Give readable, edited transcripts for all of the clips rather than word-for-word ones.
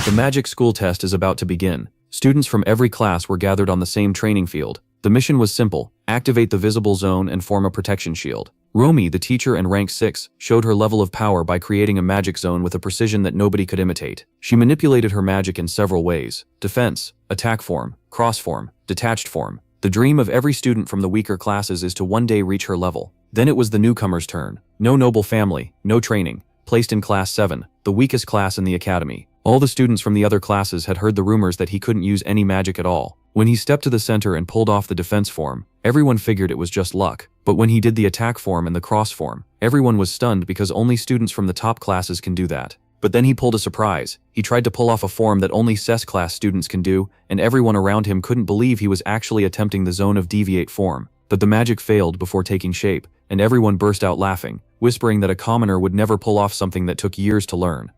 The magic school test is about to begin. Students from every class were gathered on the same training field. The mission was simple: activate the visible zone and form a protection shield. Romy, the teacher and rank 6, showed her level of power by creating a magic zone with a precision that nobody could imitate. She manipulated her magic in several ways: defense, attack form, cross form, detached form. The dream of every student from the weaker classes is to one day reach her level. Then it was the newcomer's turn. No noble family, no training. Placed in class 7, the weakest class in the academy. All the students from the other classes had heard the rumors that he couldn't use any magic at all. When he stepped to the center and pulled off the defense form, everyone figured it was just luck. But when he did the attack form and the cross form, everyone was stunned because only students from the top classes can do that. But then he pulled a surprise. He tried to pull off a form that only CES class students can do, and everyone around him couldn't believe he was actually attempting the zone of deviate form. But the magic failed before taking shape, and everyone burst out laughing, whispering that a commoner would never pull off something that took years to learn.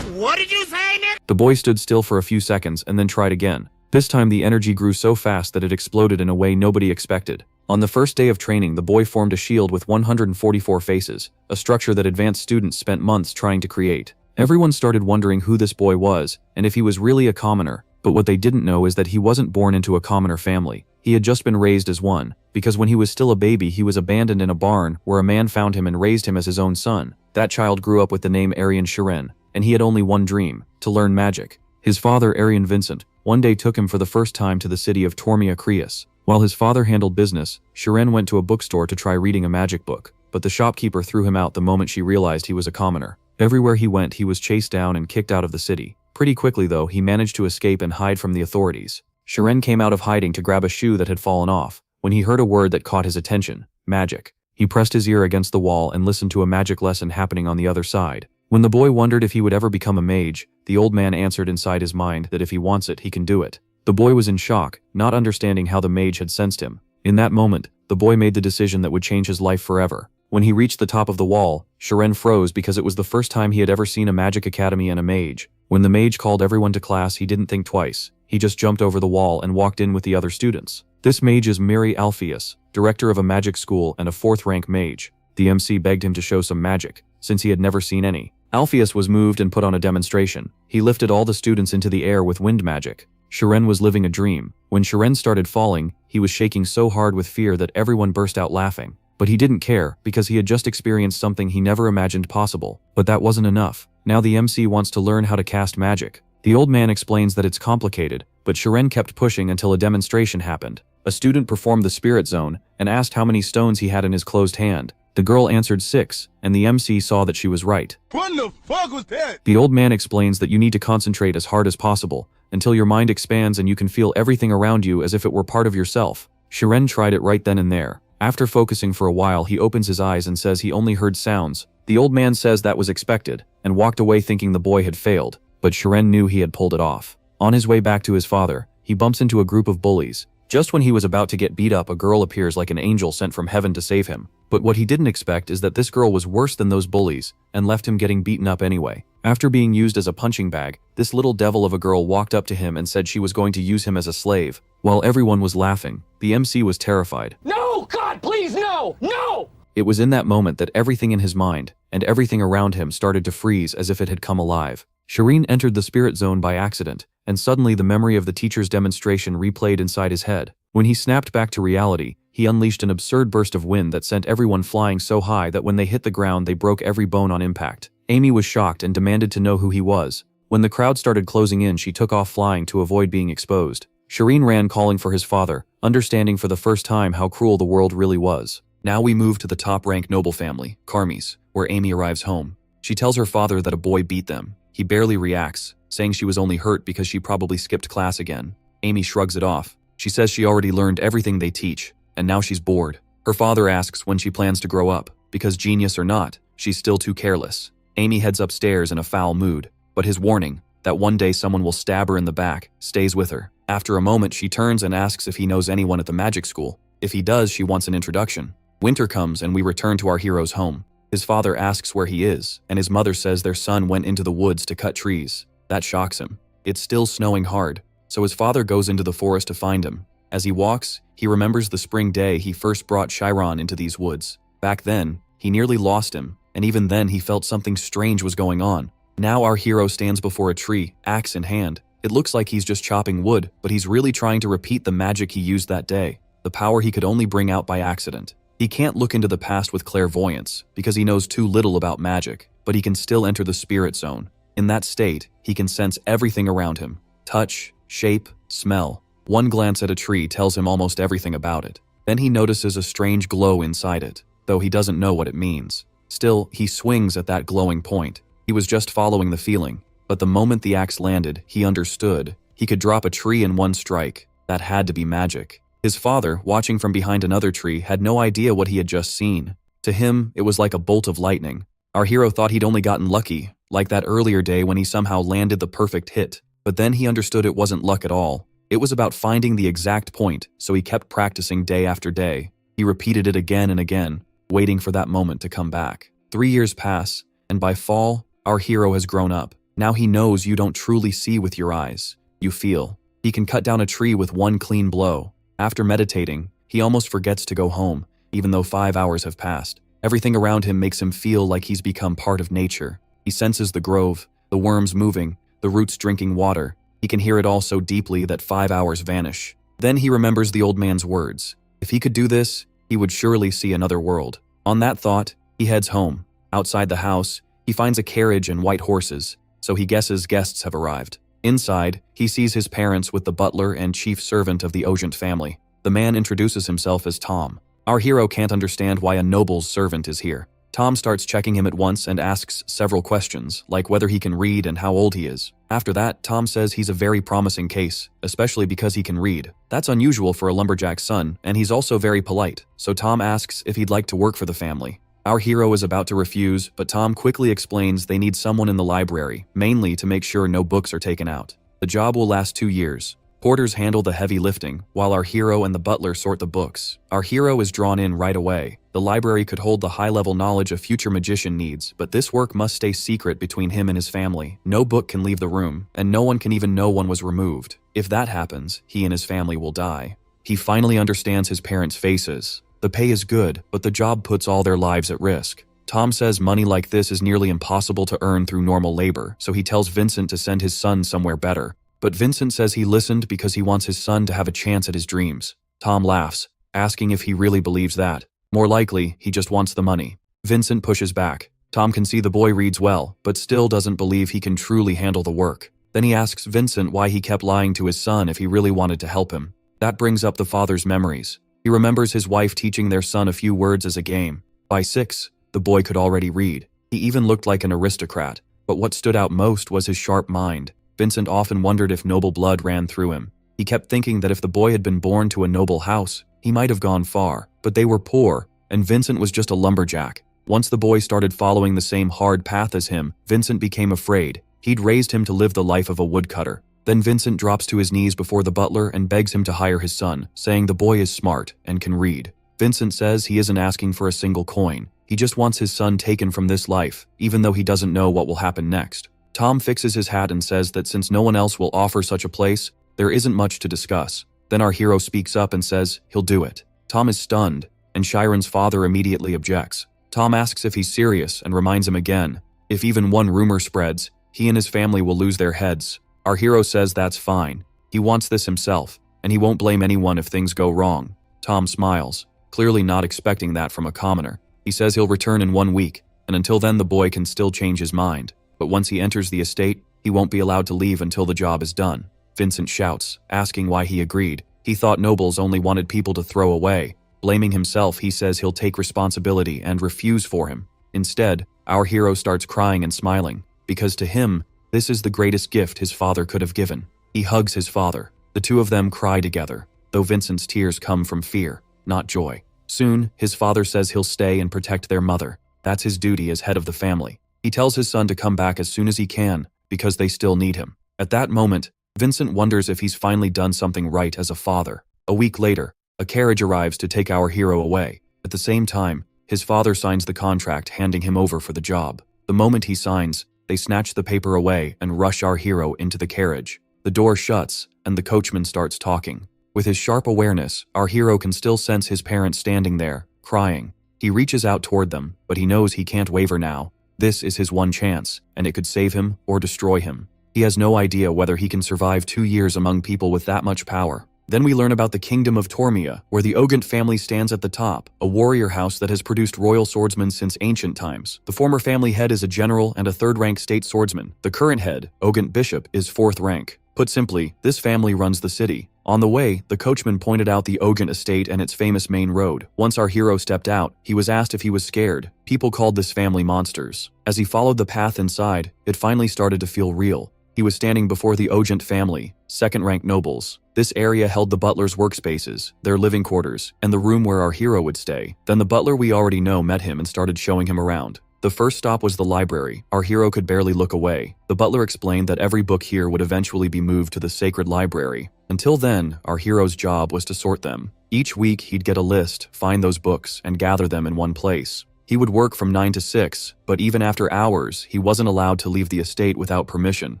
What did you say, Nick? The boy stood still for a few seconds and then tried again. This time the energy grew so fast that it exploded in a way nobody expected. On the first day of training, the boy formed a shield with 144 faces, a structure that advanced students spent months trying to create. Everyone started wondering who this boy was, and if he was really a commoner, but what they didn't know is that he wasn't born into a commoner family. He had just been raised as one, because when he was still a baby he was abandoned in a barn where a man found him and raised him as his own son. That child grew up with the name Arian Shiren, and he had only one dream: to learn magic. His father, Arian Vincent, one day took him for the first time to the city of Tormia Creus. While his father handled business, Shiren went to a bookstore to try reading a magic book, but the shopkeeper threw him out the moment she realized he was a commoner. Everywhere he went he was chased down and kicked out of the city. Pretty quickly though, he managed to escape and hide from the authorities. Shiren came out of hiding to grab a shoe that had fallen off, when he heard a word that caught his attention: magic. He pressed his ear against the wall and listened to a magic lesson happening on the other side. When the boy wondered if he would ever become a mage, the old man answered inside his mind that if he wants it, he can do it. The boy was in shock, not understanding how the mage had sensed him. In that moment, the boy made the decision that would change his life forever. When he reached the top of the wall, Shiren froze because it was the first time he had ever seen a magic academy and a mage. When the mage called everyone to class, he didn't think twice. He just jumped over the wall and walked in with the other students. This mage is Miri Alpheus, director of a magic school and a 4th rank mage. The MC begged him to show some magic, since he had never seen any. Alpheus was moved and put on a demonstration. He lifted all the students into the air with wind magic. Shiren was living a dream. When Shiren started falling, he was shaking so hard with fear that everyone burst out laughing. But he didn't care, because he had just experienced something he never imagined possible. But that wasn't enough. Now the MC wants to learn how to cast magic. The old man explains that it's complicated, but Shiren kept pushing until a demonstration happened. A student performed the spirit zone and asked how many stones he had in his closed hand. The girl answered 6, and the MC saw that she was right. What the fuck was that? The old man explains that you need to concentrate as hard as possible, until your mind expands and you can feel everything around you as if it were part of yourself. Shiren tried it right then and there. After focusing for a while, he opens his eyes and says he only heard sounds. The old man says that was expected, and walked away thinking the boy had failed, but Shiren knew he had pulled it off. On his way back to his father, he bumps into a group of bullies. Just when he was about to get beat up, a girl appears like an angel sent from heaven to save him. But what he didn't expect is that this girl was worse than those bullies, and left him getting beaten up anyway. After being used as a punching bag, this little devil of a girl walked up to him and said she was going to use him as a slave. While everyone was laughing, the MC was terrified. No, God, please, no, no! It was in that moment that everything in his mind, and everything around him started to freeze as if it had come alive. Shiren entered the spirit zone by accident, and suddenly the memory of the teacher's demonstration replayed inside his head. When he snapped back to reality, he unleashed an absurd burst of wind that sent everyone flying so high that when they hit the ground they broke every bone on impact. Amy was shocked and demanded to know who he was. When the crowd started closing in, she took off flying to avoid being exposed. Shiren ran calling for his father, understanding for the first time how cruel the world really was. Now we move to the top-ranked noble family, Carmes, where Amy arrives home. She tells her father that a boy beat them. He barely reacts, saying she was only hurt because she probably skipped class again. Amy shrugs it off. She says she already learned everything they teach, and now she's bored. Her father asks when she plans to grow up, because genius or not, she's still too careless. Amy heads upstairs in a foul mood, but his warning, that one day someone will stab her in the back, stays with her. After a moment, she turns and asks if he knows anyone at the magic school. If he does, she wants an introduction. Winter comes and we return to our hero's home. His father asks where he is, and his mother says their son went into the woods to cut trees. That shocks him. It's still snowing hard, so his father goes into the forest to find him. As he walks, he remembers the spring day he first brought Chiron into these woods. Back then, he nearly lost him, and even then he felt something strange was going on. Now our hero stands before a tree, axe in hand. It looks like he's just chopping wood, but he's really trying to repeat the magic he used that day, the power he could only bring out by accident. He can't look into the past with clairvoyance, because he knows too little about magic, but he can still enter the spirit zone. In that state, he can sense everything around him: touch, shape, smell. One glance at a tree tells him almost everything about it. Then he notices a strange glow inside it, though he doesn't know what it means. Still, he swings at that glowing point. He was just following the feeling, but the moment the axe landed, he understood. He could drop a tree in one strike. That had to be magic. His father, watching from behind another tree, had no idea what he had just seen. To him, it was like a bolt of lightning. Our hero thought he'd only gotten lucky, like that earlier day when he somehow landed the perfect hit. But then he understood it wasn't luck at all. It was about finding the exact point, so he kept practicing day after day. He repeated it again and again, waiting for that moment to come back. 3 years pass, and by fall, our hero has grown up. Now he knows you don't truly see with your eyes. You feel. He can cut down a tree with one clean blow. After meditating, he almost forgets to go home, even though 5 hours have passed. Everything around him makes him feel like he's become part of nature. He senses the grove, the worms moving, the roots drinking water. He can hear it all so deeply that 5 hours vanish. Then he remembers the old man's words. If he could do this, he would surely see another world. On that thought, he heads home. Outside the house, he finds a carriage and white horses, so he guesses guests have arrived. Inside, he sees his parents with the butler and chief servant of the Ogent family. The man introduces himself as Tom. Our hero can't understand why a noble's servant is here. Tom starts checking him at once and asks several questions, like whether he can read and how old he is. After that, Tom says he's a very promising case, especially because he can read. That's unusual for a lumberjack's son, and he's also very polite, so Tom asks if he'd like to work for the family. Our hero is about to refuse, but Tom quickly explains they need someone in the library, mainly to make sure no books are taken out. The job will last 2 years. Porters handle the heavy lifting, while our hero and the butler sort the books. Our hero is drawn in right away. The library could hold the high-level knowledge a future magician needs, but this work must stay secret between him and his family. No book can leave the room, and no one can even know one was removed. If that happens, he and his family will die. He finally understands his parents' faces. The pay is good, but the job puts all their lives at risk. Tom says money like this is nearly impossible to earn through normal labor, so he tells Vincent to send his son somewhere better. But Vincent says he listened because he wants his son to have a chance at his dreams. Tom laughs, asking if he really believes that. More likely, he just wants the money. Vincent pushes back. Tom can see the boy reads well, but still doesn't believe he can truly handle the work. Then he asks Vincent why he kept lying to his son if he really wanted to help him. That brings up the father's memories. He remembers his wife teaching their son a few words as a game. By 6, the boy could already read. He even looked like an aristocrat, but what stood out most was his sharp mind. Vincent often wondered if noble blood ran through him. He kept thinking that if the boy had been born to a noble house, he might have gone far, but they were poor, and Vincent was just a lumberjack. Once the boy started following the same hard path as him, Vincent became afraid. He'd raised him to live the life of a woodcutter. Then Vincent drops to his knees before the butler and begs him to hire his son, saying the boy is smart and can read. Vincent says he isn't asking for a single coin. He just wants his son taken from this life, even though he doesn't know what will happen next. Tom fixes his hat and says that since no one else will offer such a place, there isn't much to discuss. Then our hero speaks up and says he'll do it. Tom is stunned, and Chiron's father immediately objects. Tom asks if he's serious and reminds him again, if even one rumor spreads, he and his family will lose their heads. Our hero says that's fine. He wants this himself, and he won't blame anyone if things go wrong. Tom smiles, clearly not expecting that from a commoner. He says he'll return in 1 week, and until then the boy can still change his mind. But once he enters the estate, he won't be allowed to leave until the job is done. Vincent shouts, asking why he agreed. He thought nobles only wanted people to throw away. Blaming himself, he says he'll take responsibility and refuse for him. Instead, our hero starts crying and smiling, because to him, this is the greatest gift his father could have given. He hugs his father. The two of them cry together, though Vincent's tears come from fear, not joy. Soon, his father says he'll stay and protect their mother. That's his duty as head of the family. He tells his son to come back as soon as he can, because they still need him. At that moment, Vincent wonders if he's finally done something right as a father. A week later, a carriage arrives to take our hero away. At the same time, his father signs the contract, handing him over for the job. The moment he signs, they snatch the paper away and rush our hero into the carriage. The door shuts, and the coachman starts talking. With his sharp awareness, our hero can still sense his parents standing there, crying. He reaches out toward them, but he knows he can't waver now. This is his one chance, and it could save him or destroy him. He has no idea whether he can survive 2 years among people with that much power. Then we learn about the Kingdom of Tormia, where the Ogent family stands at the top, a warrior house that has produced royal swordsmen since ancient times. The former family head is a general and a third-rank state swordsman. The current head, Ogent Bishop, is 4th rank. Put simply, this family runs the city. On the way, the coachman pointed out the Ogent estate and its famous main road. Once our hero stepped out, he was asked if he was scared. People called this family monsters. As he followed the path inside, it finally started to feel real. He was standing before the Ogent family, 2nd-rank nobles. This area held the butler's workspaces, their living quarters, and the room where our hero would stay. Then the butler we already know met him and started showing him around. The first stop was the library. Our hero could barely look away. The butler explained that every book here would eventually be moved to the sacred library. Until then, our hero's job was to sort them. Each week, he'd get a list, find those books, and gather them in one place. He would work from 9 to 6, but even after hours, he wasn't allowed to leave the estate without permission.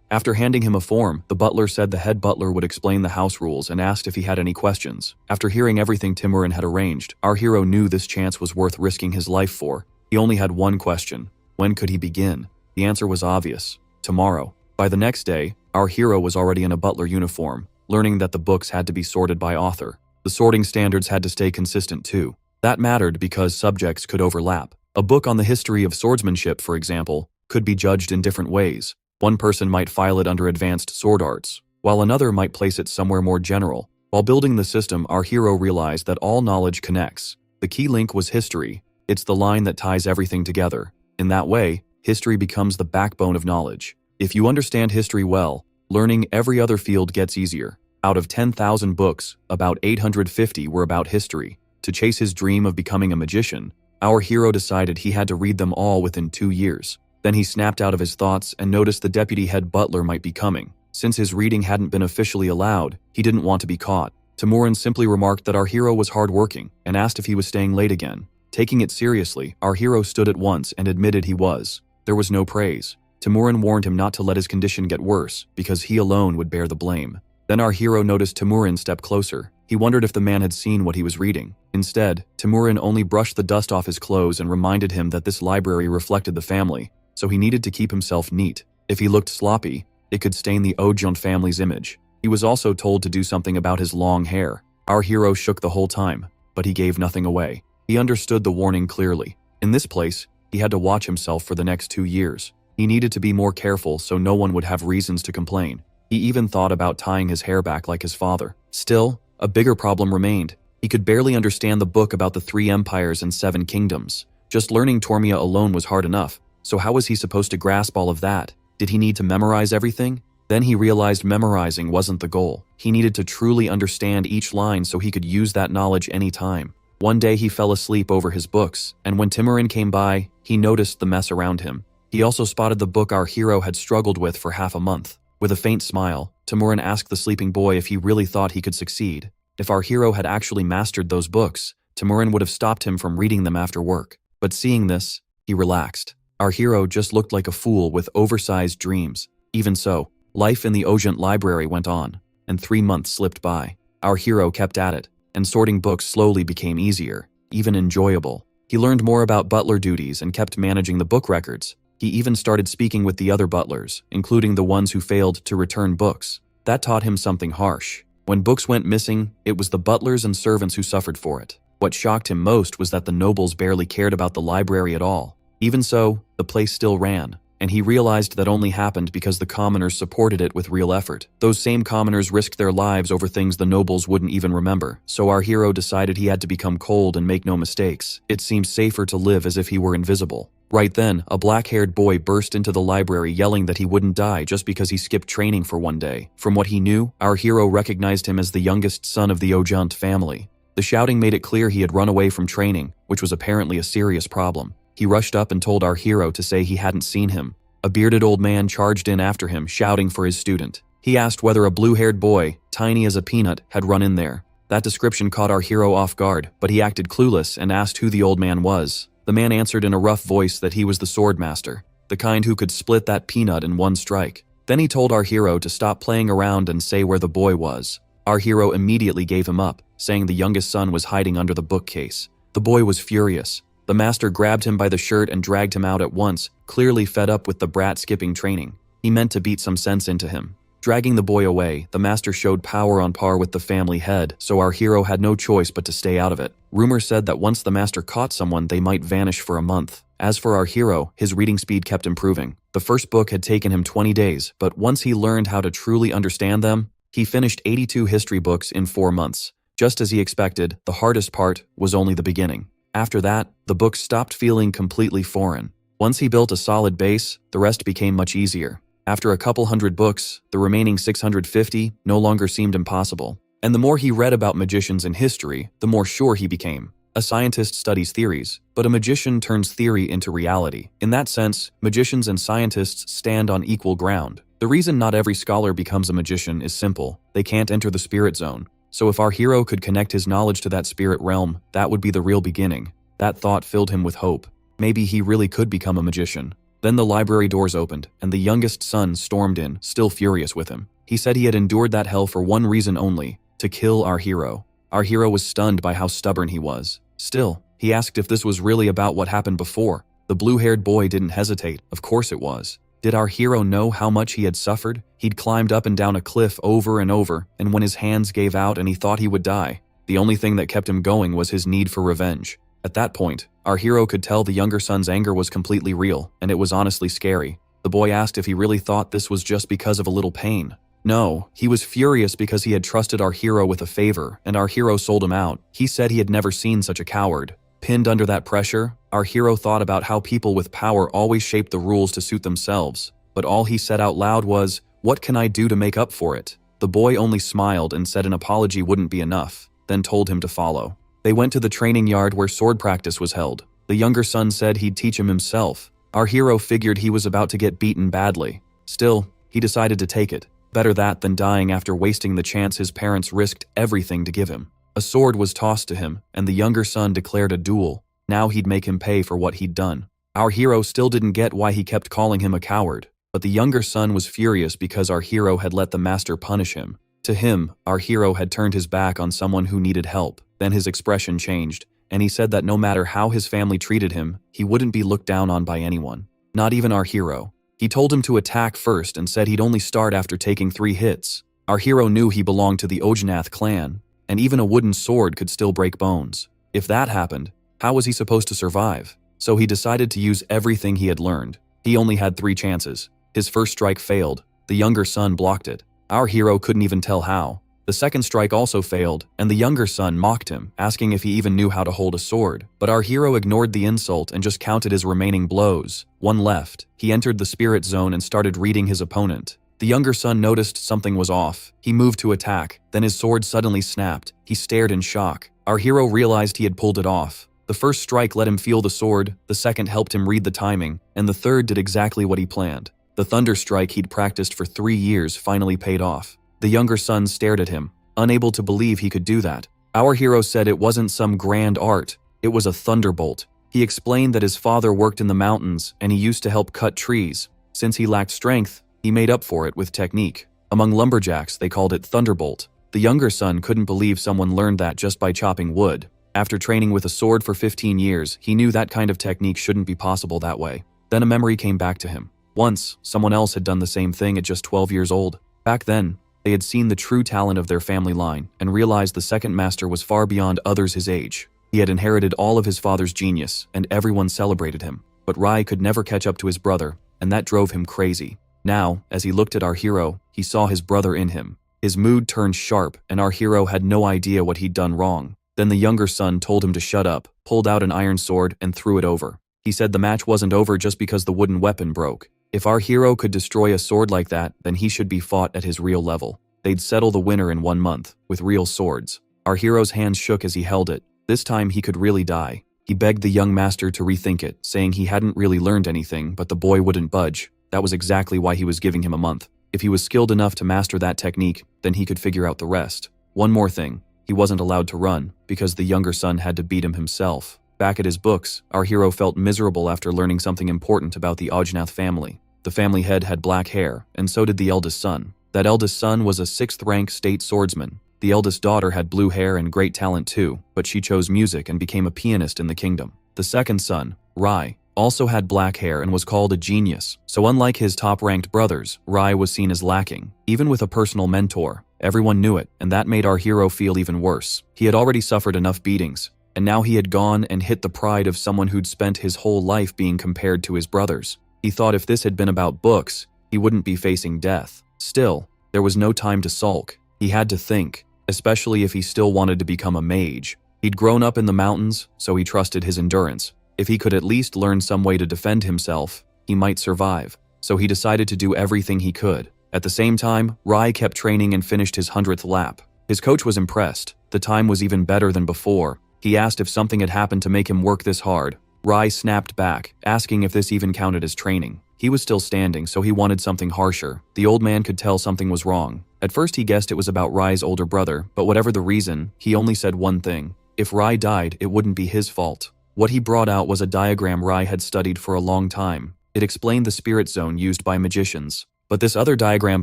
After handing him a form, the butler said the head butler would explain the house rules and asked if he had any questions. After hearing everything Timurin had arranged, our hero knew this chance was worth risking his life for. He only had one question. When could he begin? The answer was obvious. Tomorrow. By the next day, our hero was already in a butler uniform, learning that the books had to be sorted by author. The sorting standards had to stay consistent too. That mattered because subjects could overlap. A book on the history of swordsmanship, for example, could be judged in different ways. One person might file it under advanced sword arts, while another might place it somewhere more general. While building the system, our hero realized that all knowledge connects. The key link was history. It's the line that ties everything together. In that way, history becomes the backbone of knowledge. If you understand history well, learning every other field gets easier. Out of 10,000 books, about 850 were about history. To chase his dream of becoming a magician, our hero decided he had to read them all within 2 years. Then he snapped out of his thoughts and noticed the deputy head butler might be coming. Since his reading hadn't been officially allowed, he didn't want to be caught. Timurin simply remarked that our hero was hardworking and asked if he was staying late again. Taking it seriously, our hero stood at once and admitted he was. There was no praise. Timurin warned him not to let his condition get worse, because he alone would bear the blame. Then our hero noticed Timurin step closer. He wondered if the man had seen what he was reading. Instead, Timurin only brushed the dust off his clothes and reminded him that this library reflected the family, so he needed to keep himself neat. If he looked sloppy, it could stain the Ogent family's image. He was also told to do something about his long hair. Our hero shook the whole time, but he gave nothing away. He understood the warning clearly. In this place, he had to watch himself for the next 2 years. He needed to be more careful so no one would have reasons to complain. He even thought about tying his hair back like his father. Still, a bigger problem remained. He could barely understand the book about the 3 empires and 7 kingdoms. Just learning Tormia alone was hard enough, so how was he supposed to grasp all of that? Did he need to memorize everything? Then he realized memorizing wasn't the goal. He needed to truly understand each line so he could use that knowledge anytime. One day he fell asleep over his books, and when Timurin came by, he noticed the mess around him. He also spotted the book our hero had struggled with for half a month. With a faint smile, Timurin asked the sleeping boy if he really thought he could succeed. If our hero had actually mastered those books, Timurin would have stopped him from reading them after work. But seeing this, he relaxed. Our hero just looked like a fool with oversized dreams. Even so, life in the Ogent library went on, and 3 months slipped by. Our hero kept at it, and sorting books slowly became easier, even enjoyable. He learned more about butler duties and kept managing the book records. He even started speaking with the other butlers, including the ones who failed to return books. That taught him something harsh. When books went missing, it was the butlers and servants who suffered for it. What shocked him most was that the nobles barely cared about the library at all. Even so, the place still ran, and he realized that only happened because the commoners supported it with real effort. Those same commoners risked their lives over things the nobles wouldn't even remember, so our hero decided he had to become cold and make no mistakes. It seemed safer to live as if he were invisible. Right then, a black-haired boy burst into the library yelling that he wouldn't die just because he skipped training for one day. From what he knew, our hero recognized him as the youngest son of the Ogent family. The shouting made it clear he had run away from training, which was apparently a serious problem. He rushed up and told our hero to say he hadn't seen him. A bearded old man charged in after him, shouting for his student. He asked whether a blue-haired boy, tiny as a peanut, had run in there. That description caught our hero off guard, but he acted clueless and asked who the old man was. The man answered in a rough voice that he was the sword master, the kind who could split that peanut in one strike. Then he told our hero to stop playing around and say where the boy was. Our hero immediately gave him up, saying the youngest son was hiding under the bookcase. The boy was furious. The master grabbed him by the shirt and dragged him out at once, clearly fed up with the brat skipping training. He meant to beat some sense into him. Dragging the boy away, the master showed power on par with the family head, so our hero had no choice but to stay out of it. Rumor said that once the master caught someone, they might vanish for a month. As for our hero, his reading speed kept improving. The first book had taken him 20 days, but once he learned how to truly understand them, he finished 82 history books in 4 months. Just as he expected, the hardest part was only the beginning. After that, the books stopped feeling completely foreign. Once he built a solid base, the rest became much easier. After a couple hundred books, the remaining 650 no longer seemed impossible. And the more he read about magicians in history, the more sure he became. A scientist studies theories, but a magician turns theory into reality. In that sense, magicians and scientists stand on equal ground. The reason not every scholar becomes a magician is simple: they can't enter the spirit zone. So if our hero could connect his knowledge to that spirit realm, that would be the real beginning. That thought filled him with hope. Maybe he really could become a magician. Then the library doors opened, and the youngest son stormed in, still furious with him. He said he had endured that hell for one reason only: to kill our hero. Our hero was stunned by how stubborn he was. Still, he asked if this was really about what happened before. The blue-haired boy didn't hesitate. Of course it was. Did our hero know how much he had suffered? He'd climbed up and down a cliff over and over, and when his hands gave out and he thought he would die, the only thing that kept him going was his need for revenge. At that point, our hero could tell the younger son's anger was completely real, and it was honestly scary. The boy asked if he really thought this was just because of a little pain. No, he was furious because he had trusted our hero with a favor, and our hero sold him out. He said he had never seen such a coward. Pinned under that pressure, our hero thought about how people with power always shape the rules to suit themselves. But all he said out loud was, "What can I do to make up for it?" The boy only smiled and said an apology wouldn't be enough, then told him to follow. They went to the training yard where sword practice was held. The younger son said he'd teach him himself. Our hero figured he was about to get beaten badly. Still, he decided to take it. Better that than dying after wasting the chance his parents risked everything to give him. A sword was tossed to him, and the younger son declared a duel. Now he'd make him pay for what he'd done. Our hero still didn't get why he kept calling him a coward, but the younger son was furious because our hero had let the master punish him. To him, our hero had turned his back on someone who needed help. Then his expression changed, and he said that no matter how his family treated him, he wouldn't be looked down on by anyone. Not even our hero. He told him to attack first and said he'd only start after taking 3 hits. Our hero knew he belonged to the Ojnath clan, and even a wooden sword could still break bones. If that happened, how was he supposed to survive? So he decided to use everything he had learned. He only had 3 chances. His first strike failed. The younger son blocked it. Our hero couldn't even tell how. The second strike also failed, and the younger son mocked him, asking if he even knew how to hold a sword. But our hero ignored the insult and just counted his remaining blows. 1 left. He entered the spirit zone and started reading his opponent. The younger son noticed something was off. He moved to attack, then his sword suddenly snapped. He stared in shock. Our hero realized he had pulled it off. The first strike let him feel the sword, the second helped him read the timing, and the third did exactly what he planned. The thunder strike he'd practiced for 3 years finally paid off. The younger son stared at him, unable to believe he could do that. Our hero said it wasn't some grand art, it was a thunderbolt. He explained that his father worked in the mountains and he used to help cut trees. Since he lacked strength, he made up for it with technique. Among lumberjacks, they called it thunderbolt. The younger son couldn't believe someone learned that just by chopping wood. After training with a sword for 15 years, he knew that kind of technique shouldn't be possible that way. Then a memory came back to him. Once, someone else had done the same thing at just 12 years old. Back then, they had seen the true talent of their family line and realized the second master was far beyond others his age. He had inherited all of his father's genius, and everyone celebrated him. But Rai could never catch up to his brother, and that drove him crazy. Now, as he looked at our hero, he saw his brother in him. His mood turned sharp, and our hero had no idea what he'd done wrong. Then the younger son told him to shut up, pulled out an iron sword, and threw it over. He said the match wasn't over just because the wooden weapon broke. If our hero could destroy a sword like that, then he should be fought at his real level. They'd settle the winner in 1 month, with real swords. Our hero's hands shook as he held it. This time he could really die. He begged the young master to rethink it, saying he hadn't really learned anything, but the boy wouldn't budge. That was exactly why he was giving him a month. If he was skilled enough to master that technique, then he could figure out the rest. One more thing, he wasn't allowed to run, because the younger son had to beat him himself. Back at his books, our hero felt miserable after learning something important about the Ojnath family. The family head had black hair, and so did the eldest son. That eldest son was a 6th-rank state swordsman. The eldest daughter had blue hair and great talent too, but she chose music and became a pianist in the kingdom. The second son, Rai, also had black hair and was called a genius, so unlike his top-ranked brothers, Rai was seen as lacking. Even with a personal mentor, everyone knew it, and that made our hero feel even worse. He had already suffered enough beatings, and now he had gone and hit the pride of someone who'd spent his whole life being compared to his brothers. He thought if this had been about books, he wouldn't be facing death. Still, there was no time to sulk. He had to think, especially if he still wanted to become a mage. He'd grown up in the mountains, so he trusted his endurance. If he could at least learn some way to defend himself, he might survive. So he decided to do everything he could. At the same time, Rai kept training and finished his 100th lap. His coach was impressed. The time was even better than before. He asked if something had happened to make him work this hard. Rai snapped back, asking if this even counted as training. He was still standing, so he wanted something harsher. The old man could tell something was wrong. At first he guessed it was about Rai's older brother, but whatever the reason, he only said one thing. If Rai died, it wouldn't be his fault. What he brought out was a diagram Rai had studied for a long time. It explained the spirit zone used by magicians. But this other diagram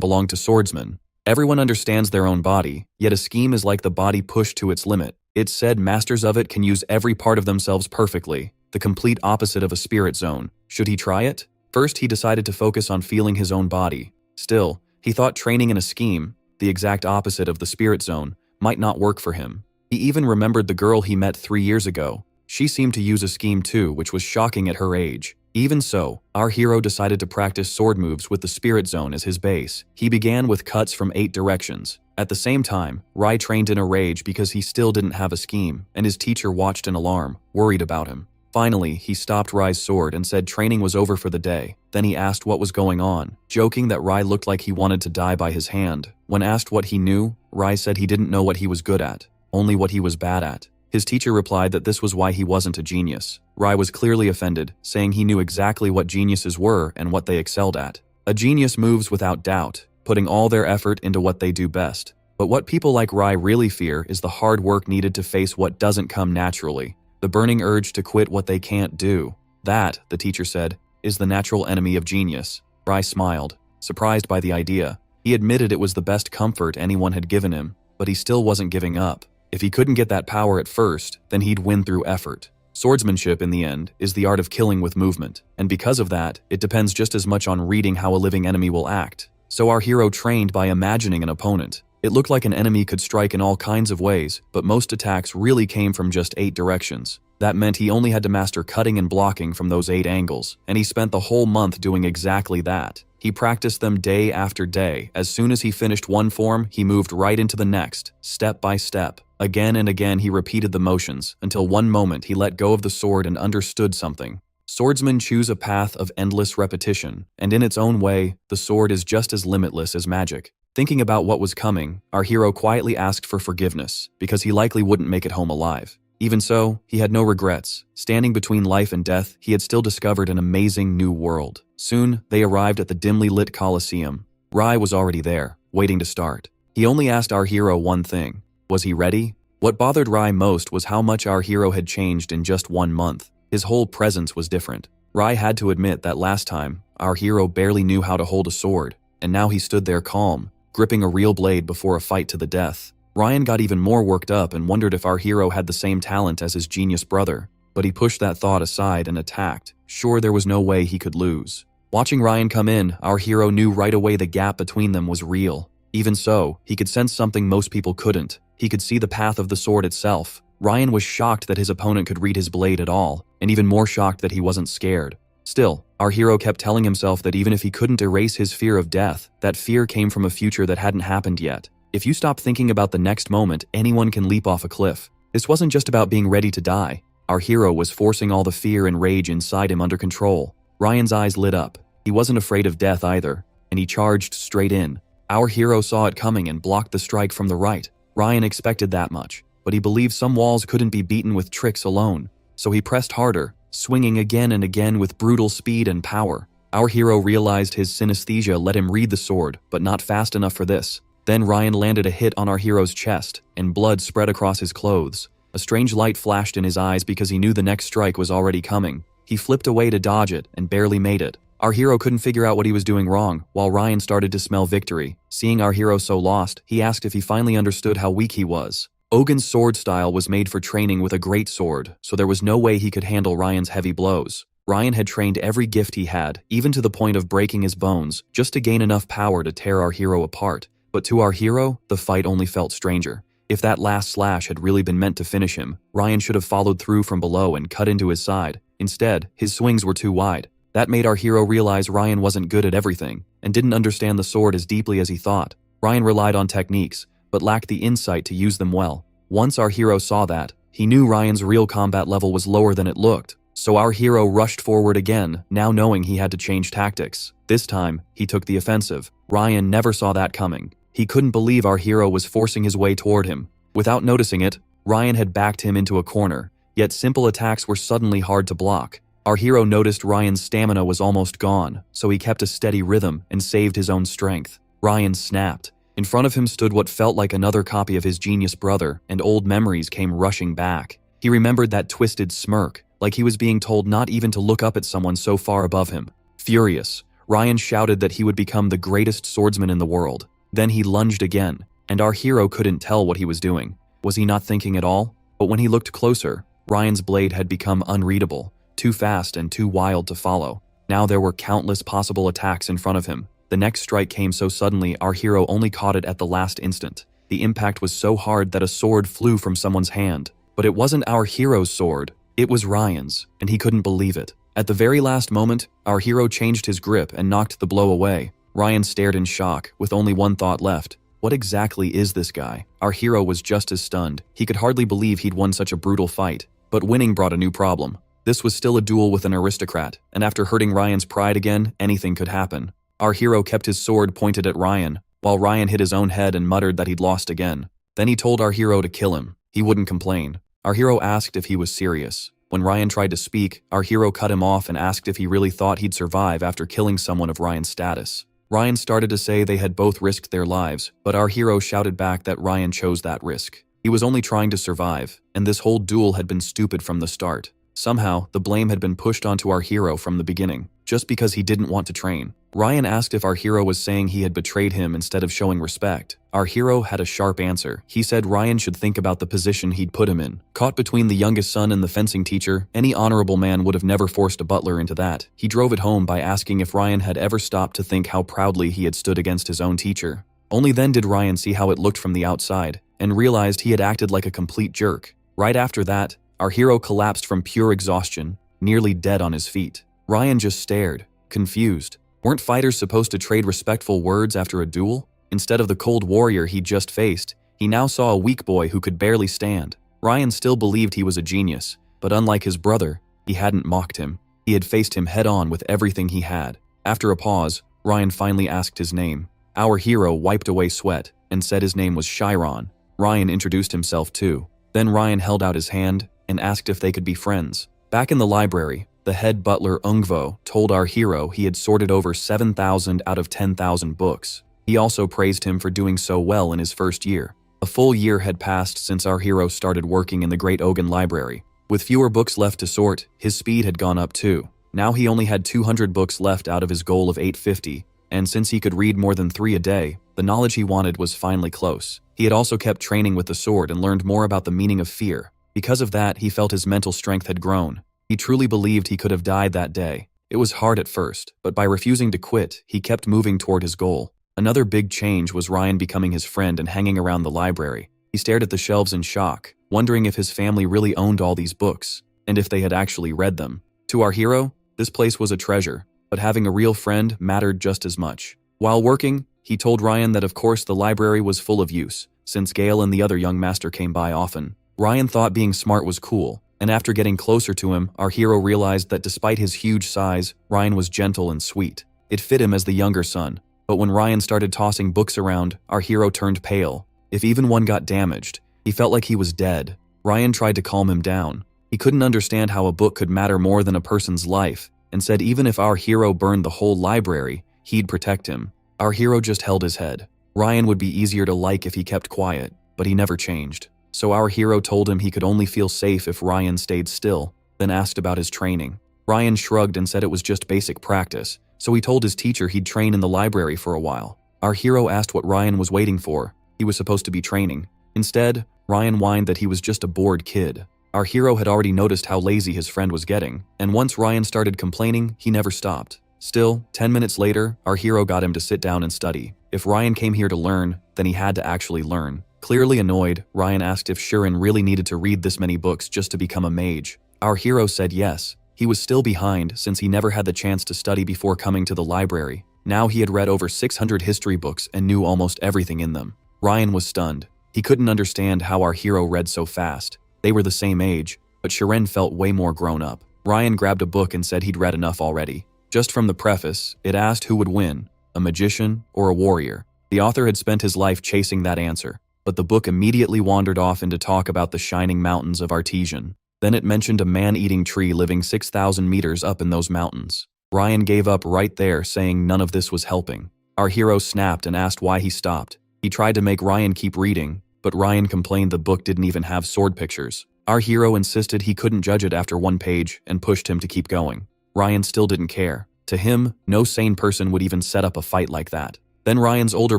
belonged to swordsmen. Everyone understands their own body, yet a scheme is like the body pushed to its limit. It said masters of it can use every part of themselves perfectly, the complete opposite of a spirit zone. Should he try it? First, he decided to focus on feeling his own body. Still, he thought training in a scheme, the exact opposite of the spirit zone, might not work for him. He even remembered the girl he met 3 years ago. She seemed to use a scheme too, which was shocking at her age. Even so, our hero decided to practice sword moves with the spirit zone as his base. He began with cuts from 8 directions. At the same time, Rai trained in a rage because he still didn't have a scheme, and his teacher watched in alarm, worried about him. Finally, he stopped Rai's sword and said training was over for the day. Then he asked what was going on, joking that Rai looked like he wanted to die by his hand. When asked what he knew, Rai said he didn't know what he was good at, only what he was bad at. His teacher replied that this was why he wasn't a genius. Rai was clearly offended, saying he knew exactly what geniuses were and what they excelled at. A genius moves without doubt, putting all their effort into what they do best. But what people like Rai really fear is the hard work needed to face what doesn't come naturally. The burning urge to quit what they can't do. That, the teacher said, is the natural enemy of genius. Rai smiled, surprised by the idea. He admitted it was the best comfort anyone had given him, but he still wasn't giving up. If he couldn't get that power at first, then he'd win through effort. Swordsmanship, in the end, is the art of killing with movement, and because of that, it depends just as much on reading how a living enemy will act. So our hero trained by imagining an opponent. It looked like an enemy could strike in all kinds of ways, but most attacks really came from just 8 directions. That meant he only had to master cutting and blocking from those 8 angles, and he spent the whole month doing exactly that. He practiced them day after day. As soon as he finished one form, he moved right into the next, step by step. Again and again he repeated the motions, until one moment he let go of the sword and understood something. Swordsmen choose a path of endless repetition, and in its own way, the sword is just as limitless as magic. Thinking about what was coming, our hero quietly asked for forgiveness, because he likely wouldn't make it home alive. Even so, he had no regrets. Standing between life and death, he had still discovered an amazing new world. Soon, they arrived at the dimly lit Colosseum. Rai was already there, waiting to start. He only asked our hero one thing. Was he ready? What bothered Rai most was how much our hero had changed in just 1 month. His whole presence was different. Rai had to admit that last time, our hero barely knew how to hold a sword, and now he stood there calm, gripping a real blade before a fight to the death. Ryan got even more worked up and wondered if our hero had the same talent as his genius brother, but he pushed that thought aside and attacked, sure there was no way he could lose. Watching Ryan come in, our hero knew right away the gap between them was real. Even so, he could sense something most people couldn't. He could see the path of the sword itself. Ryan was shocked that his opponent could read his blade at all, and even more shocked that he wasn't scared. Still, our hero kept telling himself that even if he couldn't erase his fear of death, that fear came from a future that hadn't happened yet. If you stop thinking about the next moment, anyone can leap off a cliff. This wasn't just about being ready to die. Our hero was forcing all the fear and rage inside him under control. Ryan's eyes lit up. He wasn't afraid of death either, and he charged straight in. Our hero saw it coming and blocked the strike from the right. Ryan expected that much, but he believed some walls couldn't be beaten with tricks alone. So he pressed harder, swinging again and again with brutal speed and power. Our hero realized his synesthesia let him read the sword, but not fast enough for this. Then Ryan landed a hit on our hero's chest, and blood spread across his clothes. A strange light flashed in his eyes because he knew the next strike was already coming. He flipped away to dodge it and barely made it. Our hero couldn't figure out what he was doing wrong, while Ryan started to smell victory. Seeing our hero so lost, he asked if he finally understood how weak he was. Ogun's sword style was made for training with a great sword, so there was no way he could handle Ryan's heavy blows. Ryan had trained every gift he had, even to the point of breaking his bones, just to gain enough power to tear our hero apart. But to our hero, the fight only felt stranger. If that last slash had really been meant to finish him, Ryan should have followed through from below and cut into his side. Instead, his swings were too wide. That made our hero realize Ryan wasn't good at everything, and didn't understand the sword as deeply as he thought. Ryan relied on techniques, but lacked the insight to use them well. Once our hero saw that, he knew Ryan's real combat level was lower than it looked. So our hero rushed forward again, now knowing he had to change tactics. This time, he took the offensive. Ryan never saw that coming. He couldn't believe our hero was forcing his way toward him. Without noticing it, Ryan had backed him into a corner, yet simple attacks were suddenly hard to block. Our hero noticed Ryan's stamina was almost gone, so he kept a steady rhythm and saved his own strength. Ryan snapped. In front of him stood what felt like another copy of his genius brother, and old memories came rushing back. He remembered that twisted smirk, like he was being told not even to look up at someone so far above him. Furious, Ryan shouted that he would become the greatest swordsman in the world. Then he lunged again, and our hero couldn't tell what he was doing. Was he not thinking at all? But when he looked closer, Ryan's blade had become unreadable, too fast and too wild to follow. Now there were countless possible attacks in front of him. The next strike came so suddenly our hero only caught it at the last instant. The impact was so hard that a sword flew from someone's hand. But it wasn't our hero's sword, it was Ryan's, and he couldn't believe it. At the very last moment, our hero changed his grip and knocked the blow away. Ryan stared in shock, with only one thought left. What exactly is this guy? Our hero was just as stunned. He could hardly believe he'd won such a brutal fight. But winning brought a new problem. This was still a duel with an aristocrat, and after hurting Ryan's pride again, anything could happen. Our hero kept his sword pointed at Ryan, while Ryan hit his own head and muttered that he'd lost again. Then he told our hero to kill him. He wouldn't complain. Our hero asked if he was serious. When Ryan tried to speak, our hero cut him off and asked if he really thought he'd survive after killing someone of Ryan's status. Ryan started to say they had both risked their lives, but our hero shouted back that Ryan chose that risk. He was only trying to survive, and this whole duel had been stupid from the start. Somehow, the blame had been pushed onto our hero from the beginning, just because he didn't want to train. Ryan asked if our hero was saying he had betrayed him instead of showing respect. Our hero had a sharp answer. He said Ryan should think about the position he'd put him in. Caught between the youngest son and the fencing teacher, any honorable man would have never forced a butler into that. He drove it home by asking if Ryan had ever stopped to think how proudly he had stood against his own teacher. Only then did Ryan see how it looked from the outside, and realized he had acted like a complete jerk. Right after that, our hero collapsed from pure exhaustion, nearly dead on his feet. Ryan just stared, confused. Weren't fighters supposed to trade respectful words after a duel? Instead of the cold warrior he'd just faced, he now saw a weak boy who could barely stand. Ryan still believed he was a genius, but unlike his brother, he hadn't mocked him. He had faced him head-on with everything he had. After a pause, Ryan finally asked his name. Our hero wiped away sweat and said his name was Chiron. Ryan introduced himself too. Then Ryan held out his hand and asked if they could be friends. Back in the library, the head butler Ungvo told our hero he had sorted over 7,000 out of 10,000 books. He also praised him for doing so well in his first year. A full year had passed since our hero started working in the Great Ogun Library. With fewer books left to sort, his speed had gone up too. Now he only had 200 books left out of his goal of 850, and since he could read more than 3 a day, the knowledge he wanted was finally close. He had also kept training with the sword and learned more about the meaning of fear. Because of that, he felt his mental strength had grown. He truly believed he could have died that day. It was hard at first, but by refusing to quit, he kept moving toward his goal. Another big change was Ryan becoming his friend and hanging around the library. He stared at the shelves in shock, wondering if his family really owned all these books, and if they had actually read them. To our hero, this place was a treasure, but having a real friend mattered just as much. While working, he told Ryan that of course the library was full of use, since Gale and the other young master came by often. Ryan thought being smart was cool, and after getting closer to him, our hero realized that despite his huge size, Ryan was gentle and sweet. It fit him as the younger son, but when Ryan started tossing books around, our hero turned pale. If even one got damaged, he felt like he was dead. Ryan tried to calm him down. He couldn't understand how a book could matter more than a person's life, and said even if our hero burned the whole library, he'd protect him. Our hero just held his head. Ryan would be easier to like if he kept quiet, but he never changed. So our hero told him he could only feel safe if Ryan stayed still, then asked about his training. Ryan shrugged and said it was just basic practice, so he told his teacher he'd train in the library for a while. Our hero asked what Ryan was waiting for. He was supposed to be training. Instead, Ryan whined that he was just a bored kid. Our hero had already noticed how lazy his friend was getting, and once Ryan started complaining, he never stopped. Still, 10 minutes later, our hero got him to sit down and study. If Ryan came here to learn, then he had to actually learn. Clearly annoyed, Ryan asked if Shirin really needed to read this many books just to become a mage. Our hero said yes. He was still behind since he never had the chance to study before coming to the library. Now he had read over 600 history books and knew almost everything in them. Ryan was stunned. He couldn't understand how our hero read so fast. They were the same age, but Shirin felt way more grown up. Ryan grabbed a book and said he'd read enough already. Just from the preface, it asked who would win, a magician or a warrior. The author had spent his life chasing that answer, but the book immediately wandered off into talk about the shining mountains of Artesian. Then it mentioned a man-eating tree living 6,000 meters up in those mountains. Ryan gave up right there, saying none of this was helping. Our hero snapped and asked why he stopped. He tried to make Ryan keep reading, but Ryan complained the book didn't even have sword pictures. Our hero insisted he couldn't judge it after one page and pushed him to keep going. Ryan still didn't care. To him, no sane person would even set up a fight like that. Then Ryan's older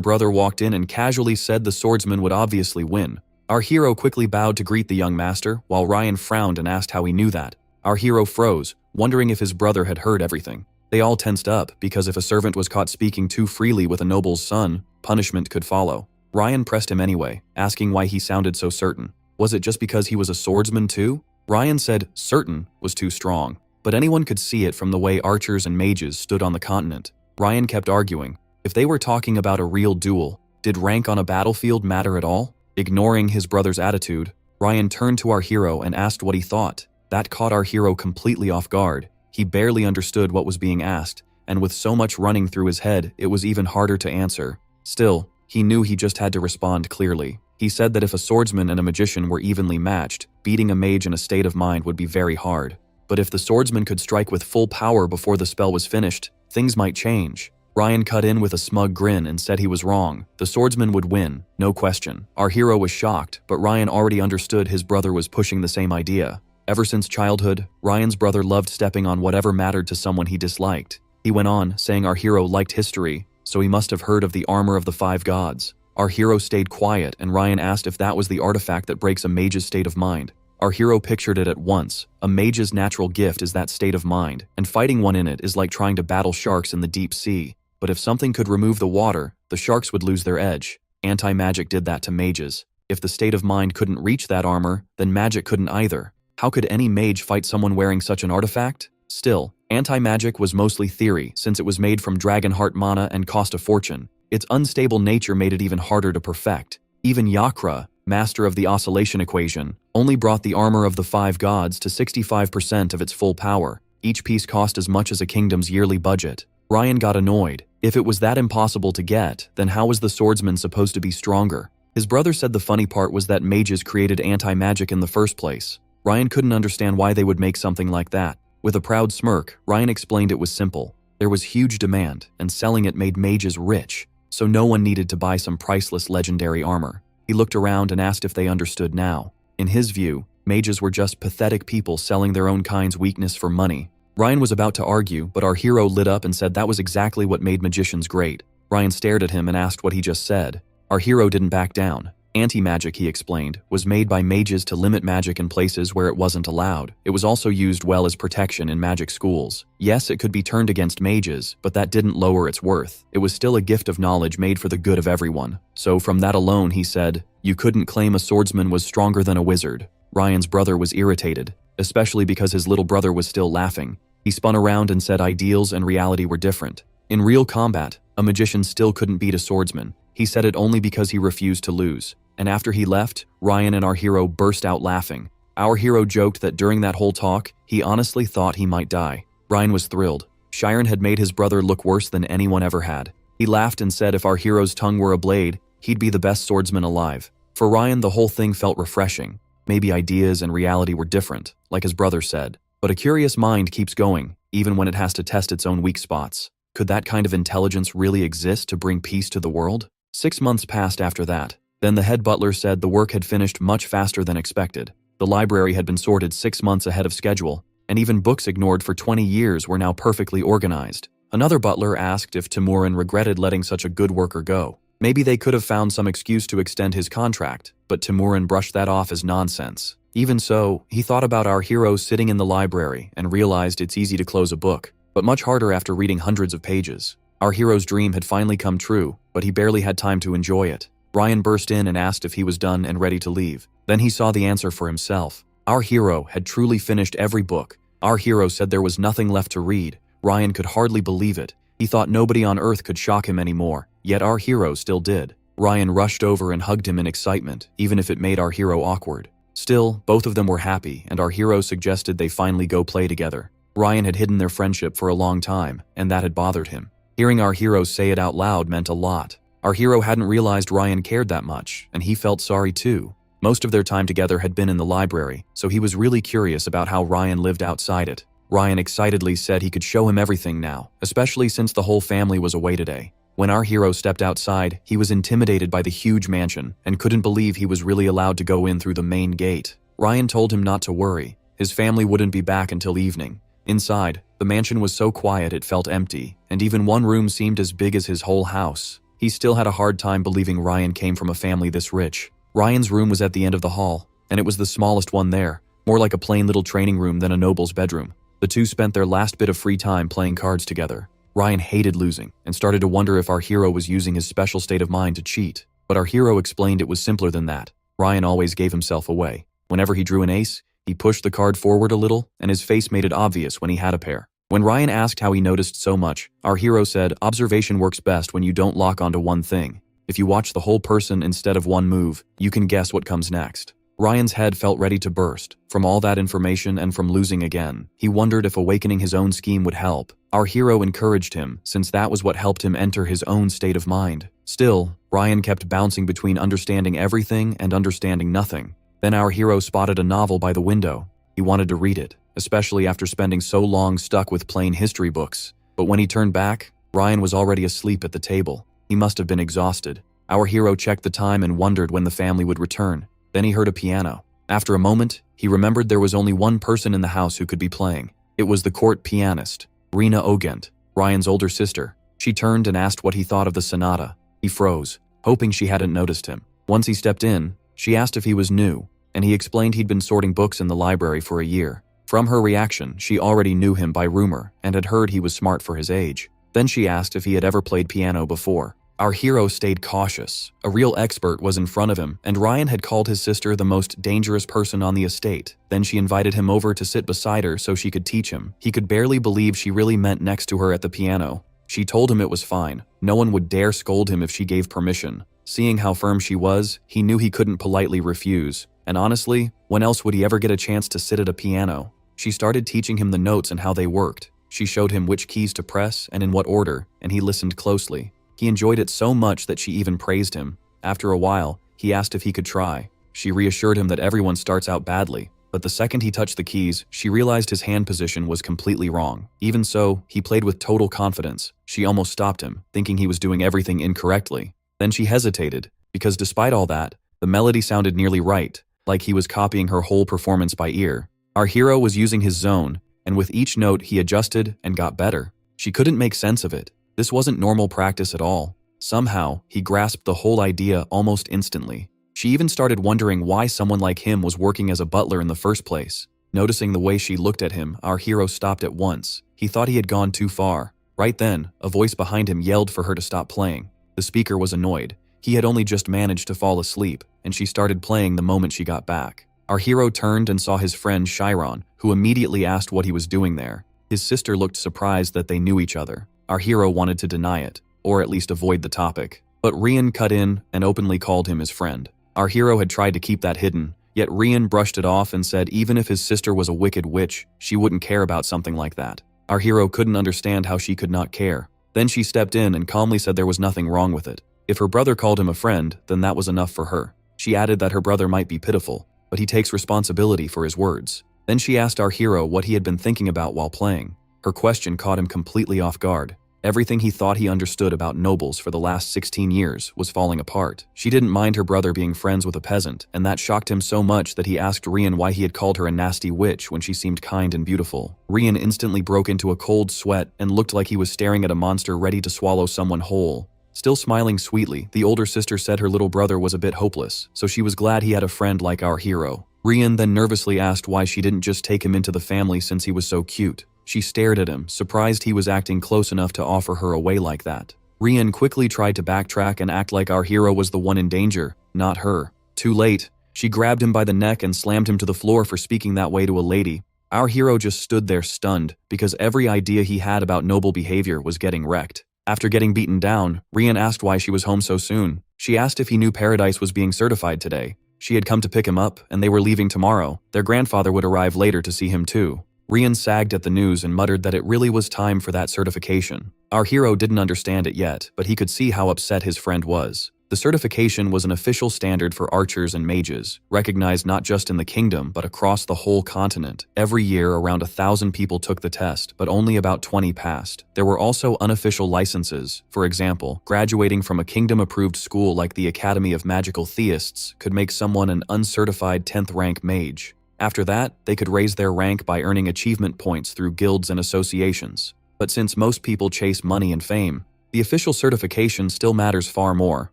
brother walked in and casually said the swordsman would obviously win. Our hero quickly bowed to greet the young master, while Ryan frowned and asked how he knew that. Our hero froze, wondering if his brother had heard everything. They all tensed up, because if a servant was caught speaking too freely with a noble's son, punishment could follow. Ryan pressed him anyway, asking why he sounded so certain. Was it just because he was a swordsman too? Ryan said certain was too strong, but anyone could see it from the way archers and mages stood on the continent. Ryan kept arguing. If they were talking about a real duel, did rank on a battlefield matter at all? Ignoring his brother's attitude, Ryan turned to our hero and asked what he thought. That caught our hero completely off guard. He barely understood what was being asked, and with so much running through his head, it was even harder to answer. Still, he knew he just had to respond clearly. He said that if a swordsman and a magician were evenly matched, beating a mage in a state of mind would be very hard. But if the swordsman could strike with full power before the spell was finished, things might change. Ryan cut in with a smug grin and said he was wrong. The swordsman would win, no question. Our hero was shocked, but Ryan already understood his brother was pushing the same idea. Ever since childhood, Ryan's brother loved stepping on whatever mattered to someone he disliked. He went on, saying our hero liked history, so he must have heard of the armor of the 5 gods. Our hero stayed quiet, and Ryan asked if that was the artifact that breaks a mage's state of mind. Our hero pictured it at once. A mage's natural gift is that state of mind, and fighting one in it is like trying to battle sharks in the deep sea. But if something could remove the water, the sharks would lose their edge. Anti-magic did that to mages. If the state of mind couldn't reach that armor, then magic couldn't either. How could any mage fight someone wearing such an artifact? Still, anti-magic was mostly theory, since it was made from dragon heart mana and cost a fortune. Its unstable nature made it even harder to perfect. Even Yakra, master of the oscillation equation, only brought the armor of the 5 gods to 65% of its full power. Each piece cost as much as a kingdom's yearly budget. Ryan got annoyed. If it was that impossible to get, then how was the swordsman supposed to be stronger? His brother said the funny part was that mages created anti-magic in the first place. Ryan couldn't understand why they would make something like that. With a proud smirk, Ryan explained it was simple. There was huge demand, and selling it made mages rich, so no one needed to buy some priceless legendary armor. He looked around and asked if they understood now. In his view, mages were just pathetic people selling their own kind's weakness for money. Ryan was about to argue, but our hero lit up and said that was exactly what made magicians great. Ryan stared at him and asked what he just said. Our hero didn't back down. Anti-magic, he explained, was made by mages to limit magic in places where it wasn't allowed. It was also used well as protection in magic schools. Yes, it could be turned against mages, but that didn't lower its worth. It was still a gift of knowledge made for the good of everyone. So from that alone, he said, you couldn't claim a swordsman was stronger than a wizard. Ryan's brother was irritated, especially because his little brother was still laughing. He spun around and said ideals and reality were different. In real combat, a magician still couldn't beat a swordsman. He said it only because he refused to lose. And after he left, Ryan and our hero burst out laughing. Our hero joked that during that whole talk, he honestly thought he might die. Ryan was thrilled. Shirin had made his brother look worse than anyone ever had. He laughed and said if our hero's tongue were a blade, he'd be the best swordsman alive. For Ryan, the whole thing felt refreshing. Maybe ideas and reality were different, like his brother said. But a curious mind keeps going, even when it has to test its own weak spots. Could that kind of intelligence really exist to bring peace to the world? 6 months passed after that. Then the head butler said the work had finished much faster than expected. The library had been sorted 6 months ahead of schedule, and even books ignored for 20 years were now perfectly organized. Another butler asked if Timurin regretted letting such a good worker go. Maybe they could have found some excuse to extend his contract, but Timurin brushed that off as nonsense. Even so, he thought about our hero sitting in the library and realized it's easy to close a book, but much harder after reading hundreds of pages. Our hero's dream had finally come true, but he barely had time to enjoy it. Ryan burst in and asked if he was done and ready to leave. Then he saw the answer for himself. Our hero had truly finished every book. Our hero said there was nothing left to read. Ryan could hardly believe it. He thought nobody on Earth could shock him anymore, yet our hero still did. Ryan rushed over and hugged him in excitement, even if it made our hero awkward. Still, both of them were happy, and our hero suggested they finally go play together. Ryan had hidden their friendship for a long time, and that had bothered him. Hearing our hero say it out loud meant a lot. Our hero hadn't realized Ryan cared that much, and he felt sorry too. Most of their time together had been in the library, so he was really curious about how Ryan lived outside it. Ryan excitedly said he could show him everything now, especially since the whole family was away today. When our hero stepped outside, he was intimidated by the huge mansion and couldn't believe he was really allowed to go in through the main gate. Ryan told him not to worry. His family wouldn't be back until evening. Inside, the mansion was so quiet it felt empty, and even one room seemed as big as his whole house. He still had a hard time believing Ryan came from a family this rich. Ryan's room was at the end of the hall, and it was the smallest one there, more like a plain little training room than a noble's bedroom. The two spent their last bit of free time playing cards together. Ryan hated losing and started to wonder if our hero was using his special state of mind to cheat. But our hero explained it was simpler than that. Ryan always gave himself away. Whenever he drew an ace, he pushed the card forward a little, and his face made it obvious when he had a pair. When Ryan asked how he noticed so much, our hero said, "Observation works best when you don't lock onto one thing. If you watch the whole person instead of one move, you can guess what comes next." Ryan's head felt ready to burst. From all that information and from losing again, he wondered if awakening his own scheme would help. Our hero encouraged him, since that was what helped him enter his own state of mind. Still, Ryan kept bouncing between understanding everything and understanding nothing. Then our hero spotted a novel by the window. He wanted to read it, especially after spending so long stuck with plain history books. But when he turned back, Ryan was already asleep at the table. He must have been exhausted. Our hero checked the time and wondered when the family would return. Then he heard a piano. After a moment, he remembered there was only one person in the house who could be playing. It was the court pianist, Rena Ogent, Ryan's older sister. She turned and asked what he thought of the sonata. He froze, hoping she hadn't noticed him. Once he stepped in, she asked if he was new, and he explained he'd been sorting books in the library for a year. From her reaction, she already knew him by rumor and had heard he was smart for his age. Then she asked if he had ever played piano before. Our hero stayed cautious. A real expert was in front of him, and Ryan had called his sister the most dangerous person on the estate. Then she invited him over to sit beside her so she could teach him. He could barely believe she really meant next to her at the piano. She told him it was fine. No one would dare scold him if she gave permission. Seeing how firm she was, he knew he couldn't politely refuse. And honestly, when else would he ever get a chance to sit at a piano? She started teaching him the notes and how they worked. She showed him which keys to press and in what order, and he listened closely. He enjoyed it so much that she even praised him. After a while, he asked if he could try. She reassured him that everyone starts out badly, but the second he touched the keys, she realized his hand position was completely wrong. Even so, he played with total confidence. She almost stopped him, thinking he was doing everything incorrectly. Then she hesitated, because despite all that, the melody sounded nearly right, like he was copying her whole performance by ear. Our hero was using his zone, and with each note he adjusted and got better. She couldn't make sense of it. This wasn't normal practice at all. Somehow, he grasped the whole idea almost instantly. She even started wondering why someone like him was working as a butler in the first place. Noticing the way she looked at him, our hero stopped at once. He thought he had gone too far. Right then, a voice behind him yelled for her to stop playing. The speaker was annoyed. He had only just managed to fall asleep, and she started playing the moment she got back. Our hero turned and saw his friend Chiron, who immediately asked what he was doing there. His sister looked surprised that they knew each other. Our hero wanted to deny it, or at least avoid the topic. But Rian cut in and openly called him his friend. Our hero had tried to keep that hidden, yet Rian brushed it off and said even if his sister was a wicked witch, she wouldn't care about something like that. Our hero couldn't understand how she could not care. Then she stepped in and calmly said there was nothing wrong with it. If her brother called him a friend, then that was enough for her. She added that her brother might be pitiful, but he takes responsibility for his words. Then she asked our hero what he had been thinking about while playing. Her question caught him completely off guard. Everything he thought he understood about nobles for the last 16 years was falling apart. She didn't mind her brother being friends with a peasant, and that shocked him so much that he asked Rian why he had called her a nasty witch when she seemed kind and beautiful. Rian instantly broke into a cold sweat and looked like he was staring at a monster ready to swallow someone whole. Still smiling sweetly, the older sister said her little brother was a bit hopeless, so she was glad he had a friend like our hero. Rian then nervously asked why she didn't just take him into the family since he was so cute. She stared at him, surprised he was acting close enough to offer her away like that. Rian quickly tried to backtrack and act like our hero was the one in danger, not her. Too late. She grabbed him by the neck and slammed him to the floor for speaking that way to a lady. Our hero just stood there stunned, because every idea he had about noble behavior was getting wrecked. After getting beaten down, Rian asked why she was home so soon. She asked if he knew Paradise was being certified today. She had come to pick him up, and they were leaving tomorrow. Their grandfather would arrive later to see him too. Rian sagged at the news and muttered that it really was time for that certification. Our hero didn't understand it yet, but he could see how upset his friend was. The certification was an official standard for archers and mages, recognized not just in the kingdom but across the whole continent. Every year, around 1,000 people took the test, but only about 20 passed. There were also unofficial licenses. For example, graduating from a kingdom-approved school like the Academy of Magical Theists could make someone an uncertified 10th rank mage. After that, they could raise their rank by earning achievement points through guilds and associations. But since most people chase money and fame, the official certification still matters far more.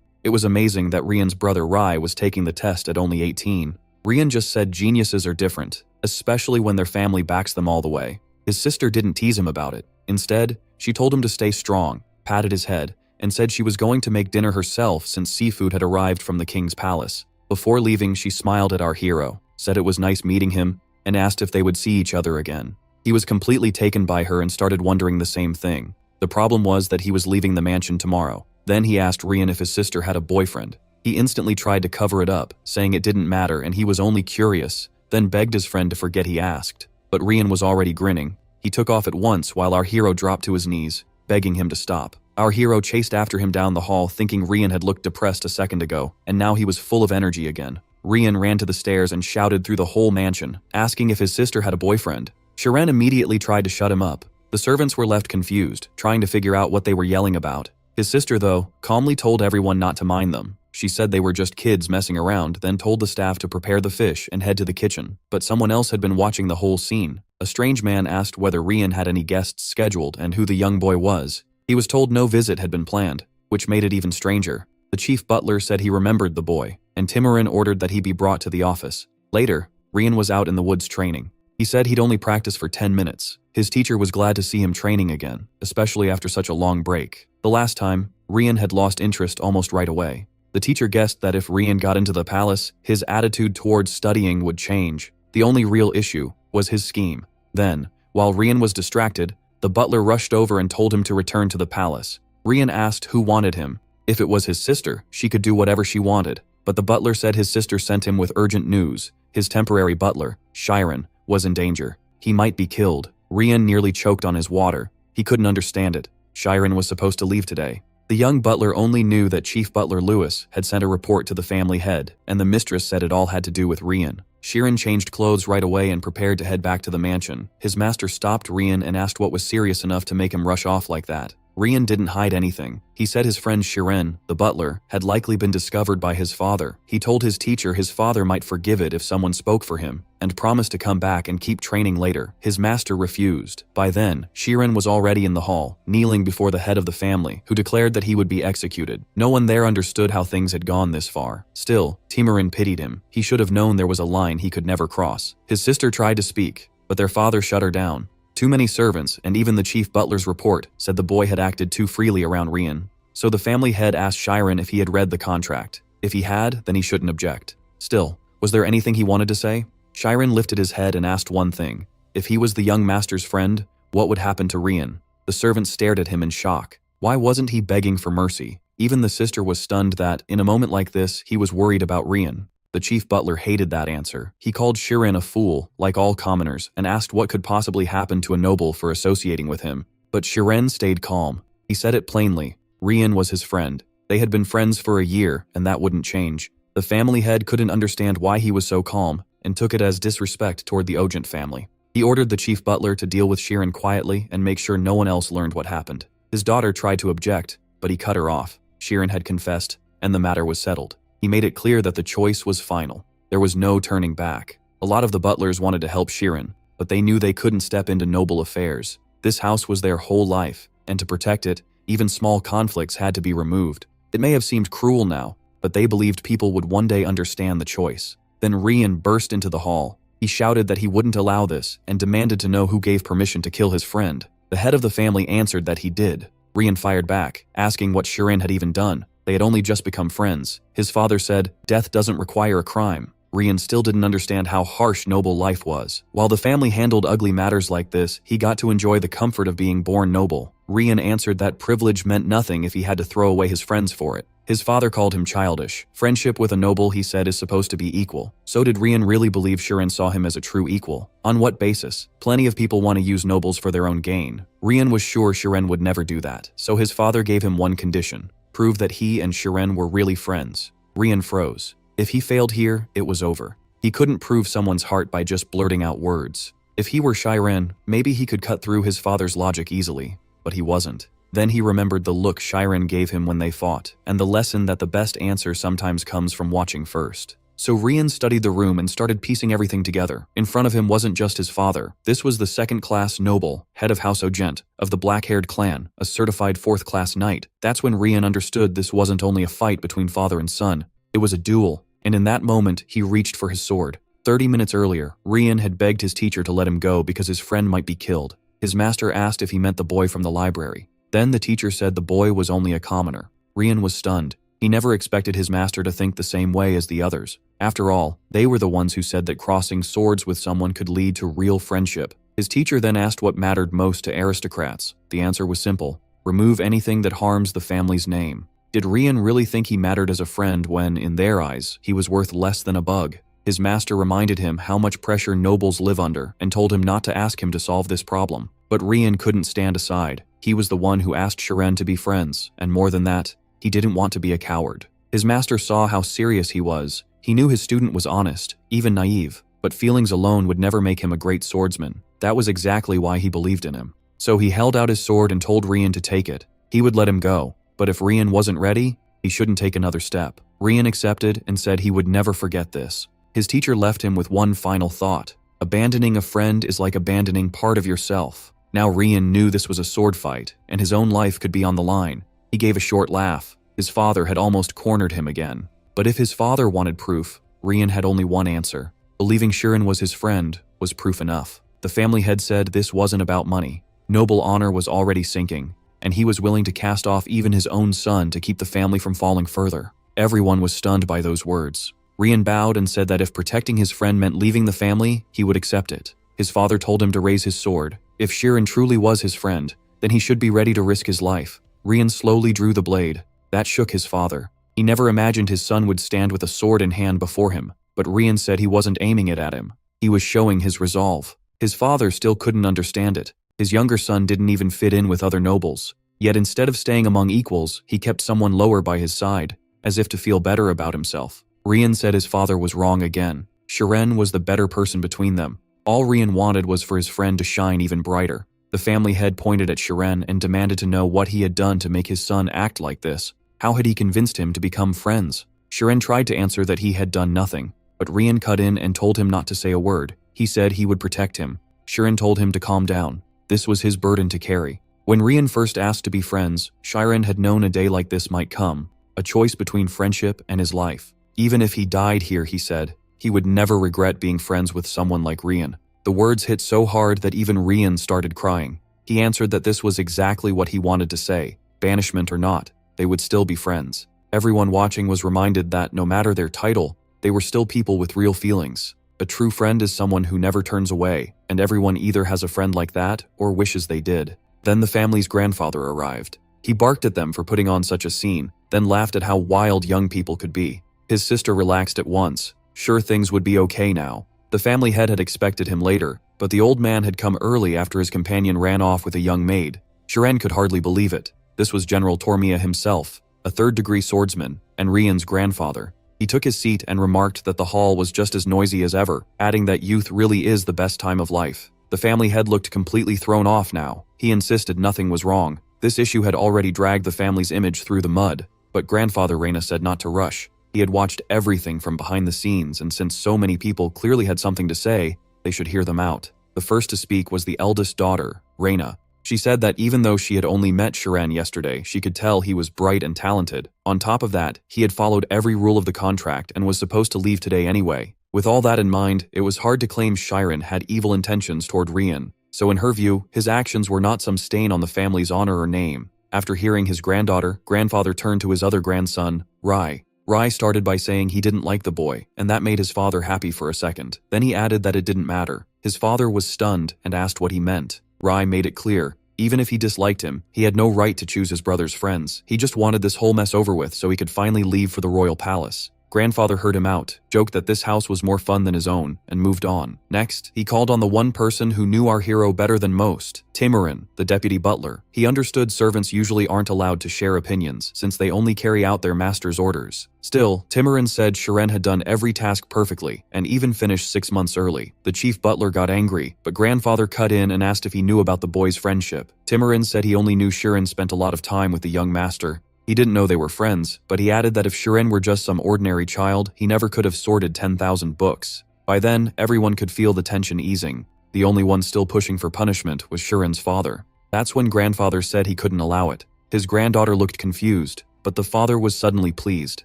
It was amazing that Rian's brother Rai was taking the test at only 18. Rian just said geniuses are different, especially when their family backs them all the way. His sister didn't tease him about it. Instead, she told him to stay strong, patted his head, and said she was going to make dinner herself since seafood had arrived from the king's palace. Before leaving, she smiled at our hero, said it was nice meeting him, and asked if they would see each other again. He was completely taken by her and started wondering the same thing. The problem was that he was leaving the mansion tomorrow. Then he asked Rian if his sister had a boyfriend. He instantly tried to cover it up, saying it didn't matter and he was only curious, then begged his friend to forget he asked. But Rian was already grinning. He took off at once while our hero dropped to his knees, begging him to stop. Our hero chased after him down the hall thinking Rian had looked depressed a second ago, and now he was full of energy again. Rian ran to the stairs and shouted through the whole mansion, asking if his sister had a boyfriend. Shiren immediately tried to shut him up. The servants were left confused, trying to figure out what they were yelling about. His sister, though, calmly told everyone not to mind them. She said they were just kids messing around, then told the staff to prepare the fish and head to the kitchen. But someone else had been watching the whole scene. A strange man asked whether Rian had any guests scheduled and who the young boy was. He was told no visit had been planned, which made it even stranger. The chief butler said he remembered the boy, and Timorin ordered that he be brought to the office. Later, Rian was out in the woods training. He said he'd only practiced for 10 minutes. His teacher was glad to see him training again, especially after such a long break. The last time, Rian had lost interest almost right away. The teacher guessed that if Rian got into the palace, his attitude towards studying would change. The only real issue was his scheme. Then, while Rian was distracted, the butler rushed over and told him to return to the palace. Rian asked who wanted him. If it was his sister, she could do whatever she wanted. But the butler said his sister sent him with urgent news. His temporary butler, Shiren, was in danger. He might be killed. Rian nearly choked on his water. He couldn't understand it. Shiren was supposed to leave today. The young butler only knew that Chief Butler Lewis had sent a report to the family head, and the mistress said it all had to do with Rian. Shiren changed clothes right away and prepared to head back to the mansion. His master stopped Rian and asked what was serious enough to make him rush off like that. Rian didn't hide anything. He said his friend Shiren, the butler, had likely been discovered by his father. He told his teacher his father might forgive it if someone spoke for him, and promised to come back and keep training later. His master refused. By then, Shiren was already in the hall, kneeling before the head of the family, who declared that he would be executed. No one there understood how things had gone this far. Still, Timorin pitied him. He should have known there was a line he could never cross. His sister tried to speak, but their father shut her down. Too many servants, and even the chief butler's report, said the boy had acted too freely around Rian. So the family head asked Shiren if he had read the contract. If he had, then he shouldn't object. Still, was there anything he wanted to say? Shiren lifted his head and asked one thing. If he was the young master's friend, what would happen to Rian? The servant stared at him in shock. Why wasn't he begging for mercy? Even the sister was stunned that, in a moment like this, he was worried about Rian. The chief butler hated that answer. He called Shiren a fool, like all commoners, and asked what could possibly happen to a noble for associating with him. But Shiren stayed calm. He said it plainly. Rian was his friend. They had been friends for a year, and that wouldn't change. The family head couldn't understand why he was so calm, and took it as disrespect toward the Ogent family. He ordered the chief butler to deal with Shiren quietly and make sure no one else learned what happened. His daughter tried to object, but he cut her off. Shiren had confessed, and the matter was settled. He made it clear that the choice was final. There was no turning back. A lot of the butlers wanted to help Shiren, but they knew they couldn't step into noble affairs. This house was their whole life, and to protect it, Even small conflicts had to be removed. It may have seemed cruel now, but they believed people would one day understand the choice. Then Rian burst into the hall. He shouted that he wouldn't allow this and demanded to know who gave permission to kill his friend. The head of the family answered that he did. Rian fired back, asking what Shirin had even done. They had only just become friends. His father said, "Death doesn't require a crime." Rian still didn't understand how harsh noble life was. While the family handled ugly matters like this, he got to enjoy the comfort of being born noble. Rian answered that privilege meant nothing if he had to throw away his friends for it. His father called him childish. Friendship with a noble, he said, is supposed to be equal. So did Rian really believe Shirin saw him as a true equal? On what basis? Plenty of people want to use nobles for their own gain. Rian was sure Shirin would never do that, so his father gave him one condition: prove that he and Shirin were really friends. Rian froze. If he failed here, it was over. He couldn't prove someone's heart by just blurting out words. If he were Shirin, maybe he could cut through his father's logic easily, but he wasn't. Then he remembered the look Shirin gave him when they fought, and the lesson that the best answer sometimes comes from watching first. So Rian studied the room and started piecing everything together. In front of him wasn't just his father. This was the second-class noble, head of House Ogent, of the black-haired clan, a certified fourth-class knight. That's when Rian understood this wasn't only a fight between father and son. It was a duel, and in that moment, he reached for his sword. 30 minutes earlier, Rian had begged his teacher to let him go because his friend might be killed. His master asked if he meant the boy from the library. Then the teacher said the boy was only a commoner. Rian was stunned. He never expected his master to think the same way as the others. After all, they were the ones who said that crossing swords with someone could lead to real friendship. His teacher then asked what mattered most to aristocrats. The answer was simple: remove anything that harms the family's name. Did Rian really think he mattered as a friend when, in their eyes, he was worth less than a bug? His master reminded him how much pressure nobles live under and told him not to ask him to solve this problem. But Rian couldn't stand aside. He was the one who asked Shirin to be friends, and more than that, he didn't want to be a coward. His master saw how serious he was. He knew his student was honest, even naive, but feelings alone would never make him a great swordsman. That was exactly why he believed in him. So he held out his sword and told Rian to take it. He would let him go, but if Rian wasn't ready, he shouldn't take another step. Rian accepted and said he would never forget this. His teacher left him with one final thought: abandoning a friend is like abandoning part of yourself. Now Rian knew this was a sword fight, and his own life could be on the line. He gave a short laugh. His father had almost cornered him again. But if his father wanted proof, Rian had only one answer. Believing Shirin was his friend was proof enough. The family head said this wasn't about money. Noble honor was already sinking, and he was willing to cast off even his own son to keep the family from falling further. Everyone was stunned by those words. Rian bowed and said that if protecting his friend meant leaving the family, he would accept it. His father told him to raise his sword. If Shirin truly was his friend, then he should be ready to risk his life. Rian slowly drew the blade. That shook his father. He never imagined his son would stand with a sword in hand before him, but Rian said he wasn't aiming it at him. He was showing his resolve. His father still couldn't understand it. His younger son didn't even fit in with other nobles. Yet instead of staying among equals, he kept someone lower by his side, as if to feel better about himself. Rian said his father was wrong again. Shirin was the better person between them. All Rian wanted was for his friend to shine even brighter. The family head pointed at Shirin and demanded to know what he had done to make his son act like this. How had he convinced him to become friends? Shirin tried to answer that he had done nothing, but Rian cut in and told him not to say a word. He said he would protect him. Shirin told him to calm down. This was his burden to carry. When Rian first asked to be friends, Shirin had known a day like this might come, a choice between friendship and his life. Even if he died here, he said, he would never regret being friends with someone like Rian. The words hit so hard that even Rian started crying. He answered that this was exactly what he wanted to say. Banishment or not, they would still be friends. Everyone watching was reminded that no matter their title, they were still people with real feelings. A true friend is someone who never turns away, and everyone either has a friend like that or wishes they did. Then the family's grandfather arrived. He barked at them for putting on such a scene, then laughed at how wild young people could be. His sister relaxed at once. Sure, things would be okay now. The family head had expected him later, but the old man had come early after his companion ran off with a young maid. Shirin could hardly believe it. This was General Tormia himself, a third-degree swordsman, and Rian's grandfather. He took his seat and remarked that the hall was just as noisy as ever, adding that youth really is the best time of life. The family head looked completely thrown off now. He insisted nothing was wrong. This issue had already dragged the family's image through the mud, but Grandfather Reyna said not to rush. He had watched everything from behind the scenes, and since so many people clearly had something to say, they should hear them out. The first to speak was the eldest daughter, Reyna. She said that even though she had only met Shiren yesterday, she could tell he was bright and talented. On top of that, he had followed every rule of the contract and was supposed to leave today anyway. With all that in mind, it was hard to claim Shiren had evil intentions toward Rian. So in her view, his actions were not some stain on the family's honor or name. After hearing his grandfather turned to his other grandson, Rai. Rai started by saying he didn't like the boy, and that made his father happy for a second. Then he added that it didn't matter. His father was stunned and asked what he meant. Rai made it clear, even if he disliked him, he had no right to choose his brother's friends. He just wanted this whole mess over with so he could finally leave for the royal palace. Grandfather heard him out, joked that this house was more fun than his own, and moved on. Next, he called on the one person who knew our hero better than most, Timorin, the deputy butler. He understood servants usually aren't allowed to share opinions, since they only carry out their master's orders. Still, Timorin said Shiren had done every task perfectly, and even finished 6 months early. The chief butler got angry, but grandfather cut in and asked if he knew about the boy's friendship. Timorin said he only knew Shiren spent a lot of time with the young master. He didn't know they were friends, but he added that if Shiren were just some ordinary child, he never could have sorted 10,000 books. By then, everyone could feel the tension easing. The only one still pushing for punishment was Shiren's father. That's when grandfather said he couldn't allow it. His granddaughter looked confused, but the father was suddenly pleased.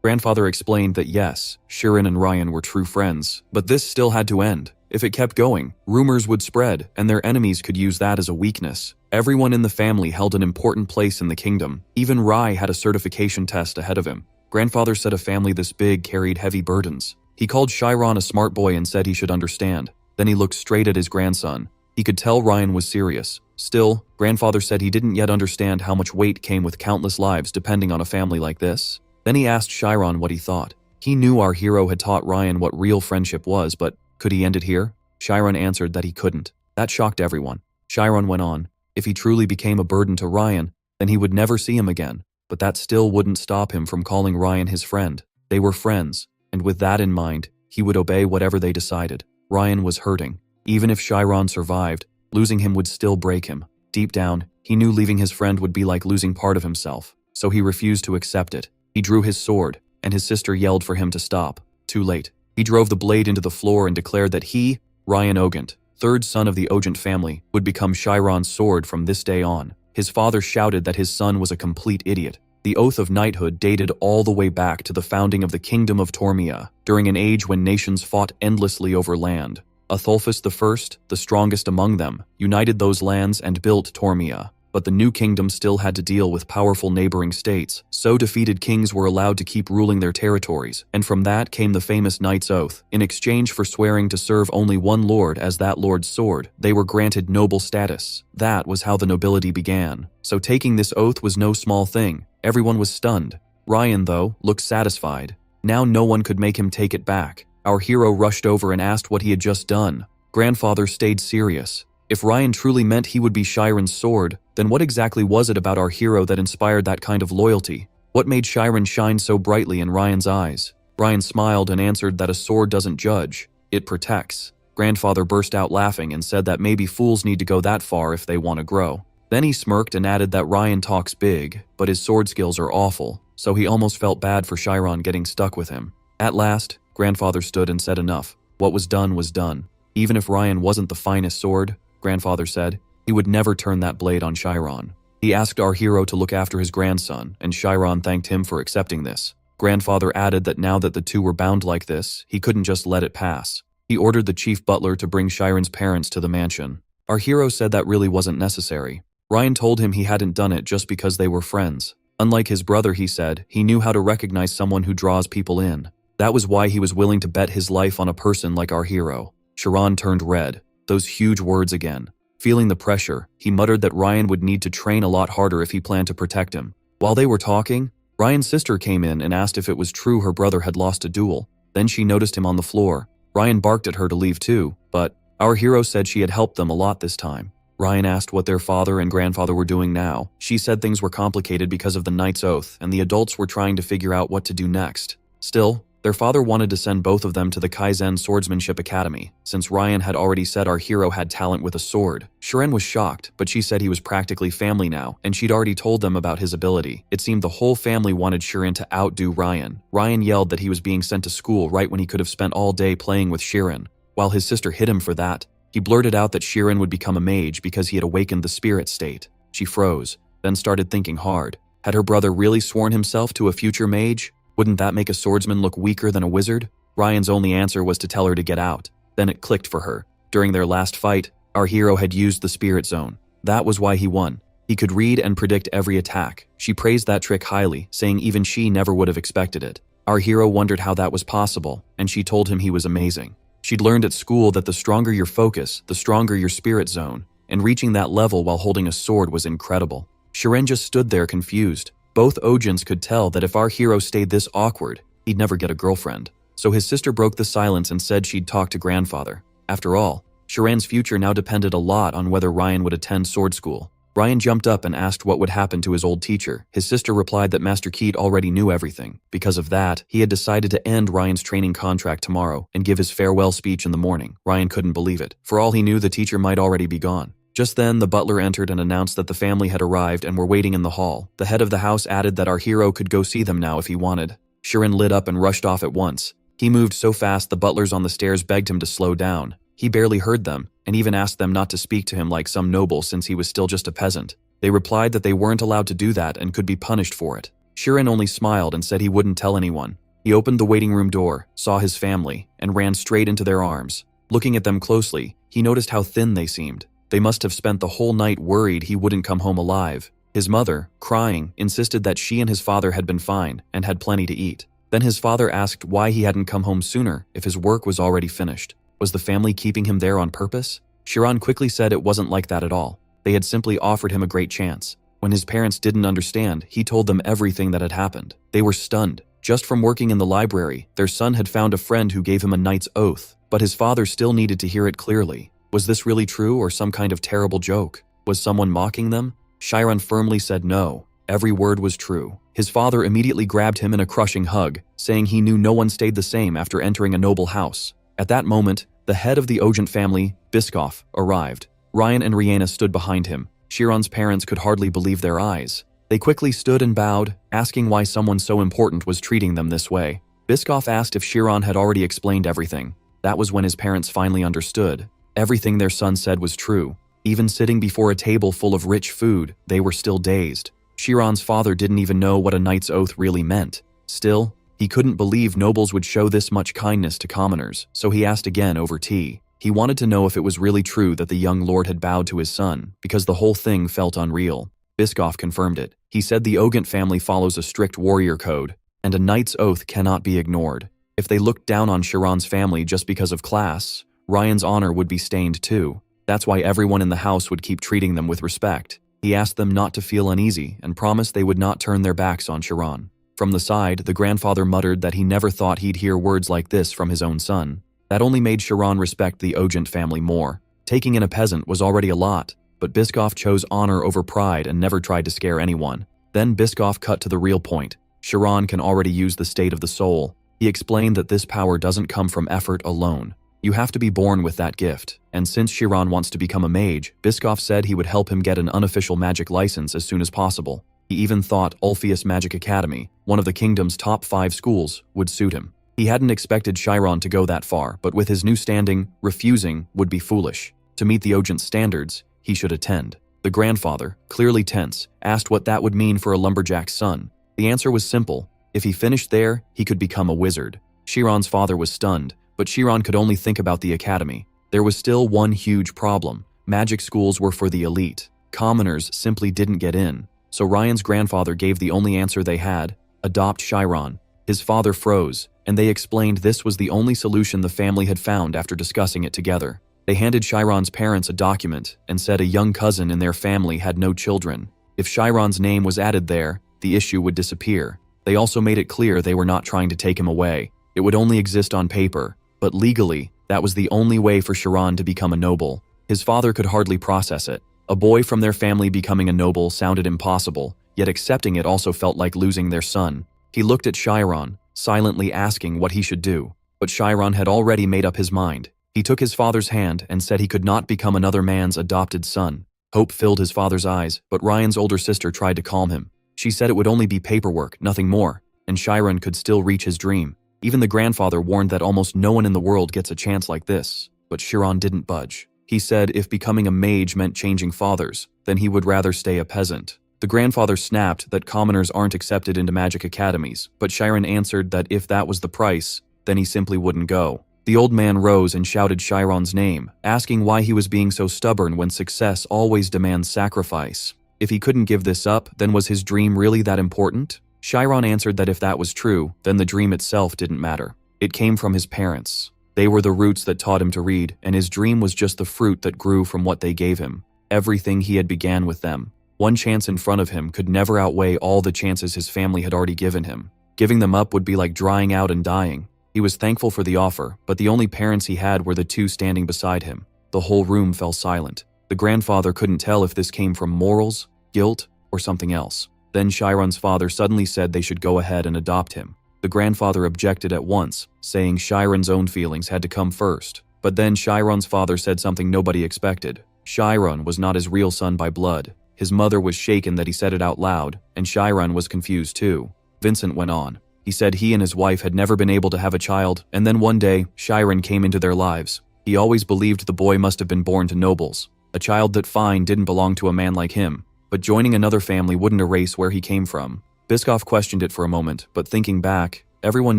Grandfather explained that yes, Shiren and Ryan were true friends, but this still had to end. If it kept going, rumors would spread, and their enemies could use that as a weakness. Everyone in the family held an important place in the kingdom. Even Rai had a certification test ahead of him. Grandfather said a family this big carried heavy burdens. He called Chiron a smart boy and said he should understand. Then he looked straight at his grandson. He could tell Ryan was serious. Still, grandfather said he didn't yet understand how much weight came with countless lives depending on a family like this. Then he asked Chiron what he thought. He knew our hero had taught Ryan what real friendship was, but could he end it here? Chiron answered that he couldn't. That shocked everyone. Chiron went on. If he truly became a burden to Ryan, then he would never see him again. But that still wouldn't stop him from calling Ryan his friend. They were friends, and with that in mind, he would obey whatever they decided. Ryan was hurting. Even if Chiron survived, losing him would still break him. Deep down, he knew leaving his friend would be like losing part of himself, so he refused to accept it. He drew his sword, and his sister yelled for him to stop. Too late. He drove the blade into the floor and declared that he, Ryan Ogent, third son of the Ogent family, would become Chiron's sword from this day on. His father shouted that his son was a complete idiot. The oath of knighthood dated all the way back to the founding of the Kingdom of Tormia, during an age when nations fought endlessly over land. Atholphus I, the strongest among them, united those lands and built Tormia. But the new kingdom still had to deal with powerful neighboring states, so defeated kings were allowed to keep ruling their territories, and from that came the famous Knight's Oath. In exchange for swearing to serve only one lord as that lord's sword, they were granted noble status. That was how the nobility began. So taking this oath was no small thing. Everyone was stunned. Ryan, though, looked satisfied. Now no one could make him take it back. Our hero rushed over and asked what he had just done. Grandfather stayed serious. If Ryan truly meant he would be Chiron's sword, then what exactly was it about our hero that inspired that kind of loyalty? What made Chiron shine so brightly in Ryan's eyes? Ryan smiled and answered that a sword doesn't judge, it protects. Grandfather burst out laughing and said that maybe fools need to go that far if they want to grow. Then he smirked and added that Ryan talks big, but his sword skills are awful, so he almost felt bad for Chiron getting stuck with him. At last, Grandfather stood and said enough. What was done was done. Even if Ryan wasn't the finest sword, Grandfather said, he would never turn that blade on Chiron. He asked our hero to look after his grandson, and Chiron thanked him for accepting this. Grandfather added that now that the two were bound like this, he couldn't just let it pass. He ordered the chief butler to bring Chiron's parents to the mansion. Our hero said that really wasn't necessary. Ryan told him he hadn't done it just because they were friends. Unlike his brother, he said, he knew how to recognize someone who draws people in. That was why he was willing to bet his life on a person like our hero. Chiron turned red. Those huge words again. Feeling the pressure, he muttered that Ryan would need to train a lot harder if he planned to protect him. While they were talking, Ryan's sister came in and asked if it was true her brother had lost a duel. Then she noticed him on the floor. Ryan barked at her to leave too, but our hero said she had helped them a lot this time. Ryan asked what their father and grandfather were doing now. She said things were complicated because of the Knight's Oath, and the adults were trying to figure out what to do next. Still, their father wanted to send both of them to the Kaizen Swordsmanship Academy, since Ryan had already said our hero had talent with a sword. Shiren was shocked, but she said he was practically family now, and she'd already told them about his ability. It seemed the whole family wanted Shiren to outdo Ryan. Ryan yelled that he was being sent to school right when he could have spent all day playing with Shiren. While his sister hit him for that, He blurted out that Shiran would become a mage because he had awakened the spirit state. She froze, then started thinking hard. Had her brother really sworn himself to a future mage? Wouldn't that make a swordsman look weaker than a wizard? Ryan's only answer was to tell her to get out. Then it clicked for her. During their last fight, our hero had used the spirit zone. That was why he won. He could read and predict every attack. She praised that trick highly, saying even she never would have expected it. Our hero wondered how that was possible, and she told him he was amazing. She'd learned at school that the stronger your focus, the stronger your spirit zone, and reaching that level while holding a sword was incredible. Shiren just stood there confused. Both Ojins could tell that if our hero stayed this awkward, he'd never get a girlfriend. So his sister broke the silence and said she'd talk to grandfather. After all, Shiren's future now depended a lot on whether Ryan would attend sword school. Ryan jumped up and asked what would happen to his old teacher. His sister replied that Master Keat already knew everything. Because of that, he had decided to end Ryan's training contract tomorrow and give his farewell speech in the morning. Ryan couldn't believe it. For all he knew, the teacher might already be gone. Just then, the butler entered and announced that the family had arrived and were waiting in the hall. The head of the house added that our hero could go see them now if he wanted. Shiren lit up and rushed off at once. He moved so fast the butlers on the stairs begged him to slow down. He barely heard them, and even asked them not to speak to him like some noble since he was still just a peasant. They replied that they weren't allowed to do that and could be punished for it. Shiren only smiled and said he wouldn't tell anyone. He opened the waiting room door, saw his family, and ran straight into their arms. Looking at them closely, he noticed how thin they seemed. They must have spent the whole night worried he wouldn't come home alive. His mother, crying, insisted that she and his father had been fine and had plenty to eat. Then his father asked why he hadn't come home sooner if his work was already finished. Was the family keeping him there on purpose? Shiran quickly said it wasn't like that at all. They had simply offered him a great chance. When his parents didn't understand, he told them everything that had happened. They were stunned. Just from working in the library, their son had found a friend who gave him a knight's oath, but his father still needed to hear it clearly. Was this really true or some kind of terrible joke? Was someone mocking them? Shiran firmly said no. Every word was true. His father immediately grabbed him in a crushing hug, saying he knew no one stayed the same after entering a noble house. At that moment, the head of the Ojant family, Biskov, arrived. Ryan and Rihanna stood behind him. Shiran's parents could hardly believe their eyes. They quickly stood and bowed, asking why someone so important was treating them this way. Biskov asked if Shiran had already explained everything. That was when his parents finally understood. Everything their son said was true. Even sitting before a table full of rich food, they were still dazed. Shiran's father didn't even know what a knight's oath really meant. Still, he couldn't believe nobles would show this much kindness to commoners, so he asked again over tea. He wanted to know if it was really true that the young lord had bowed to his son, because the whole thing felt unreal. Biskov confirmed it. He said the Ogant family follows a strict warrior code, and a knight's oath cannot be ignored. If they looked down on Shiran's family just because of class, Ryan's honor would be stained too. That's why everyone in the house would keep treating them with respect. He asked them not to feel uneasy and promised they would not turn their backs on Shiran. From the side, the grandfather muttered that he never thought he'd hear words like this from his own son. That only made Shiran respect the Ojant family more. Taking in a peasant was already a lot, but Biskov chose honor over pride and never tried to scare anyone. Then Biskov cut to the real point. Shiran can already use the state of the soul. He explained that this power doesn't come from effort alone. You have to be born with that gift, and since Shiran wants to become a mage, Biskov said he would help him get an unofficial magic license as soon as possible. He even thought Ulfius Magic Academy, one of the kingdom's top 5 schools, would suit him. He hadn't expected Shiran to go that far, but with his new standing, refusing would be foolish. To meet the Ojant's standards, he should attend. The grandfather, clearly tense, asked what that would mean for a lumberjack's son. The answer was simple. If he finished there, he could become a wizard. Shiran's father was stunned, but Shiran could only think about the academy. There was still one huge problem. Magic schools were for the elite. Commoners simply didn't get in. So Ryan's grandfather gave the only answer they had: adopt Shiran. His father froze, and they explained this was the only solution the family had found after discussing it together. They handed Shiran's parents a document and said a young cousin in their family had no children. If Shiran's name was added there, the issue would disappear. They also made it clear they were not trying to take him away. It would only exist on paper, but legally, that was the only way for Shiran to become a noble. His father could hardly process it. A boy from their family becoming a noble sounded impossible, yet accepting it also felt like losing their son. He looked at Shiran, silently asking what he should do, but Shiran had already made up his mind. He took his father's hand and said he could not become another man's adopted son. Hope filled his father's eyes, but Ryan's older sister tried to calm him. She said it would only be paperwork, nothing more, and Shiran could still reach his dream. Even the grandfather warned that almost no one in the world gets a chance like this, but Shiran didn't budge. He said if becoming a mage meant changing fathers, then he would rather stay a peasant. The grandfather snapped that commoners aren't accepted into magic academies, but Chiron answered that if that was the price, then he simply wouldn't go. The old man rose and shouted Chiron's name, asking why he was being so stubborn when success always demands sacrifice. If he couldn't give this up, then was his dream really that important? Chiron answered that if that was true, then the dream itself didn't matter. It came from his parents. They were the roots that taught him to read, and his dream was just the fruit that grew from what they gave him. Everything he had began with them. One chance in front of him could never outweigh all the chances his family had already given him. Giving them up would be like drying out and dying. He was thankful for the offer, but the only parents he had were the two standing beside him. The whole room fell silent. The grandfather couldn't tell if this came from morals, guilt, or something else. Then Chiron's father suddenly said they should go ahead and adopt him. The grandfather objected at once, saying Chiron's own feelings had to come first. But then Chiron's father said something nobody expected. Chiron was not his real son by blood. His mother was shaken that he said it out loud, and Chiron was confused too. Vincent went on. He said he and his wife had never been able to have a child, and then one day, Chiron came into their lives. He always believed the boy must have been born to nobles. A child that fine didn't belong to a man like him. But joining another family wouldn't erase where he came from. Biscoff questioned it for a moment, but thinking back, everyone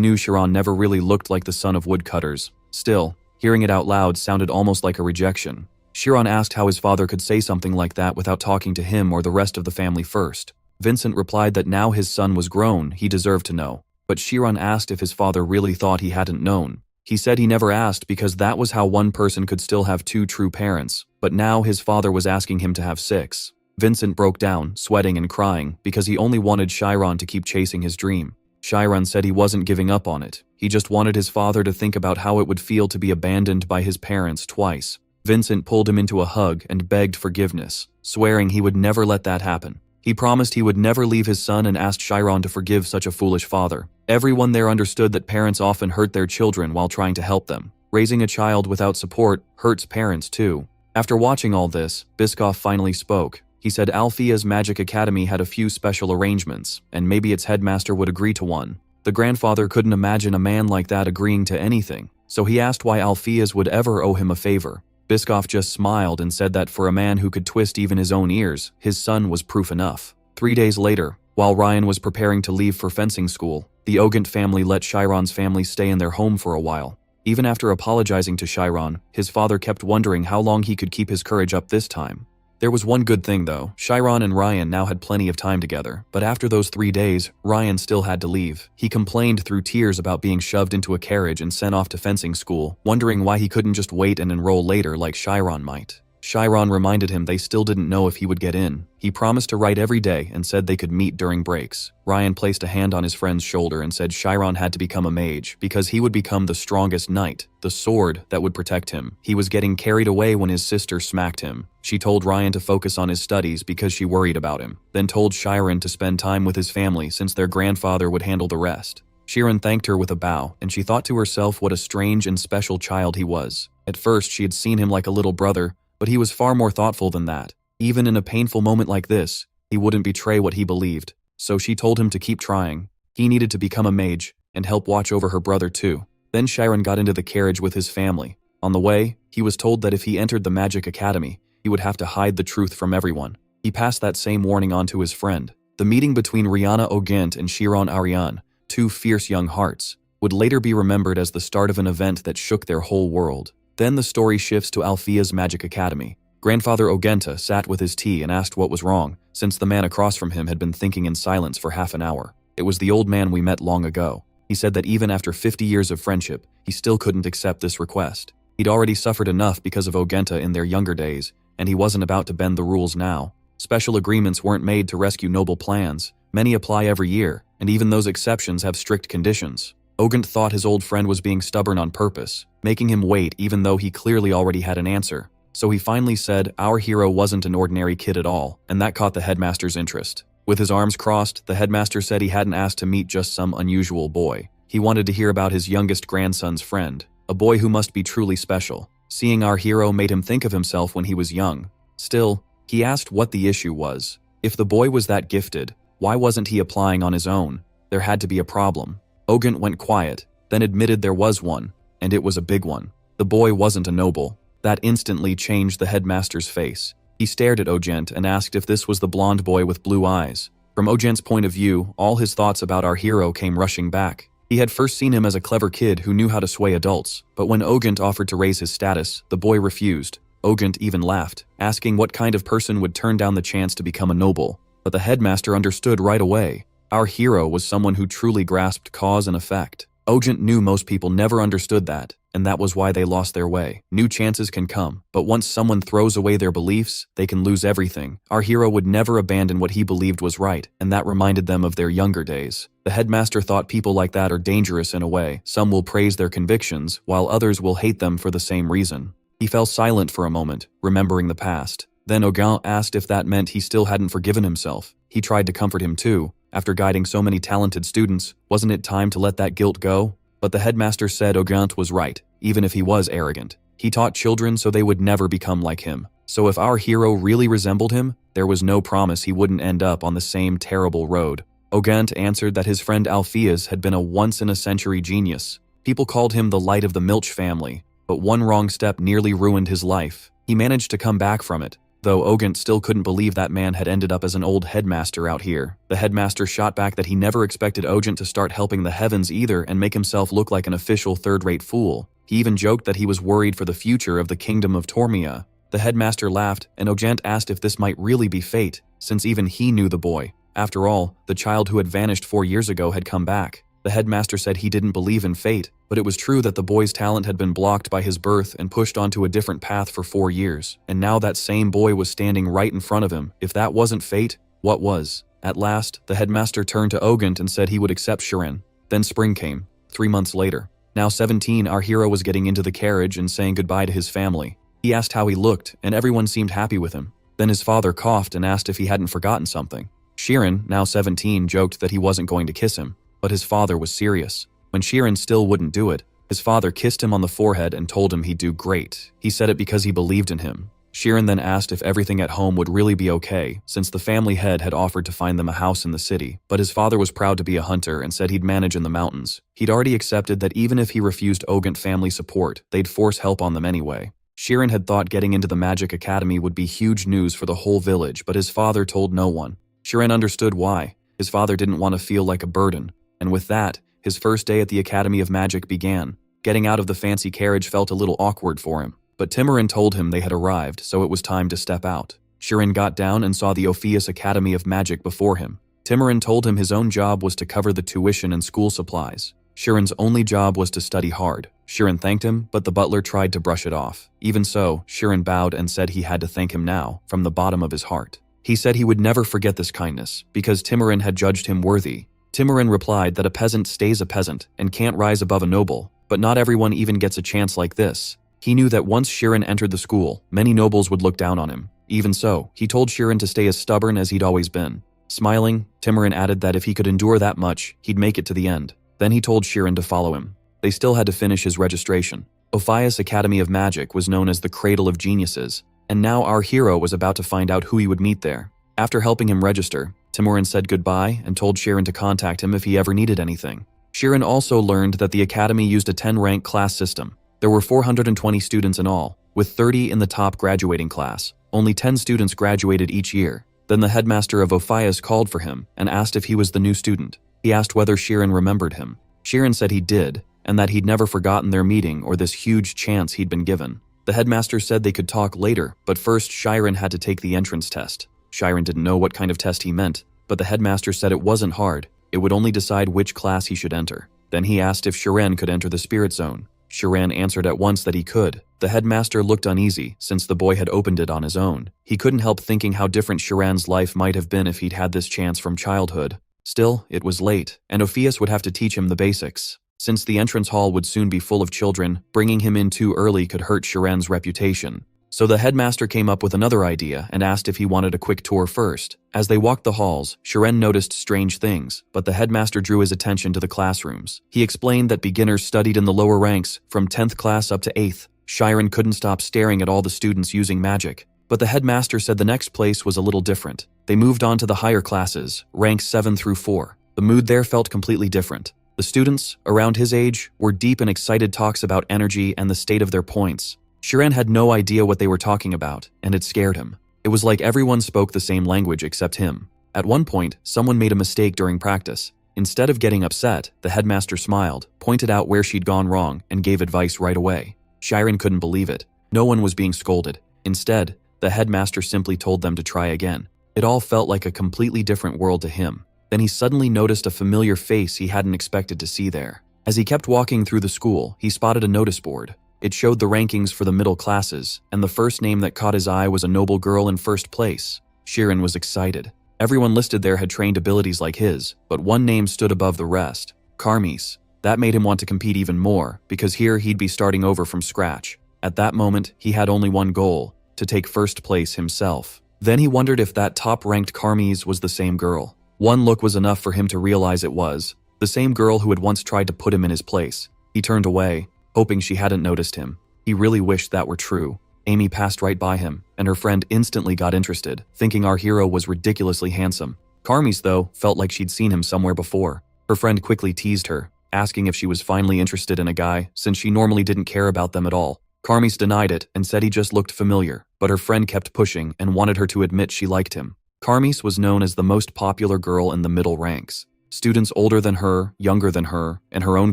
knew Chiron never really looked like the son of woodcutters. Still, hearing it out loud sounded almost like a rejection. Chiron asked how his father could say something like that without talking to him or the rest of the family first. Vincent replied that now his son was grown, he deserved to know. But Chiron asked if his father really thought he hadn't known. He said he never asked because that was how one person could still have two true parents, but now his father was asking him to have 6. Vincent broke down, sweating and crying, because he only wanted Chiron to keep chasing his dream. Chiron said he wasn't giving up on it. He just wanted his father to think about how it would feel to be abandoned by his parents twice. Vincent pulled him into a hug and begged forgiveness, swearing he would never let that happen. He promised he would never leave his son and asked Chiron to forgive such a foolish father. Everyone there understood that parents often hurt their children while trying to help them. Raising a child without support hurts parents too. After watching all this, Biscoff finally spoke. He said Althea's Magic Academy had a few special arrangements, and maybe its headmaster would agree to one. The grandfather couldn't imagine a man like that agreeing to anything, so he asked why Althea's would ever owe him a favor. Biscoff just smiled and said that for a man who could twist even his own ears, his son was proof enough. 3 days later, while Ryan was preparing to leave for fencing school, the Ogent family let Chiron's family stay in their home for a while. Even after apologizing to Chiron, his father kept wondering how long he could keep his courage up this time. There was one good thing though, Chiron and Ryan now had plenty of time together, but after those 3 days, Ryan still had to leave. He complained through tears about being shoved into a carriage and sent off to fencing school, wondering why he couldn't just wait and enroll later like Chiron might. Chiron reminded him they still didn't know if he would get in. He promised to write every day and said they could meet during breaks. Ryan placed a hand on his friend's shoulder and said Chiron had to become a mage because he would become the strongest knight, the sword that would protect him. He was getting carried away when his sister smacked him. She told Ryan to focus on his studies because she worried about him, then told Chiron to spend time with his family since their grandfather would handle the rest. Chiron thanked her with a bow, and she thought to herself what a strange and special child he was. At first, she had seen him like a little brother, but he was far more thoughtful than that. Even in a painful moment like this, he wouldn't betray what he believed, so she told him to keep trying. He needed to become a mage and help watch over her brother too. Then Chiron got into the carriage with his family. On the way, he was told that if he entered the Magic Academy, he would have to hide the truth from everyone. He passed that same warning on to his friend. The meeting between Rihanna Ogent and Chiron Ariane, two fierce young hearts, would later be remembered as the start of an event that shook their whole world. Then the story shifts to Althea's Magic Academy. Grandfather Ogenta sat with his tea and asked what was wrong, since the man across from him had been thinking in silence for half an hour. It was the old man we met long ago. He said that even after 50 years of friendship, he still couldn't accept this request. He'd already suffered enough because of Ogenta in their younger days, and he wasn't about to bend the rules now. Special agreements weren't made to rescue noble plans. Many apply every year, and even those exceptions have strict conditions. Ogent thought his old friend was being stubborn on purpose, making him wait even though he clearly already had an answer. So he finally said our hero wasn't an ordinary kid at all, and that caught the headmaster's interest. With his arms crossed, the headmaster said he hadn't asked to meet just some unusual boy. He wanted to hear about his youngest grandson's friend, a boy who must be truly special. Seeing our hero made him think of himself when he was young. Still, he asked what the issue was. If the boy was that gifted, why wasn't he applying on his own? There had to be a problem. Ogent went quiet, then admitted there was one, and it was a big one. The boy wasn't a noble. That instantly changed the headmaster's face. He stared at Ogent and asked if this was the blonde boy with blue eyes. From Ogent's point of view, all his thoughts about our hero came rushing back. He had first seen him as a clever kid who knew how to sway adults, but when Ogent offered to raise his status, the boy refused. Ogent even laughed, asking what kind of person would turn down the chance to become a noble. But the headmaster understood right away. Our hero was someone who truly grasped cause and effect. Ogent knew most people never understood that, and that was why they lost their way. New chances can come, but once someone throws away their beliefs, they can lose everything. Our hero would never abandon what he believed was right, and that reminded them of their younger days. The headmaster thought people like that are dangerous in a way. Some will praise their convictions, while others will hate them for the same reason. He fell silent for a moment, remembering the past. Then Ogent asked if that meant he still hadn't forgiven himself. He tried to comfort him too. After guiding so many talented students, wasn't it time to let that guilt go? But the headmaster said Ogent was right, even if he was arrogant. He taught children so they would never become like him. So if our hero really resembled him, there was no promise he wouldn't end up on the same terrible road. Ogent answered that his friend Alpheus had been a once-in-a-century genius. People called him the light of the Milch family, but one wrong step nearly ruined his life. He managed to come back from it, though Ogent still couldn't believe that man had ended up as an old headmaster out here. The headmaster shot back that he never expected Ogent to start helping the heavens either and make himself look like an official third-rate fool. He even joked that he was worried for the future of the kingdom of Tormia. The headmaster laughed, and Ogent asked if this might really be fate, since even he knew the boy. After all, the child who had vanished 4 years ago had come back. The headmaster said he didn't believe in fate, but it was true that the boy's talent had been blocked by his birth and pushed onto a different path for 4 years, and now that same boy was standing right in front of him. If that wasn't fate, what was? At last, the headmaster turned to Ogent and said he would accept Shirin. Then spring came, 3 months later. Now 17, our hero was getting into the carriage and saying goodbye to his family. He asked how he looked, and everyone seemed happy with him. Then his father coughed and asked if he hadn't forgotten something. Shirin, now 17, joked that he wasn't going to kiss him, but his father was serious. When Shirin still wouldn't do it, his father kissed him on the forehead and told him he'd do great. He said it because he believed in him. Shirin then asked if everything at home would really be okay, since the family head had offered to find them a house in the city, but his father was proud to be a hunter and said he'd manage in the mountains. He'd already accepted that even if he refused Ogent family support, they'd force help on them anyway. Shirin had thought getting into the magic academy would be huge news for the whole village, but his father told no one. Shirin understood why. His father didn't want to feel like a burden. And with that, his first day at the Academy of Magic began. Getting out of the fancy carriage felt a little awkward for him, but Timorin told him they had arrived, so it was time to step out. Shirin got down and saw the Ophius Academy of Magic before him. Timorin told him his own job was to cover the tuition and school supplies. Shirin's only job was to study hard. Shirin thanked him, but the butler tried to brush it off. Even so, Shirin bowed and said he had to thank him now, from the bottom of his heart. He said he would never forget this kindness, because Timorin had judged him worthy. Timorin replied that a peasant stays a peasant and can't rise above a noble, but not everyone even gets a chance like this. He knew that once Shirin entered the school, many nobles would look down on him. Even so, he told Shirin to stay as stubborn as he'd always been. Smiling, Timorin added that if he could endure that much, he'd make it to the end. Then he told Shirin to follow him. They still had to finish his registration. Ophius Academy of Magic was known as the Cradle of Geniuses, and now our hero was about to find out who he would meet there. After helping him register, Timorin said goodbye and told Shirin to contact him if he ever needed anything. Shirin also learned that the academy used a 10-rank class system. There were 420 students in all, with 30 in the top graduating class. Only 10 students graduated each year. Then the headmaster of Ophius called for him and asked if he was the new student. He asked whether Shirin remembered him. Shirin said he did, and that he'd never forgotten their meeting or this huge chance he'd been given. The headmaster said they could talk later, but first Shirin had to take the entrance test. Shirin didn't know what kind of test he meant, but the headmaster said it wasn't hard. It would only decide which class he should enter. Then he asked if Shirin could enter the spirit zone. Shirin answered at once that he could. The headmaster looked uneasy, since the boy had opened it on his own. He couldn't help thinking how different Shirin's life might have been if he'd had this chance from childhood. Still, it was late, and Ophius would have to teach him the basics. Since the entrance hall would soon be full of children, bringing him in too early could hurt Shirin's reputation. So the headmaster came up with another idea and asked if he wanted a quick tour first. As they walked the halls, Shirin noticed strange things, but the headmaster drew his attention to the classrooms. He explained that beginners studied in the lower ranks, from 10th class up to 8th. Shirin couldn't stop staring at all the students using magic. But the headmaster said the next place was a little different. They moved on to the higher classes, ranks 7 through 4. The mood there felt completely different. The students, around his age, were deep in excited talks about energy and the state of their points. Shiran had no idea what they were talking about, and it scared him. It was like everyone spoke the same language except him. At one point, someone made a mistake during practice. Instead of getting upset, the headmaster smiled, pointed out where she'd gone wrong, and gave advice right away. Shiran couldn't believe it. No one was being scolded. Instead, the headmaster simply told them to try again. It all felt like a completely different world to him. Then he suddenly noticed a familiar face he hadn't expected to see there. As he kept walking through the school, he spotted a notice board. It showed the rankings for the middle classes, and the first name that caught his eye was a noble girl in first place. Shiran was excited. Everyone listed there had trained abilities like his, but one name stood above the rest: Carmes. That made him want to compete even more, because here he'd be starting over from scratch. At that moment, he had only one goal: to take first place himself. Then he wondered if that top-ranked Carmes was the same girl. One look was enough for him to realize it was the same girl who had once tried to put him in his place. He turned away, hoping she hadn't noticed him. He really wished that were true. Amy passed right by him, and her friend instantly got interested, thinking our hero was ridiculously handsome. Carmes, though, felt like she'd seen him somewhere before. Her friend quickly teased her, asking if she was finally interested in a guy, since she normally didn't care about them at all. Carmes denied it and said he just looked familiar, but her friend kept pushing and wanted her to admit she liked him. Carmes was known as the most popular girl in the middle ranks. Students older than her, younger than her, and her own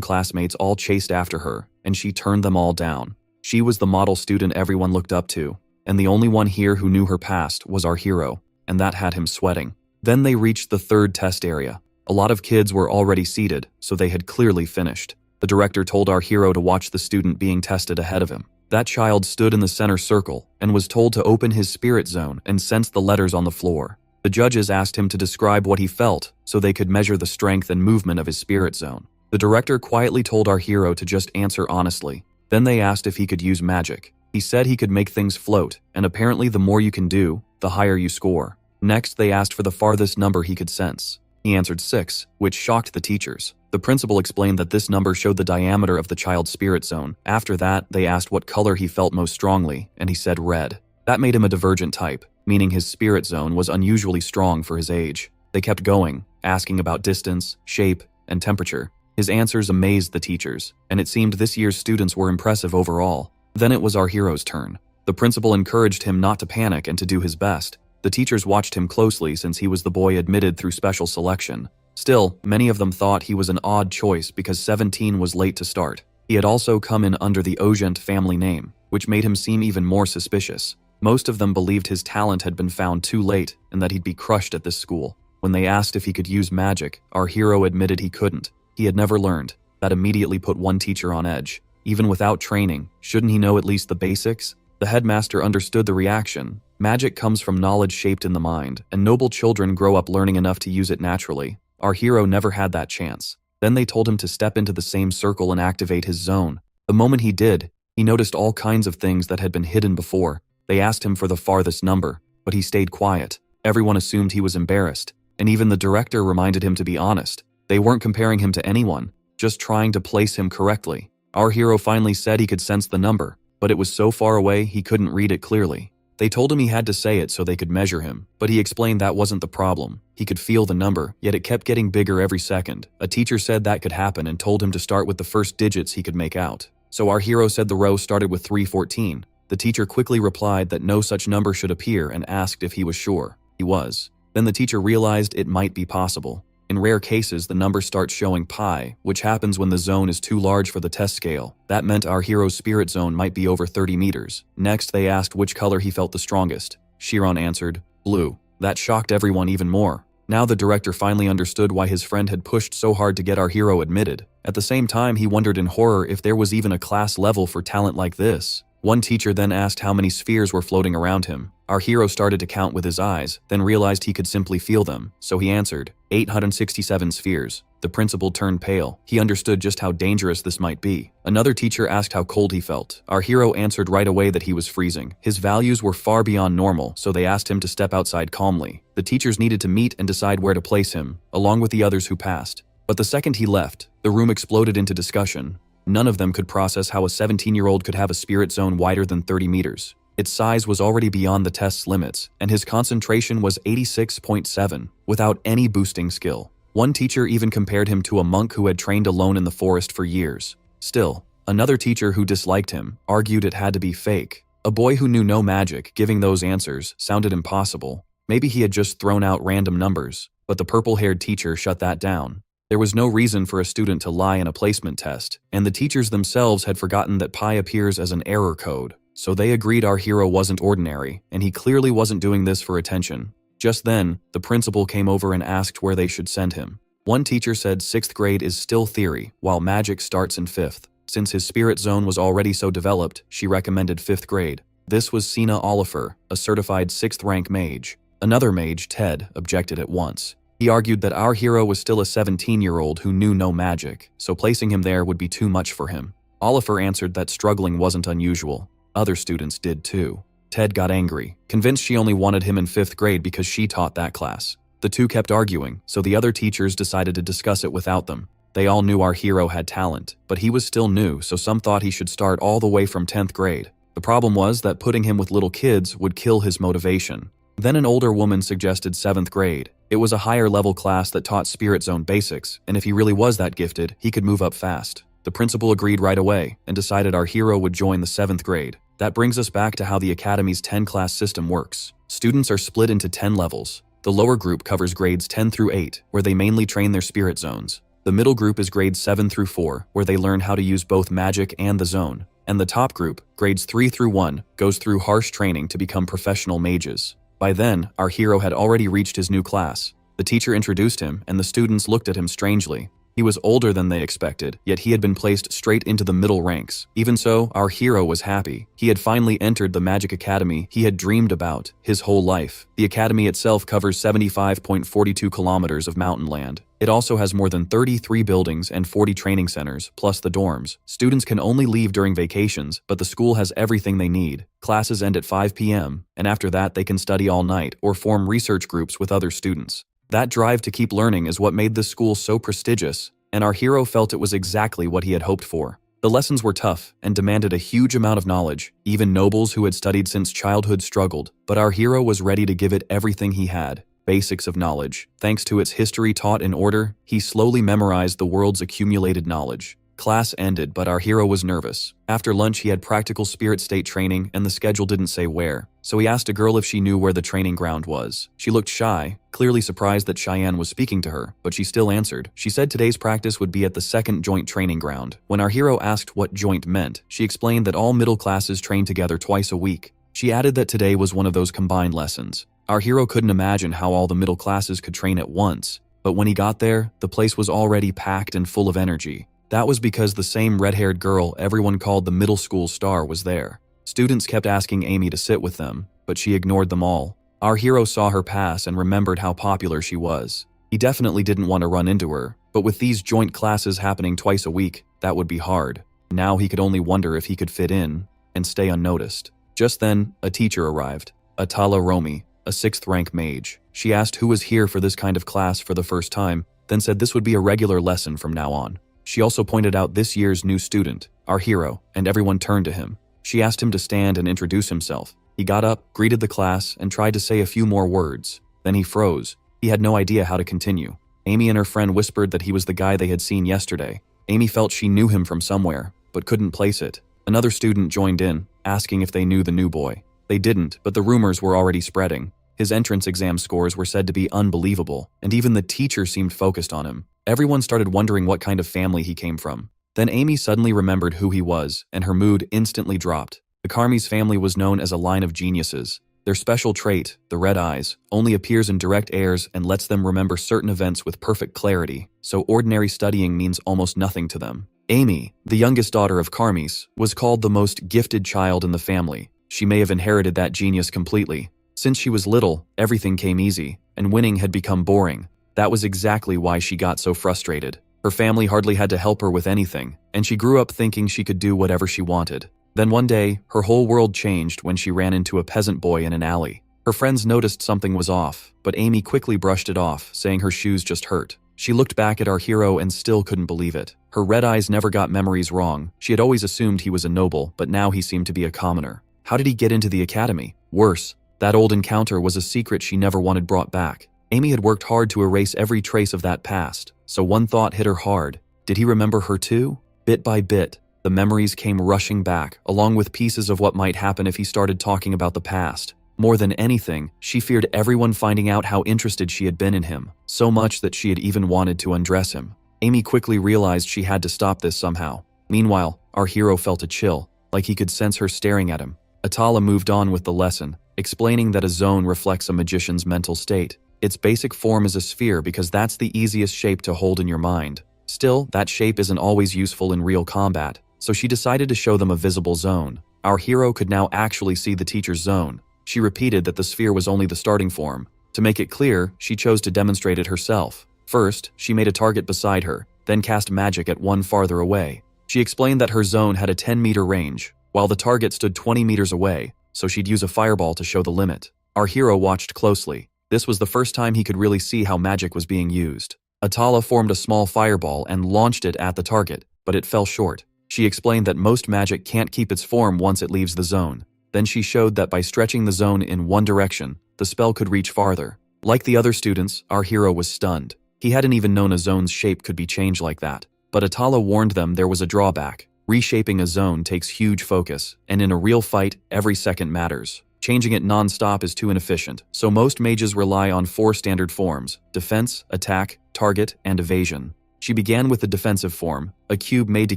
classmates all chased after her, and she turned them all down. She was the model student everyone looked up to, and the only one here who knew her past was our hero, and that had him sweating. Then they reached the third test area. A lot of kids were already seated, so they had clearly finished. The director told our hero to watch the student being tested ahead of him. That child stood in the center circle and was told to open his spirit zone and sense the letters on the floor. The judges asked him to describe what he felt so they could measure the strength and movement of his spirit zone. The director quietly told our hero to just answer honestly. Then they asked if he could use magic. He said he could make things float, and apparently the more you can do, the higher you score. Next, they asked for the farthest number he could sense. He answered 6, which shocked the teachers. The principal explained that this number showed the diameter of the child's spirit zone. After that, they asked what color he felt most strongly, and he said red. That made him a divergent type, meaning his spirit zone was unusually strong for his age. They kept going, asking about distance, shape, and temperature. His answers amazed the teachers, and it seemed this year's students were impressive overall. Then it was our hero's turn. The principal encouraged him not to panic and to do his best. The teachers watched him closely since he was the boy admitted through special selection. Still, many of them thought he was an odd choice because 17 was late to start. He had also come in under the Ogent family name, which made him seem even more suspicious. Most of them believed his talent had been found too late and that he'd be crushed at this school. When they asked if he could use magic, our hero admitted he couldn't. He had never learned. That immediately put one teacher on edge. Even without training, shouldn't he know at least the basics? The headmaster understood the reaction. Magic comes from knowledge shaped in the mind, and noble children grow up learning enough to use it naturally. Our hero never had that chance. Then they told him to step into the same circle and activate his zone. The moment he did, he noticed all kinds of things that had been hidden before. They asked him for the farthest number, but he stayed quiet. Everyone assumed he was embarrassed, and even the director reminded him to be honest. They weren't comparing him to anyone, just trying to place him correctly. Our hero finally said he could sense the number, but it was so far away he couldn't read it clearly. They told him he had to say it so they could measure him, but he explained that wasn't the problem. He could feel the number, yet it kept getting bigger every second. A teacher said that could happen and told him to start with the first digits he could make out. So our hero said the row started with 314. The teacher quickly replied that no such number should appear and asked if he was sure. He was. Then the teacher realized it might be possible. In rare cases, the number starts showing pi, which happens when the zone is too large for the test scale. That meant our hero's spirit zone might be over 30 meters. Next, they asked which color he felt the strongest. Shiran answered, blue. That shocked everyone even more. Now the director finally understood why his friend had pushed so hard to get our hero admitted. At the same time, he wondered in horror if there was even a class level for talent like this. One teacher then asked how many spheres were floating around him. Our hero started to count with his eyes, then realized he could simply feel them, so he answered, 867 spheres. The principal turned pale. He understood just how dangerous this might be. Another teacher asked how cold he felt. Our hero answered right away that he was freezing. His values were far beyond normal, so they asked him to step outside calmly. The teachers needed to meet and decide where to place him, along with the others who passed. But the second he left, the room exploded into discussion. None of them could process how a 17-year-old could have a spirit zone wider than 30 meters. Its size was already beyond the test's limits, and his concentration was 86.7, without any boosting skill. One teacher even compared him to a monk who had trained alone in the forest for years. Still, Another teacher who disliked him argued it had to be fake. A boy who knew no magic giving those answers sounded impossible. Maybe he had just thrown out random numbers, but the purple-haired teacher shut that down. There was no reason for a student to lie in a placement test, and the teachers themselves had forgotten that pi appears as an error code, so they agreed our hero wasn't ordinary, and he clearly wasn't doing this for attention. Just then, the principal came over and asked where they should send him. One teacher said 6th grade is still theory, while magic starts in 5th. Since his spirit zone was already so developed, she recommended 5th grade. This was Sina Oliver, a certified 6th rank mage. Another mage, Ted, objected at once. He argued that our hero was still a 17-year-old who knew no magic, so placing him there would be too much for him. Oliver answered that struggling wasn't unusual. Other students did too. Ted got angry, convinced she only wanted him in 5th grade because she taught that class. The two kept arguing, so the other teachers decided to discuss it without them. They all knew our hero had talent, but he was still new, so some thought he should start all the way from 10th grade. The problem was that putting him with little kids would kill his motivation. Then an older woman suggested 7th grade. It was a higher level class that taught Spirit Zone basics, and if he really was that gifted, he could move up fast. The principal agreed right away and decided our hero would join the 7th grade. That brings us back to how the Academy's 10-class system works. Students are split into 10 levels. The lower group covers grades 10 through 8, where they mainly train their spirit zones. The middle group is grades 7 through 4, where they learn how to use both magic and the zone. And the top group, grades 3 through 1, goes through harsh training to become professional mages. By then, our hero had already reached his new class. The teacher introduced him, and the students looked at him strangely. He was older than they expected, yet he had been placed straight into the middle ranks. Even so, our hero was happy. He had finally entered the Magic Academy he had dreamed about his whole life. The academy itself covers 75.42 kilometers of mountain land. It also has more than 33 buildings and 40 training centers, plus the dorms. Students can only leave during vacations, but the school has everything they need. Classes end at 5 p.m., and after that they can study all night or form research groups with other students. That drive to keep learning is what made this school so prestigious, and our hero felt it was exactly what he had hoped for. The lessons were tough and demanded a huge amount of knowledge. Even nobles who had studied since childhood struggled, but our hero was ready to give it everything he had. Basics of knowledge. Thanks to its history taught in order, he slowly memorized the world's accumulated knowledge. Class ended, but our hero was nervous. After lunch, he had practical spirit state training, and the schedule didn't say where. So he asked a girl if she knew where the training ground was. She looked shy, clearly surprised that Cheyenne was speaking to her, but she still answered. She said today's practice would be at the second joint training ground. When our hero asked what joint meant, she explained that all middle classes train together twice a week. She added that today was one of those combined lessons. Our hero couldn't imagine how all the middle classes could train at once, but when he got there, the place was already packed and full of energy. That was because the same red-haired girl everyone called the middle school star was there. Students kept asking Amy to sit with them, but she ignored them all. Our hero saw her pass and remembered how popular she was. He definitely didn't want to run into her, but with these joint classes happening twice a week, that would be hard. Now he could only wonder if he could fit in and stay unnoticed. Just then, a teacher arrived, Atala Romi, a 6th rank mage. She asked who was here for this kind of class for the first time, then said this would be a regular lesson from now on. She also pointed out this year's new student, our hero, and everyone turned to him. She asked him to stand and introduce himself. He got up, greeted the class, and tried to say a few more words. Then he froze. He had no idea how to continue. Amy and her friend whispered that he was the guy they had seen yesterday. Amy felt she knew him from somewhere, but couldn't place it. Another student joined in, asking if they knew the new boy. They didn't, but the rumors were already spreading. His entrance exam scores were said to be unbelievable, and even the teacher seemed focused on him. Everyone started wondering what kind of family he came from. Then Amy suddenly remembered who he was, and her mood instantly dropped. The Karmi's family was known as a line of geniuses. Their special trait, the red eyes, only appears in direct airs and lets them remember certain events with perfect clarity, so ordinary studying means almost nothing to them. Amy, the youngest daughter of Karmis, was called the most gifted child in the family. She may have inherited that genius completely. Since she was little, everything came easy, and winning had become boring. That was exactly why she got so frustrated. Her family hardly had to help her with anything, and she grew up thinking she could do whatever she wanted. Then one day, her whole world changed when she ran into a peasant boy in an alley. Her friends noticed something was off, but Amy quickly brushed it off, saying her shoes just hurt. She looked back at our hero and still couldn't believe it. Her red eyes never got memories wrong. She had always assumed he was a noble, but now he seemed to be a commoner. How did he get into the academy? Worse, that old encounter was a secret she never wanted brought back. Amy had worked hard to erase every trace of that past, so one thought hit her hard. Did he remember her too? Bit by bit, The memories came rushing back, along with pieces of what might happen if he started talking about the past. More than anything, she feared everyone finding out how interested she had been in him, so much that she had even wanted to undress him. Amy quickly realized she had to stop this somehow. Meanwhile, our hero felt a chill, like he could sense her staring at him. Atala moved on with the lesson, explaining that a zone reflects a magician's mental state. Its basic form is a sphere because that's the easiest shape to hold in your mind. Still, that shape isn't always useful in real combat, so she decided to show them a visible zone. Our hero could now actually see the teacher's zone. She repeated that the sphere was only the starting form. To make it clear, she chose to demonstrate it herself. First, she made a target beside her, then cast magic at one farther away. She explained that her zone had a 10-meter range, while the target stood 20 meters away, so she'd use a fireball to show the limit. Our hero watched closely. This was the first time he could really see how magic was being used. Atala formed a small fireball and launched it at the target, but it fell short. She explained that most magic can't keep its form once it leaves the zone. Then she showed that by stretching the zone in one direction, the spell could reach farther. Like the other students, our hero was stunned. He hadn't even known a zone's shape could be changed like that. But Atala warned them there was a drawback. Reshaping a zone takes huge focus, and in a real fight, every second matters. Changing it non-stop is too inefficient, so most mages rely on 4 standard forms: defense, attack, target, and evasion. She began with the defensive form, a cube made to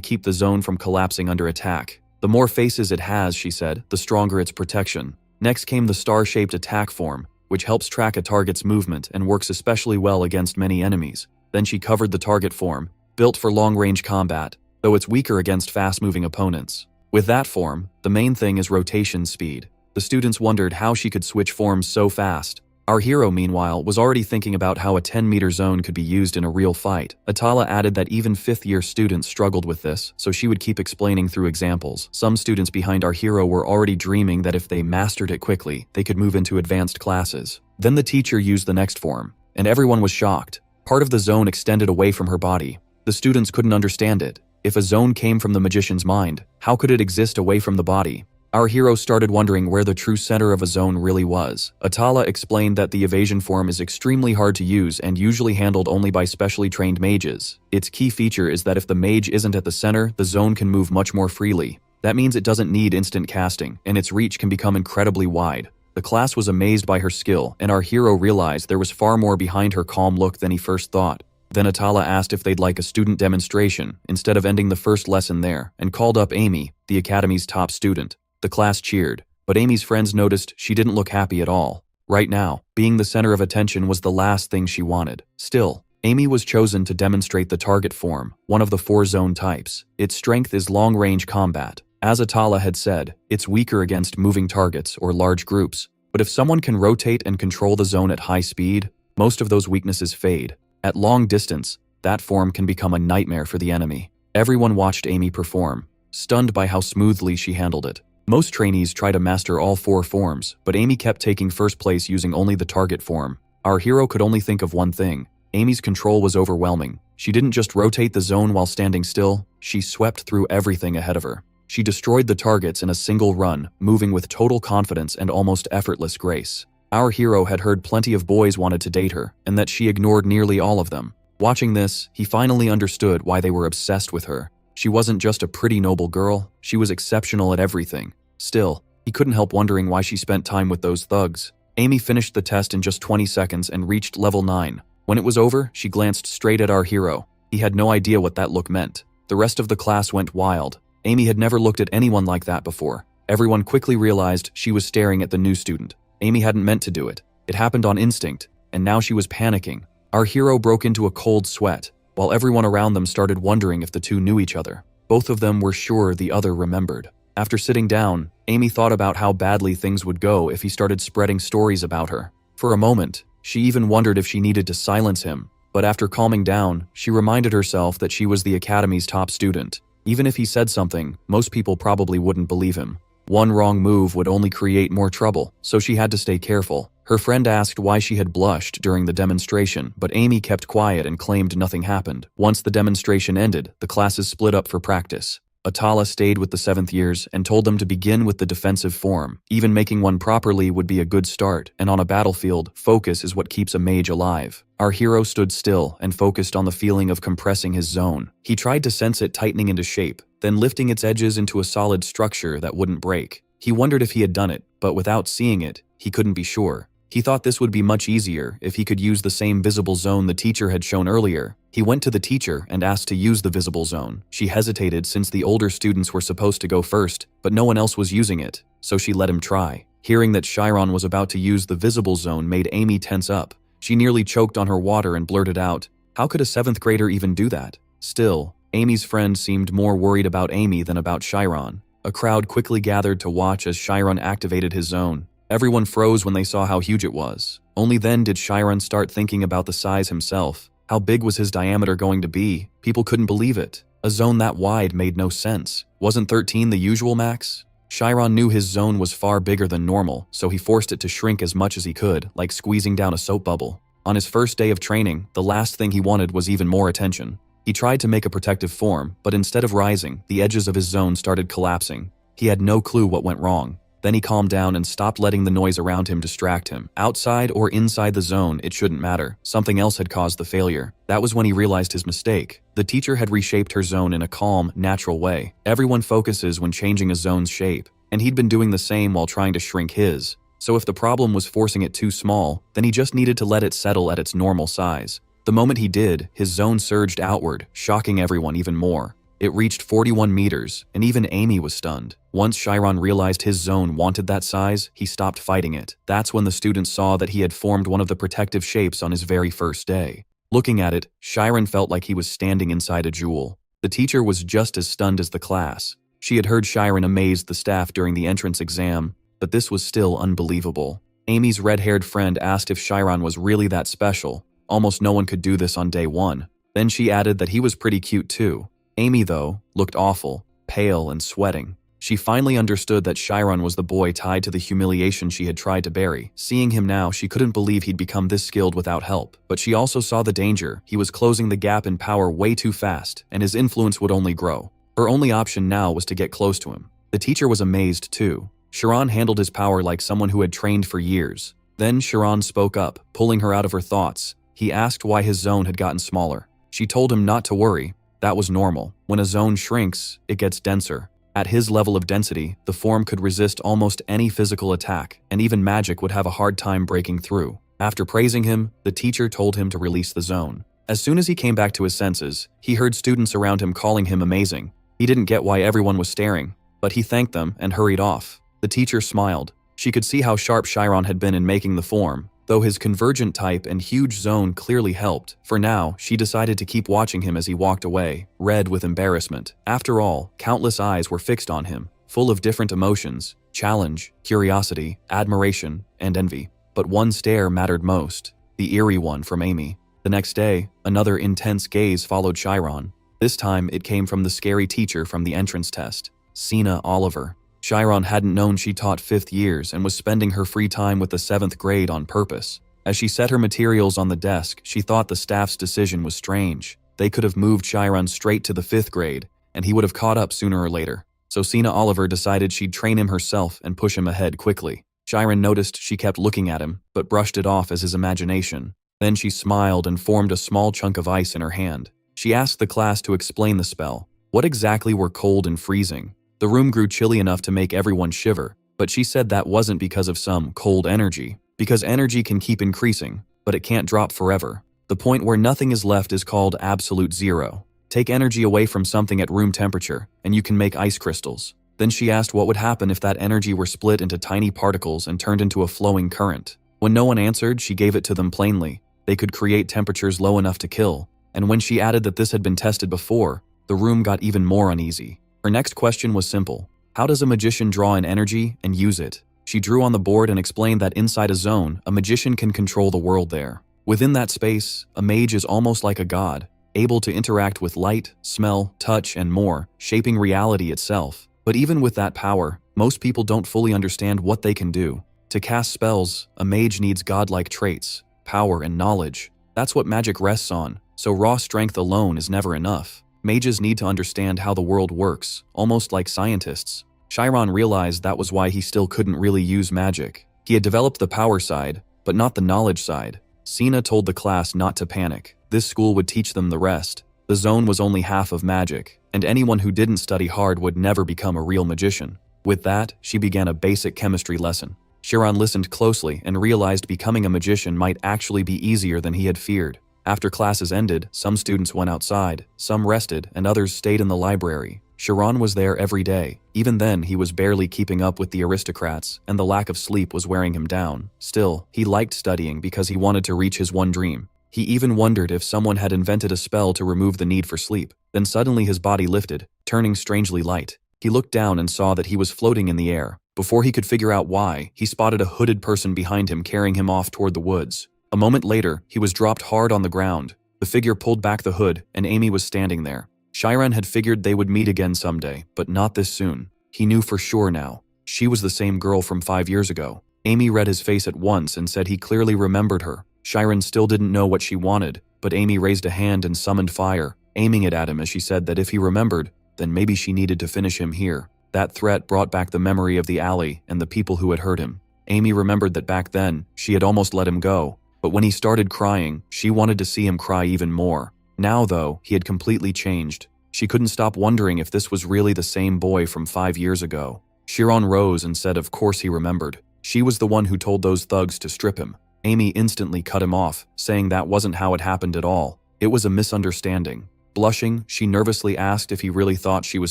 keep the zone from collapsing under attack. The more faces it has, she said, the stronger its protection. Next came the star-shaped attack form, which helps track a target's movement and works especially well against many enemies. Then she covered the target form, built for long-range combat, though it's weaker against fast-moving opponents. With that form, the main thing is rotation speed. The students wondered how she could switch forms so fast. Our hero, meanwhile, was already thinking about how a 10-meter zone could be used in a real fight. Atala added that even 5th-year students struggled with this, so she would keep explaining through examples. Some students behind our hero were already dreaming that if they mastered it quickly, they could move into advanced classes. Then the teacher used the next form, and everyone was shocked. Part of the zone extended away from her body. The students couldn't understand it. If a zone came from the magician's mind, how could it exist away from the body? Our hero started wondering where the true center of a zone really was. Atala explained that the evasion form is extremely hard to use and usually handled only by specially trained mages. Its key feature is that if the mage isn't at the center, the zone can move much more freely. That means it doesn't need instant casting, and its reach can become incredibly wide. The class was amazed by her skill, and our hero realized there was far more behind her calm look than he first thought. Then Atala asked if they'd like a student demonstration, instead of ending the first lesson there, and called up Amy, the academy's top student. The class cheered, but Amy's friends noticed she didn't look happy at all. Right now, being the center of attention was the last thing she wanted. Still, Amy was chosen to demonstrate the target form, one of the 4 zone types. Its strength is long-range combat. As Atala had said, it's weaker against moving targets or large groups. But if someone can rotate and control the zone at high speed, most of those weaknesses fade. At long distance, that form can become a nightmare for the enemy. Everyone watched Amy perform, stunned by how smoothly she handled it. Most trainees try to master all 4 forms, but Amy kept taking first place using only the target form. Our hero could only think of one thing. Amy's control was overwhelming. She didn't just rotate the zone while standing still, she swept through everything ahead of her. She destroyed the targets in a single run, moving with total confidence and almost effortless grace. Our hero had heard plenty of boys wanted to date her, and that she ignored nearly all of them. Watching this, he finally understood why they were obsessed with her. She wasn't just a pretty noble girl, she was exceptional at everything. Still, he couldn't help wondering why she spent time with those thugs. Amy finished the test in just 20 seconds and reached level 9. When it was over, she glanced straight at our hero. He had no idea what that look meant. The rest of the class went wild. Amy had never looked at anyone like that before. Everyone quickly realized she was staring at the new student. Amy hadn't meant to do it. It happened on instinct, and now she was panicking. Our hero broke into a cold sweat, while everyone around them started wondering if the two knew each other. Both of them were sure the other remembered. After sitting down, Amy thought about how badly things would go if he started spreading stories about her. For a moment, she even wondered if she needed to silence him, but after calming down, she reminded herself that she was the academy's top student. Even if he said something, most people probably wouldn't believe him. One wrong move would only create more trouble, so she had to stay careful. Her friend asked why she had blushed during the demonstration, but Amy kept quiet and claimed nothing happened. Once the demonstration ended, the classes split up for practice. Atala stayed with the 7th years and told them to begin with the defensive form. Even making one properly would be a good start, and on a battlefield, focus is what keeps a mage alive. Our hero stood still and focused on the feeling of compressing his zone. He tried to sense it tightening into shape, then lifting its edges into a solid structure that wouldn't break. He wondered if he had done it, but without seeing it, he couldn't be sure. He thought this would be much easier if he could use the same visible zone the teacher had shown earlier. He went to the teacher and asked to use the visible zone. She hesitated since the older students were supposed to go first, but no one else was using it, so she let him try. Hearing that Chiron was about to use the visible zone made Amy tense up. She nearly choked on her water and blurted out, "How could a 7th grader even do that?" Still, Amy's friend seemed more worried about Amy than about Chiron. A crowd quickly gathered to watch as Chiron activated his zone. Everyone froze when they saw how huge it was. Only then did Chiron start thinking about the size himself. How big was his diameter going to be? People couldn't believe it. A zone that wide made no sense. Wasn't 13 the usual max? Chiron knew his zone was far bigger than normal, so he forced it to shrink as much as he could, like squeezing down a soap bubble. On his first day of training, the last thing he wanted was even more attention. He tried to make a protective form, but instead of rising, the edges of his zone started collapsing. He had no clue what went wrong. Then he calmed down and stopped letting the noise around him distract him. Outside or inside the zone, it shouldn't matter. Something else had caused the failure. That was when he realized his mistake. The teacher had reshaped her zone in a calm, natural way. Everyone focuses when changing a zone's shape, and he'd been doing the same while trying to shrink his. So if the problem was forcing it too small, then he just needed to let it settle at its normal size. The moment he did, his zone surged outward, shocking everyone even more. It reached 41 meters, and even Amy was stunned. Once Chiron realized his zone wanted that size, he stopped fighting it. That's when the students saw that he had formed one of the protective shapes on his very first day. Looking at it, Chiron felt like he was standing inside a jewel. The teacher was just as stunned as the class. She had heard Chiron amaze the staff during the entrance exam, but this was still unbelievable. Amy's red-haired friend asked if Chiron was really that special. Almost no one could do this on day one. Then she added that he was pretty cute too. Amy, though, looked awful, pale and sweating. She finally understood that Chiron was the boy tied to the humiliation she had tried to bury. Seeing him now, she couldn't believe he'd become this skilled without help. But she also saw the danger. He was closing the gap in power way too fast, and his influence would only grow. Her only option now was to get close to him. The teacher was amazed too. Chiron handled his power like someone who had trained for years. Then Chiron spoke up, pulling her out of her thoughts. He asked why his zone had gotten smaller. She told him not to worry. That was normal. When a zone shrinks, it gets denser. At his level of density, the form could resist almost any physical attack, and even magic would have a hard time breaking through. After praising him, the teacher told him to release the zone. As soon as he came back to his senses, he heard students around him calling him amazing. He didn't get why everyone was staring, but he thanked them and hurried off. The teacher smiled. She could see how sharp Chiron had been in making the form. Though his convergent type and huge zone clearly helped, for now, she decided to keep watching him as he walked away, red with embarrassment. After all, countless eyes were fixed on him, full of different emotions: challenge, curiosity, admiration, and envy. But one stare mattered most, the eerie one from Amy. The next day, another intense gaze followed Chiron. This time, it came from the scary teacher from the entrance test, Sina Oliver. Chiron hadn't known she taught 5th years and was spending her free time with the 7th grade on purpose. As she set her materials on the desk, she thought the staff's decision was strange. They could have moved Chiron straight to the 5th grade, and he would have caught up sooner or later. So Sina Oliver decided she'd train him herself and push him ahead quickly. Chiron noticed she kept looking at him, but brushed it off as his imagination. Then she smiled and formed a small chunk of ice in her hand. She asked the class to explain the spell. What exactly were cold and freezing? The room grew chilly enough to make everyone shiver, but she said that wasn't because of some cold energy. Because energy can keep increasing, but it can't drop forever. The point where nothing is left is called absolute zero. Take energy away from something at room temperature, and you can make ice crystals. Then she asked what would happen if that energy were split into tiny particles and turned into a flowing current. When no one answered, she gave it to them plainly. They could create temperatures low enough to kill, and when she added that this had been tested before, the room got even more uneasy. Her next question was simple. How does a magician draw in energy and use it? She drew on the board and explained that inside a zone, a magician can control the world there. Within that space, a mage is almost like a god, able to interact with light, smell, touch, and more, shaping reality itself. But even with that power, most people don't fully understand what they can do. To cast spells, a mage needs godlike traits, power, and knowledge. That's what magic rests on, so raw strength alone is never enough. Mages need to understand how the world works, almost like scientists. Chiron realized that was why he still couldn't really use magic. He had developed the power side, but not the knowledge side. Sina told the class not to panic. This school would teach them the rest. The zone was only half of magic, and anyone who didn't study hard would never become a real magician. With that, she began a basic chemistry lesson. Chiron listened closely and realized becoming a magician might actually be easier than he had feared. After classes ended, some students went outside, some rested, and others stayed in the library. Chiron was there every day. Even then, he was barely keeping up with the aristocrats, and the lack of sleep was wearing him down. Still, he liked studying because he wanted to reach his one dream. He even wondered if someone had invented a spell to remove the need for sleep. Then suddenly his body lifted, turning strangely light. He looked down and saw that he was floating in the air. Before he could figure out why, he spotted a hooded person behind him carrying him off toward the woods. A moment later, he was dropped hard on the ground. The figure pulled back the hood, and Amy was standing there. Chiron had figured they would meet again someday, but not this soon. He knew for sure now. She was the same girl from 5 years ago. Amy read his face at once and said he clearly remembered her. Chiron still didn't know what she wanted, but Amy raised a hand and summoned fire, aiming it at him as she said that if he remembered, then maybe she needed to finish him here. That threat brought back the memory of the alley and the people who had hurt him. Amy remembered that back then, she had almost let him go, but when he started crying, she wanted to see him cry even more. Now, though, he had completely changed. She couldn't stop wondering if this was really the same boy from 5 years ago. Chiron rose and said of course he remembered. She was the one who told those thugs to strip him. Amy instantly cut him off, saying that wasn't how it happened at all. It was a misunderstanding. Blushing, she nervously asked if he really thought she was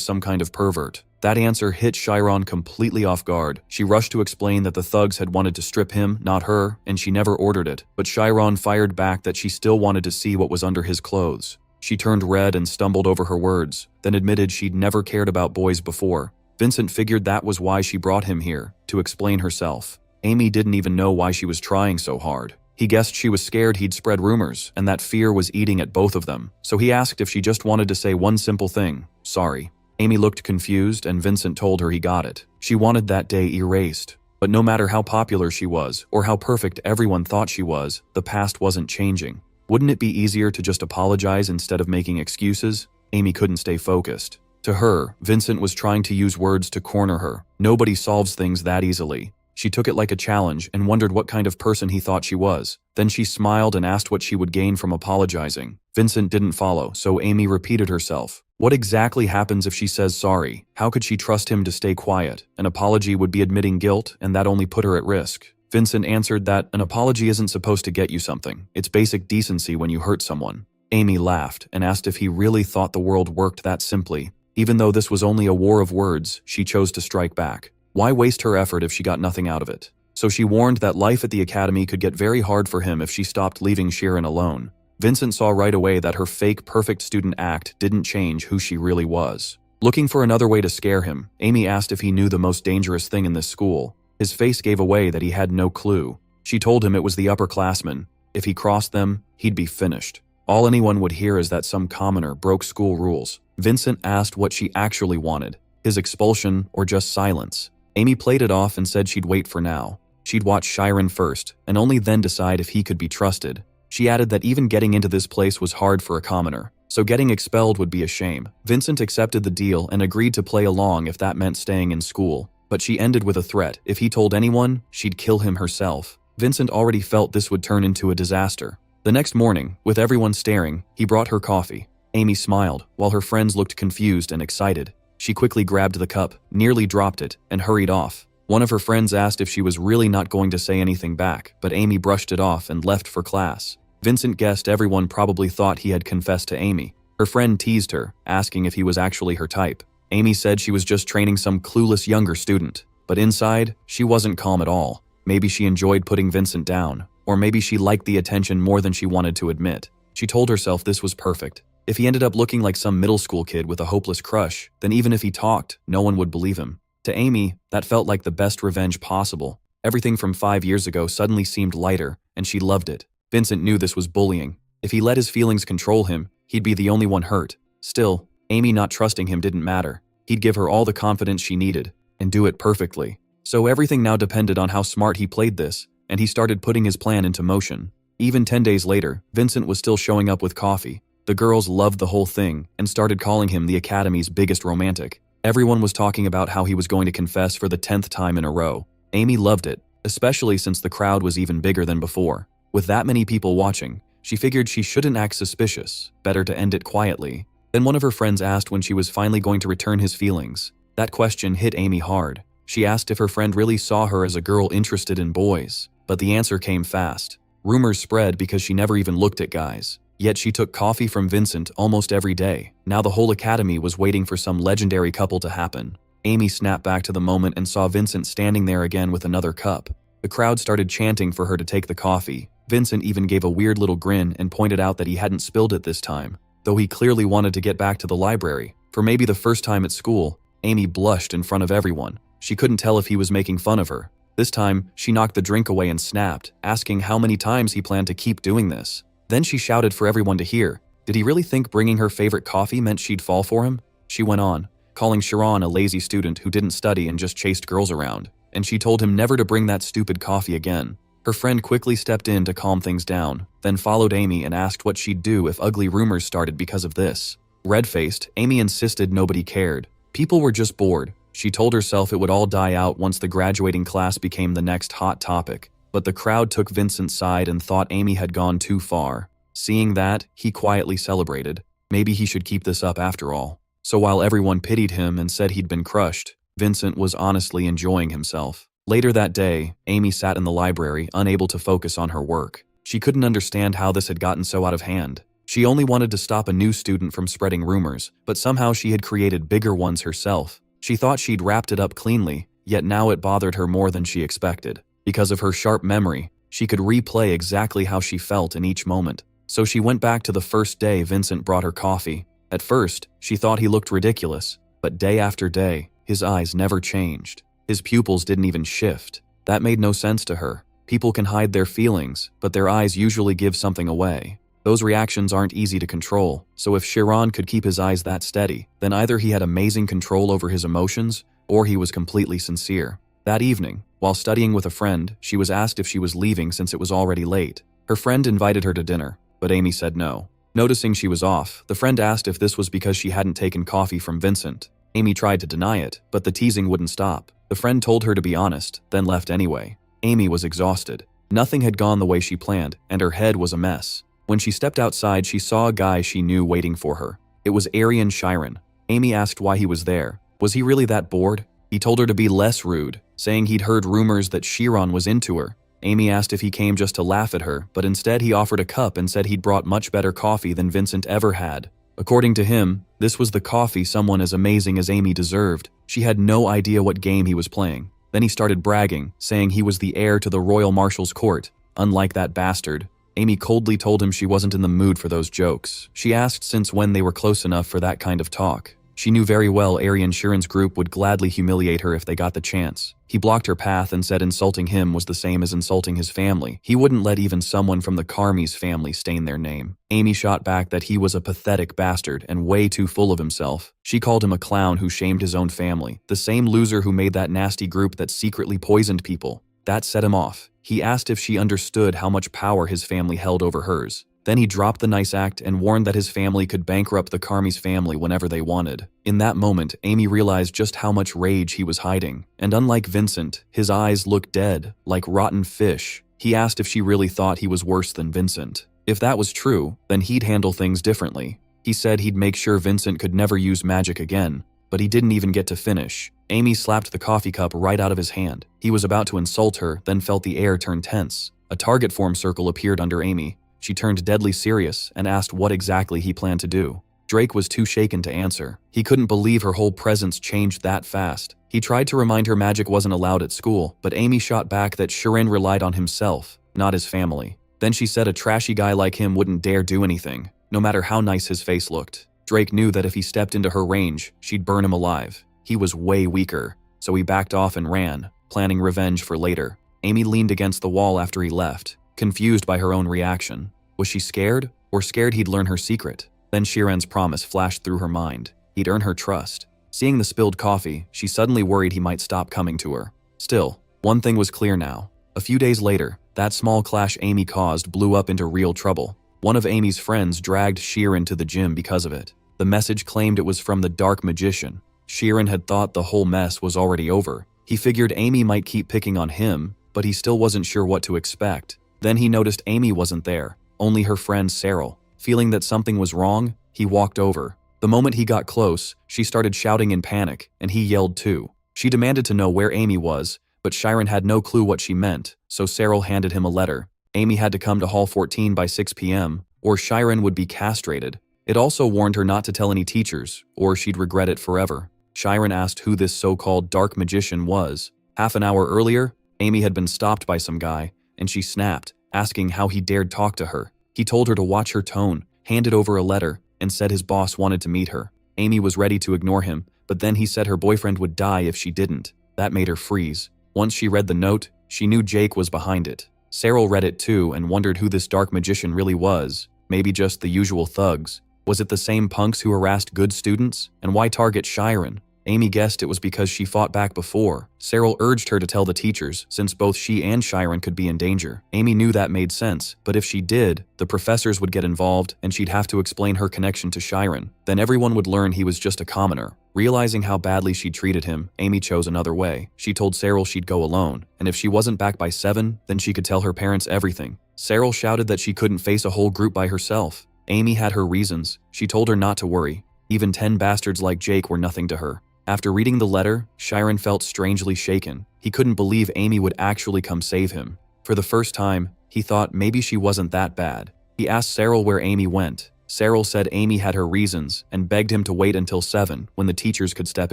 some kind of pervert. That answer hit Chiron completely off guard. She rushed to explain that the thugs had wanted to strip him, not her, and she never ordered it. But Chiron fired back that she still wanted to see what was under his clothes. She turned red and stumbled over her words, then admitted she'd never cared about boys before. Vincent figured that was why she brought him here, to explain herself. Amy didn't even know why she was trying so hard. He guessed she was scared he'd spread rumors, and that fear was eating at both of them. So he asked if she just wanted to say one simple thing, sorry. Amy looked confused, and Vincent told her he got it. She wanted that day erased. But no matter how popular she was, or how perfect everyone thought she was, the past wasn't changing. Wouldn't it be easier to just apologize instead of making excuses? Amy couldn't stay focused. To her, Vincent was trying to use words to corner her. Nobody solves things that easily. She took it like a challenge and wondered what kind of person he thought she was. Then she smiled and asked what she would gain from apologizing. Vincent didn't follow, so Amy repeated herself. What exactly happens if she says sorry? How could she trust him to stay quiet? An apology would be admitting guilt, and that only put her at risk. Vincent answered that an apology isn't supposed to get you something. It's basic decency when you hurt someone. Amy laughed and asked if he really thought the world worked that simply. Even though this was only a war of words, she chose to strike back. Why waste her effort if she got nothing out of it? So she warned that life at the academy could get very hard for him if she stopped leaving Chiron alone. Vincent saw right away that her fake perfect student act didn't change who she really was. Looking for another way to scare him, Amy asked if he knew the most dangerous thing in this school. His face gave away that he had no clue. She told him it was the upperclassmen. If he crossed them, he'd be finished. All anyone would hear is that some commoner broke school rules. Vincent asked what she actually wanted, his expulsion or just silence. Amy played it off and said she'd wait for now. She'd watch Chiron first, and only then decide if he could be trusted. She added that even getting into this place was hard for a commoner, so getting expelled would be a shame. Vincent accepted the deal and agreed to play along if that meant staying in school. But she ended with a threat. If he told anyone, she'd kill him herself. Vincent already felt this would turn into a disaster. The next morning, with everyone staring, he brought her coffee. Amy smiled, while her friends looked confused and excited. She quickly grabbed the cup, nearly dropped it, and hurried off. One of her friends asked if she was really not going to say anything back, but Amy brushed it off and left for class. Vincent guessed everyone probably thought he had confessed to Amy. Her friend teased her, asking if he was actually her type. Amy said she was just training some clueless younger student. But inside, she wasn't calm at all. Maybe she enjoyed putting Vincent down, or maybe she liked the attention more than she wanted to admit. She told herself this was perfect. If he ended up looking like some middle school kid with a hopeless crush, then even if he talked, no one would believe him. To Amy, that felt like the best revenge possible. Everything from 5 years ago suddenly seemed lighter, and she loved it. Vincent knew this was bullying. If he let his feelings control him, he'd be the only one hurt. Still, Amy not trusting him didn't matter. He'd give her all the confidence she needed, and do it perfectly. So everything now depended on how smart he played this, and he started putting his plan into motion. Even 10 days later, Vincent was still showing up with coffee. The girls loved the whole thing and started calling him the Academy's biggest romantic. Everyone was talking about how he was going to confess for the 10th time in a row. Amy loved it, especially since the crowd was even bigger than before. With that many people watching, she figured she shouldn't act suspicious, better to end it quietly. Then one of her friends asked when she was finally going to return his feelings. That question hit Amy hard. She asked if her friend really saw her as a girl interested in boys, but the answer came fast. Rumors spread because she never even looked at guys. Yet she took coffee from Vincent almost every day. Now the whole academy was waiting for some legendary couple to happen. Amy snapped back to the moment and saw Vincent standing there again with another cup. The crowd started chanting for her to take the coffee. Vincent even gave a weird little grin and pointed out that he hadn't spilled it this time, though he clearly wanted to get back to the library. For maybe the first time at school, Amy blushed in front of everyone. She couldn't tell if he was making fun of her. This time, she knocked the drink away and snapped, asking how many times he planned to keep doing this. Then she shouted for everyone to hear. Did he really think bringing her favorite coffee meant she'd fall for him? She went on, calling Sharon a lazy student who didn't study and just chased girls around, and she told him never to bring that stupid coffee again. Her friend quickly stepped in to calm things down, then followed Amy and asked what she'd do if ugly rumors started because of this. Red-faced, Amy insisted nobody cared. People were just bored. She told herself it would all die out once the graduating class became the next hot topic. But the crowd took Vincent's side and thought Amy had gone too far. Seeing that, he quietly celebrated. Maybe he should keep this up after all. So while everyone pitied him and said he'd been crushed, Vincent was honestly enjoying himself. Later that day, Amy sat in the library, unable to focus on her work. She couldn't understand how this had gotten so out of hand. She only wanted to stop a new student from spreading rumors, but somehow she had created bigger ones herself. She thought she'd wrapped it up cleanly, yet now it bothered her more than she expected. Because of her sharp memory, she could replay exactly how she felt in each moment. So she went back to the first day Vincent brought her coffee. At first, she thought he looked ridiculous, but day after day, his eyes never changed. His pupils didn't even shift. That made no sense to her. People can hide their feelings, but their eyes usually give something away. Those reactions aren't easy to control, so if Sharon could keep his eyes that steady, then either he had amazing control over his emotions, or he was completely sincere. That evening, while studying with a friend, she was asked if she was leaving since it was already late. Her friend invited her to dinner, but Amy said no. Noticing she was off, the friend asked if this was because she hadn't taken coffee from Vincent. Amy tried to deny it, but the teasing wouldn't stop. The friend told her to be honest, then left anyway. Amy was exhausted. Nothing had gone the way she planned, and her head was a mess. When she stepped outside, she saw a guy she knew waiting for her. It was Arian Shiren. Amy asked why he was there. Was he really that bored? He told her to be less rude, saying he'd heard rumors that Shiron was into her. Amy asked if he came just to laugh at her, but instead he offered a cup and said he'd brought much better coffee than Vincent ever had. According to him, this was the coffee someone as amazing as Amy deserved. She had no idea what game he was playing. Then he started bragging, saying he was the heir to the royal marshal's court. Unlike that bastard, Amy coldly told him she wasn't in the mood for those jokes. She asked since when they were close enough for that kind of talk. She knew very well Arian Shiren's group would gladly humiliate her if they got the chance. He blocked her path and said insulting him was the same as insulting his family. He wouldn't let even someone from the Carmy's family stain their name. Amy shot back that he was a pathetic bastard and way too full of himself. She called him a clown who shamed his own family, the same loser who made that nasty group that secretly poisoned people. That set him off. He asked if she understood how much power his family held over hers. Then he dropped the nice act and warned that his family could bankrupt the Carmy's family whenever they wanted. In that moment, Amy realized just how much rage he was hiding. And unlike Vincent, his eyes looked dead, like rotten fish. He asked if she really thought he was worse than Vincent. If that was true, then he'd handle things differently. He said he'd make sure Vincent could never use magic again, but he didn't even get to finish. Amy slapped the coffee cup right out of his hand. He was about to insult her, then felt the air turn tense. A target form circle appeared under Amy. She turned deadly serious and asked what exactly he planned to do. Drake was too shaken to answer. He couldn't believe her whole presence changed that fast. He tried to remind her magic wasn't allowed at school, but Amy shot back that Shiren relied on himself, not his family. Then she said a trashy guy like him wouldn't dare do anything, no matter how nice his face looked. Drake knew that if he stepped into her range, she'd burn him alive. He was way weaker, so he backed off and ran, planning revenge for later. Amy leaned against the wall after he left, confused by her own reaction. Was she scared, or scared he'd learn her secret? Then Shiren's promise flashed through her mind. He'd earn her trust. Seeing the spilled coffee, she suddenly worried he might stop coming to her. Still, one thing was clear now. A few days later, that small clash Amy caused blew up into real trouble. One of Amy's friends dragged Sheeran to the gym because of it. The message claimed it was from the dark magician. Sheeran had thought the whole mess was already over. He figured Amy might keep picking on him, but he still wasn't sure what to expect. Then he noticed Amy wasn't there, only her friend Cyril. Feeling that something was wrong, he walked over. The moment he got close, she started shouting in panic, and he yelled too. She demanded to know where Amy was, but Sheeran had no clue what she meant, so Cyril handed him a letter. Amy had to come to Hall 14 by 6 p.m., or Sheeran would be castrated. It also warned her not to tell any teachers, or she'd regret it forever. Sheeran asked who this so-called dark magician was. Half an hour earlier, Amy had been stopped by some guy, and she snapped, asking how he dared talk to her. He told her to watch her tone, handed over a letter, and said his boss wanted to meet her. Amy was ready to ignore him, but then he said her boyfriend would die if she didn't. That made her freeze. Once she read the note, she knew Jake was behind it. Cyril read it too and wondered who this dark magician really was. Maybe just the usual thugs. Was it the same punks who harassed good students? And why target Sheeran? Amy guessed it was because she fought back before. Cyril urged her to tell the teachers, since both she and Sheeran could be in danger. Amy knew that made sense, but if she did, the professors would get involved and she'd have to explain her connection to Sheeran. Then everyone would learn he was just a commoner. Realizing how badly she'd treated him, Amy chose another way. She told Cyril she'd go alone, and if she wasn't back by 7, then she could tell her parents everything. Cyril shouted that she couldn't face a whole group by herself. Amy had her reasons. She told her not to worry. Even 10 bastards like Jake were nothing to her. After reading the letter, Sheeran felt strangely shaken. He couldn't believe Amy would actually come save him. For the first time, he thought maybe she wasn't that bad. He asked Cyril where Amy went. Cyril said Amy had her reasons and begged him to wait until 7 when the teachers could step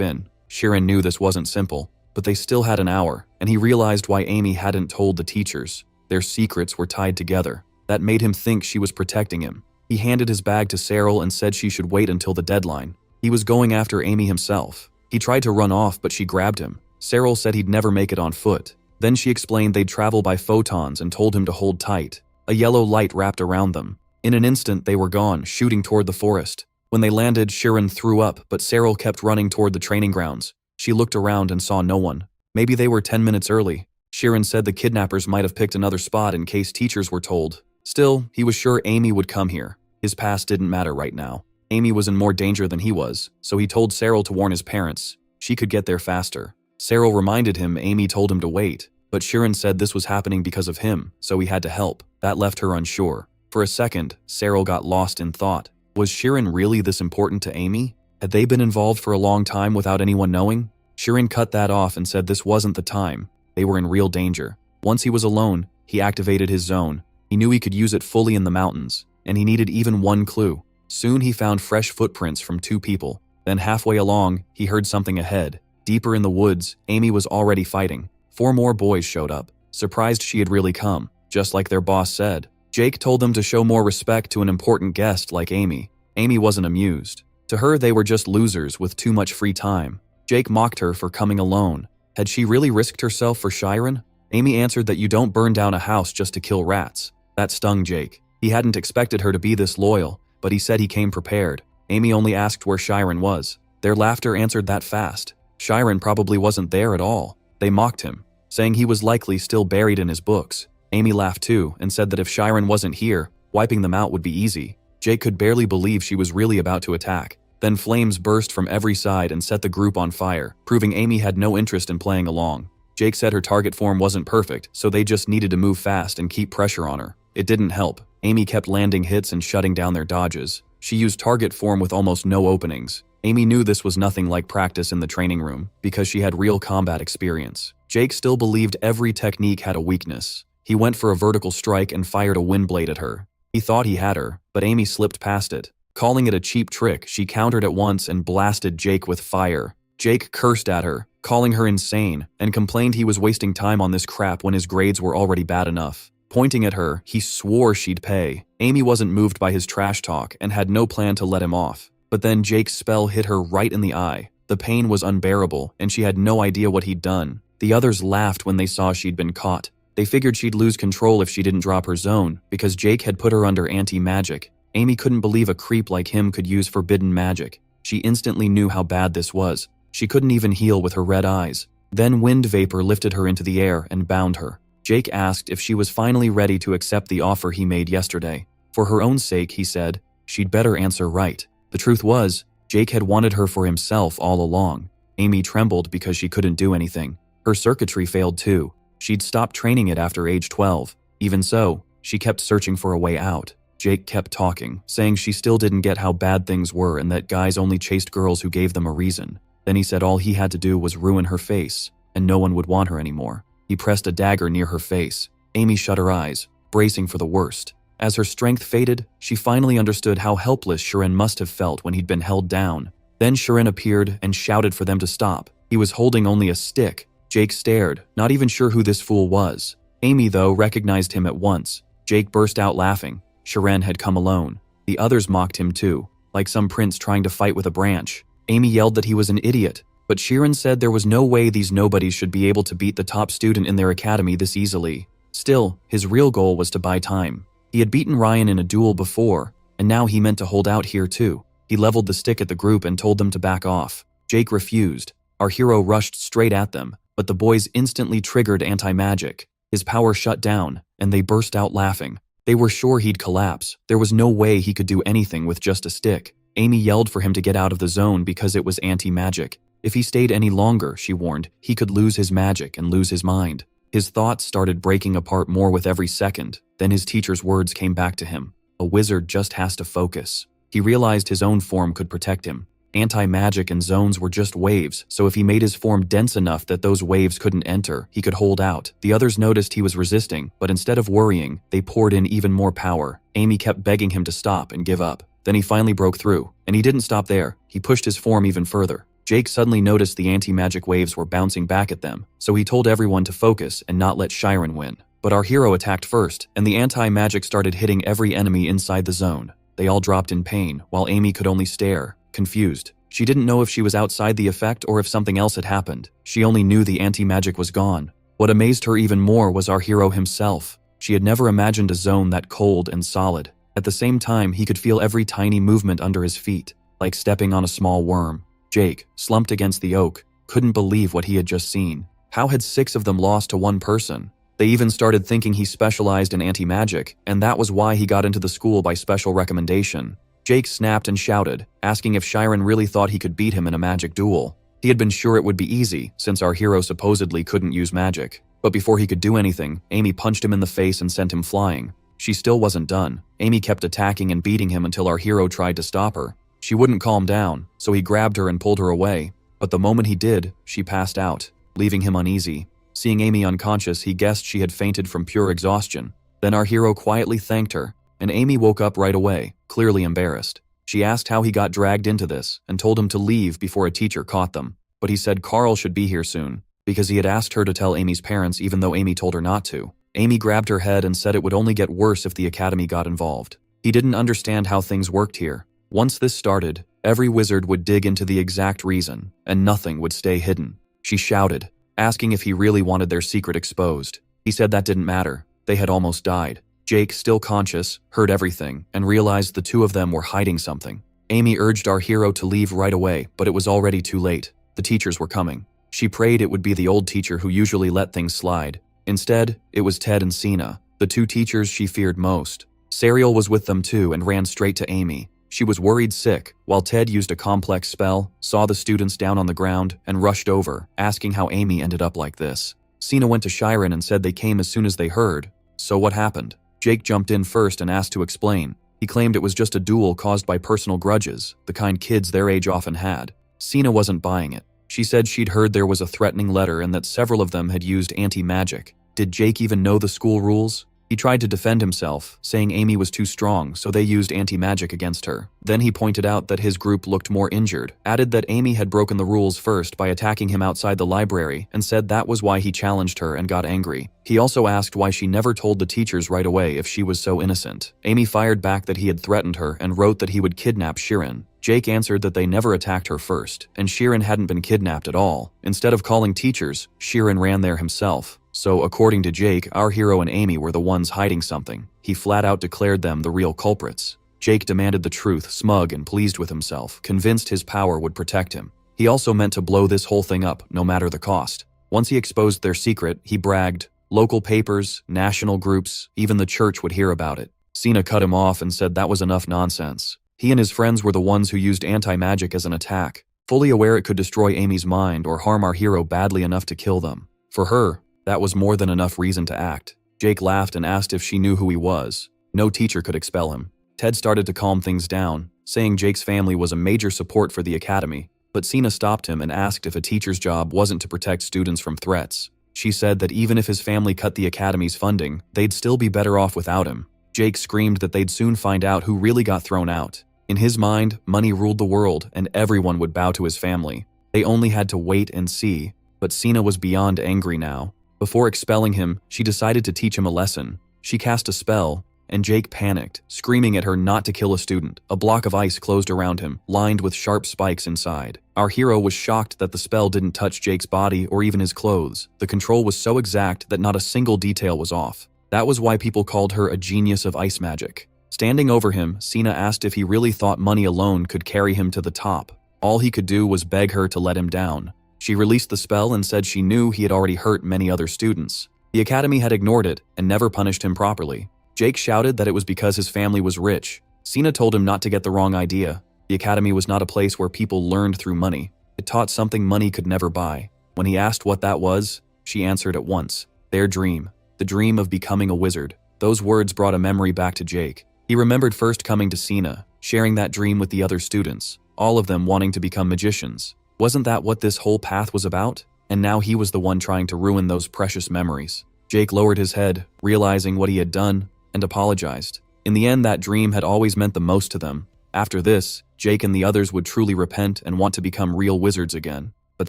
in. Sheeran knew this wasn't simple, but they still had an hour, and he realized why Amy hadn't told the teachers. Their secrets were tied together. That made him think she was protecting him. He handed his bag to Cyril and said she should wait until the deadline. He was going after Amy himself. He tried to run off, but she grabbed him. Cyril said he'd never make it on foot. Then she explained they'd travel by photons and told him to hold tight. A yellow light wrapped around them. In an instant, they were gone, shooting toward the forest. When they landed, Sheeran threw up, but Cyril kept running toward the training grounds. She looked around and saw no one. Maybe they were 10 minutes early. Sheeran said the kidnappers might have picked another spot in case teachers were told. Still, he was sure Amy would come here. His past didn't matter right now. Amy was in more danger than he was, so he told Cyril to warn his parents. She could get there faster. Cyril reminded him Amy told him to wait, but Sheeran said this was happening because of him, so he had to help. That left her unsure. For a second, Cyril got lost in thought. Was Sheeran really this important to Amy? Had they been involved for a long time without anyone knowing? Sheeran cut that off and said this wasn't the time. They were in real danger. Once he was alone, he activated his zone. He knew he could use it fully in the mountains, and he needed even one clue. Soon he found fresh footprints from 2 people. Then halfway along, he heard something ahead. Deeper in the woods, Amy was already fighting. 4 more boys showed up, surprised she had really come, just like their boss said. Jake told them to show more respect to an important guest like Amy. Amy wasn't amused. To her, they were just losers with too much free time. Jake mocked her for coming alone. Had she really risked herself for Sheeran? Amy answered that you don't burn down a house just to kill rats. That stung Jake. He hadn't expected her to be this loyal, but he said he came prepared. Amy only asked where Sheeran was. Their laughter answered that fast. Sheeran probably wasn't there at all. They mocked him, saying he was likely still buried in his books. Amy laughed too and said that if Sheeran wasn't here, wiping them out would be easy. Jake could barely believe she was really about to attack. Then flames burst from every side and set the group on fire, proving Amy had no interest in playing along. Jake said her target form wasn't perfect, so they just needed to move fast and keep pressure on her. It didn't help. Amy kept landing hits and shutting down their dodges. She used target form with almost no openings. Amy knew this was nothing like practice in the training room, because she had real combat experience. Jake still believed every technique had a weakness. He went for a vertical strike and fired a wind blade at her. He thought he had her, but Amy slipped past it. Calling it a cheap trick, she countered at once and blasted Jake with fire. Jake cursed at her, calling her insane, and complained he was wasting time on this crap when his grades were already bad enough. Pointing at her, he swore she'd pay. Amy wasn't moved by his trash talk and had no plan to let him off. But then Jake's spell hit her right in the eye. The pain was unbearable, and she had no idea what he'd done. The others laughed when they saw she'd been caught. They figured she'd lose control if she didn't drop her zone, because Jake had put her under anti-magic. Amy couldn't believe a creep like him could use forbidden magic. She instantly knew how bad this was. She couldn't even heal with her red eyes. Then wind vapor lifted her into the air and bound her. Jake asked if she was finally ready to accept the offer he made yesterday. For her own sake, he said, she'd better answer right. The truth was, Jake had wanted her for himself all along. Amy trembled because she couldn't do anything. Her circuitry failed too. She'd stopped training it after age 12. Even so, she kept searching for a way out. Jake kept talking, saying she still didn't get how bad things were and that guys only chased girls who gave them a reason. Then he said all he had to do was ruin her face, and no one would want her anymore. He pressed a dagger near her face. Amy shut her eyes, bracing for the worst. As her strength faded, she finally understood how helpless Shirin must have felt when he'd been held down. Then Shirin appeared and shouted for them to stop. He was holding only a stick. Jake stared, not even sure who this fool was. Amy, though, recognized him at once. Jake burst out laughing. Shirin had come alone. The others mocked him too, like some prince trying to fight with a branch. Amy yelled that he was an idiot, but Shirin said there was no way these nobodies should be able to beat the top student in their academy this easily. Still, his real goal was to buy time. He had beaten Ryan in a duel before, and now he meant to hold out here too. He leveled the stick at the group and told them to back off. Jake refused. Our hero rushed straight at them, but the boys instantly triggered anti-magic. His power shut down, and they burst out laughing. They were sure he'd collapse. There was no way he could do anything with just a stick. Amy yelled for him to get out of the zone because it was anti-magic. If he stayed any longer, she warned, he could lose his magic and lose his mind. His thoughts started breaking apart more with every second. Then his teacher's words came back to him. A wizard just has to focus. He realized his own form could protect him. Anti-magic and zones were just waves, so if he made his form dense enough that those waves couldn't enter, he could hold out. The others noticed he was resisting, but instead of worrying, they poured in even more power. Amy kept begging him to stop and give up. Then he finally broke through, and he didn't stop there. He pushed his form even further. Jake suddenly noticed the anti-magic waves were bouncing back at them, so he told everyone to focus and not let Shirin win. But our hero attacked first, and the anti-magic started hitting every enemy inside the zone. They all dropped in pain, while Amy could only stare, confused. She didn't know if she was outside the effect or if something else had happened. She only knew the anti-magic was gone. What amazed her even more was our hero himself. She had never imagined a zone that cold and solid. At the same time, he could feel every tiny movement under his feet, like stepping on a small worm. Jake, slumped against the oak, couldn't believe what he had just seen. How had 6 of them lost to one person? They even started thinking he specialized in anti-magic, and that was why he got into the school by special recommendation. Jake snapped and shouted, asking if Shirin really thought he could beat him in a magic duel. He had been sure it would be easy, since our hero supposedly couldn't use magic. But before he could do anything, Amy punched him in the face and sent him flying. She still wasn't done. Amy kept attacking and beating him until our hero tried to stop her. She wouldn't calm down, so he grabbed her and pulled her away. But the moment he did, she passed out, leaving him uneasy. Seeing Amy unconscious, he guessed she had fainted from pure exhaustion. Then our hero quietly thanked her, and Amy woke up right away, clearly embarrassed. She asked how he got dragged into this, and told him to leave before a teacher caught them. But he said Carl should be here soon, because he had asked her to tell Amy's parents even though Amy told her not to. Amy grabbed her head and said it would only get worse if the academy got involved. He didn't understand how things worked here. Once this started, every wizard would dig into the exact reason, and nothing would stay hidden. She shouted, asking if he really wanted their secret exposed. He said that didn't matter. They had almost died. Jake, still conscious, heard everything and realized the 2 of them were hiding something. Amy urged our hero to leave right away, but it was already too late. The teachers were coming. She prayed it would be the old teacher who usually let things slide. Instead, it was Ted and Sina, the 2 teachers she feared most. Serial was with them too and ran straight to Amy. She was worried sick, while Ted used a complex spell, saw the students down on the ground, and rushed over, asking how Amy ended up like this. Sina went to Shirin and said they came as soon as they heard. So what happened? Jake jumped in first and asked to explain. He claimed it was just a duel caused by personal grudges, the kind kids their age often had. Sina wasn't buying it. She said she'd heard there was a threatening letter and that several of them had used anti-magic. Did Jake even know the school rules? He tried to defend himself, saying Amy was too strong, so they used anti-magic against her. Then he pointed out that his group looked more injured, added that Amy had broken the rules first by attacking him outside the library, and said that was why he challenged her and got angry. He also asked why she never told the teachers right away if she was so innocent. Amy fired back that he had threatened her and wrote that he would kidnap Shirin. Jake answered that they never attacked her first, and Shirin hadn't been kidnapped at all. Instead of calling teachers, Shirin ran there himself. So, according to Jake, our hero and Amy were the ones hiding something. He flat out declared them the real culprits. Jake demanded the truth, smug and pleased with himself, convinced his power would protect him. He also meant to blow this whole thing up, no matter the cost. Once he exposed their secret, he bragged. Local papers, national groups, even the church would hear about it. Sina cut him off and said that was enough nonsense. He and his friends were the ones who used anti-magic as an attack, fully aware it could destroy Amy's mind or harm our hero badly enough to kill them. For her, that was more than enough reason to act. Jake laughed and asked if she knew who he was. No teacher could expel him. Ted started to calm things down, saying Jake's family was a major support for the academy, but Sina stopped him and asked if a teacher's job wasn't to protect students from threats. She said that even if his family cut the academy's funding, they'd still be better off without him. Jake screamed that they'd soon find out who really got thrown out. In his mind, money ruled the world and everyone would bow to his family. They only had to wait and see, but Sina was beyond angry now. Before expelling him, she decided to teach him a lesson. She cast a spell, and Jake panicked, screaming at her not to kill a student. A block of ice closed around him, lined with sharp spikes inside. Our hero was shocked that the spell didn't touch Jake's body or even his clothes. The control was so exact that not a single detail was off. That was why people called her a genius of ice magic. Standing over him, Sina asked if he really thought money alone could carry him to the top. All he could do was beg her to let him down. She released the spell and said she knew he had already hurt many other students. The academy had ignored it and never punished him properly. Jake shouted that it was because his family was rich. Sina told him not to get the wrong idea. The academy was not a place where people learned through money. It taught something money could never buy. When he asked what that was, she answered at once. Their dream. The dream of becoming a wizard. Those words brought a memory back to Jake. He remembered first coming to Sina, sharing that dream with the other students, all of them wanting to become magicians. Wasn't that what this whole path was about? And now he was the one trying to ruin those precious memories. Jake lowered his head, realizing what he had done, and apologized. In the end, that dream had always meant the most to them. After this, Jake and the others would truly repent and want to become real wizards again. But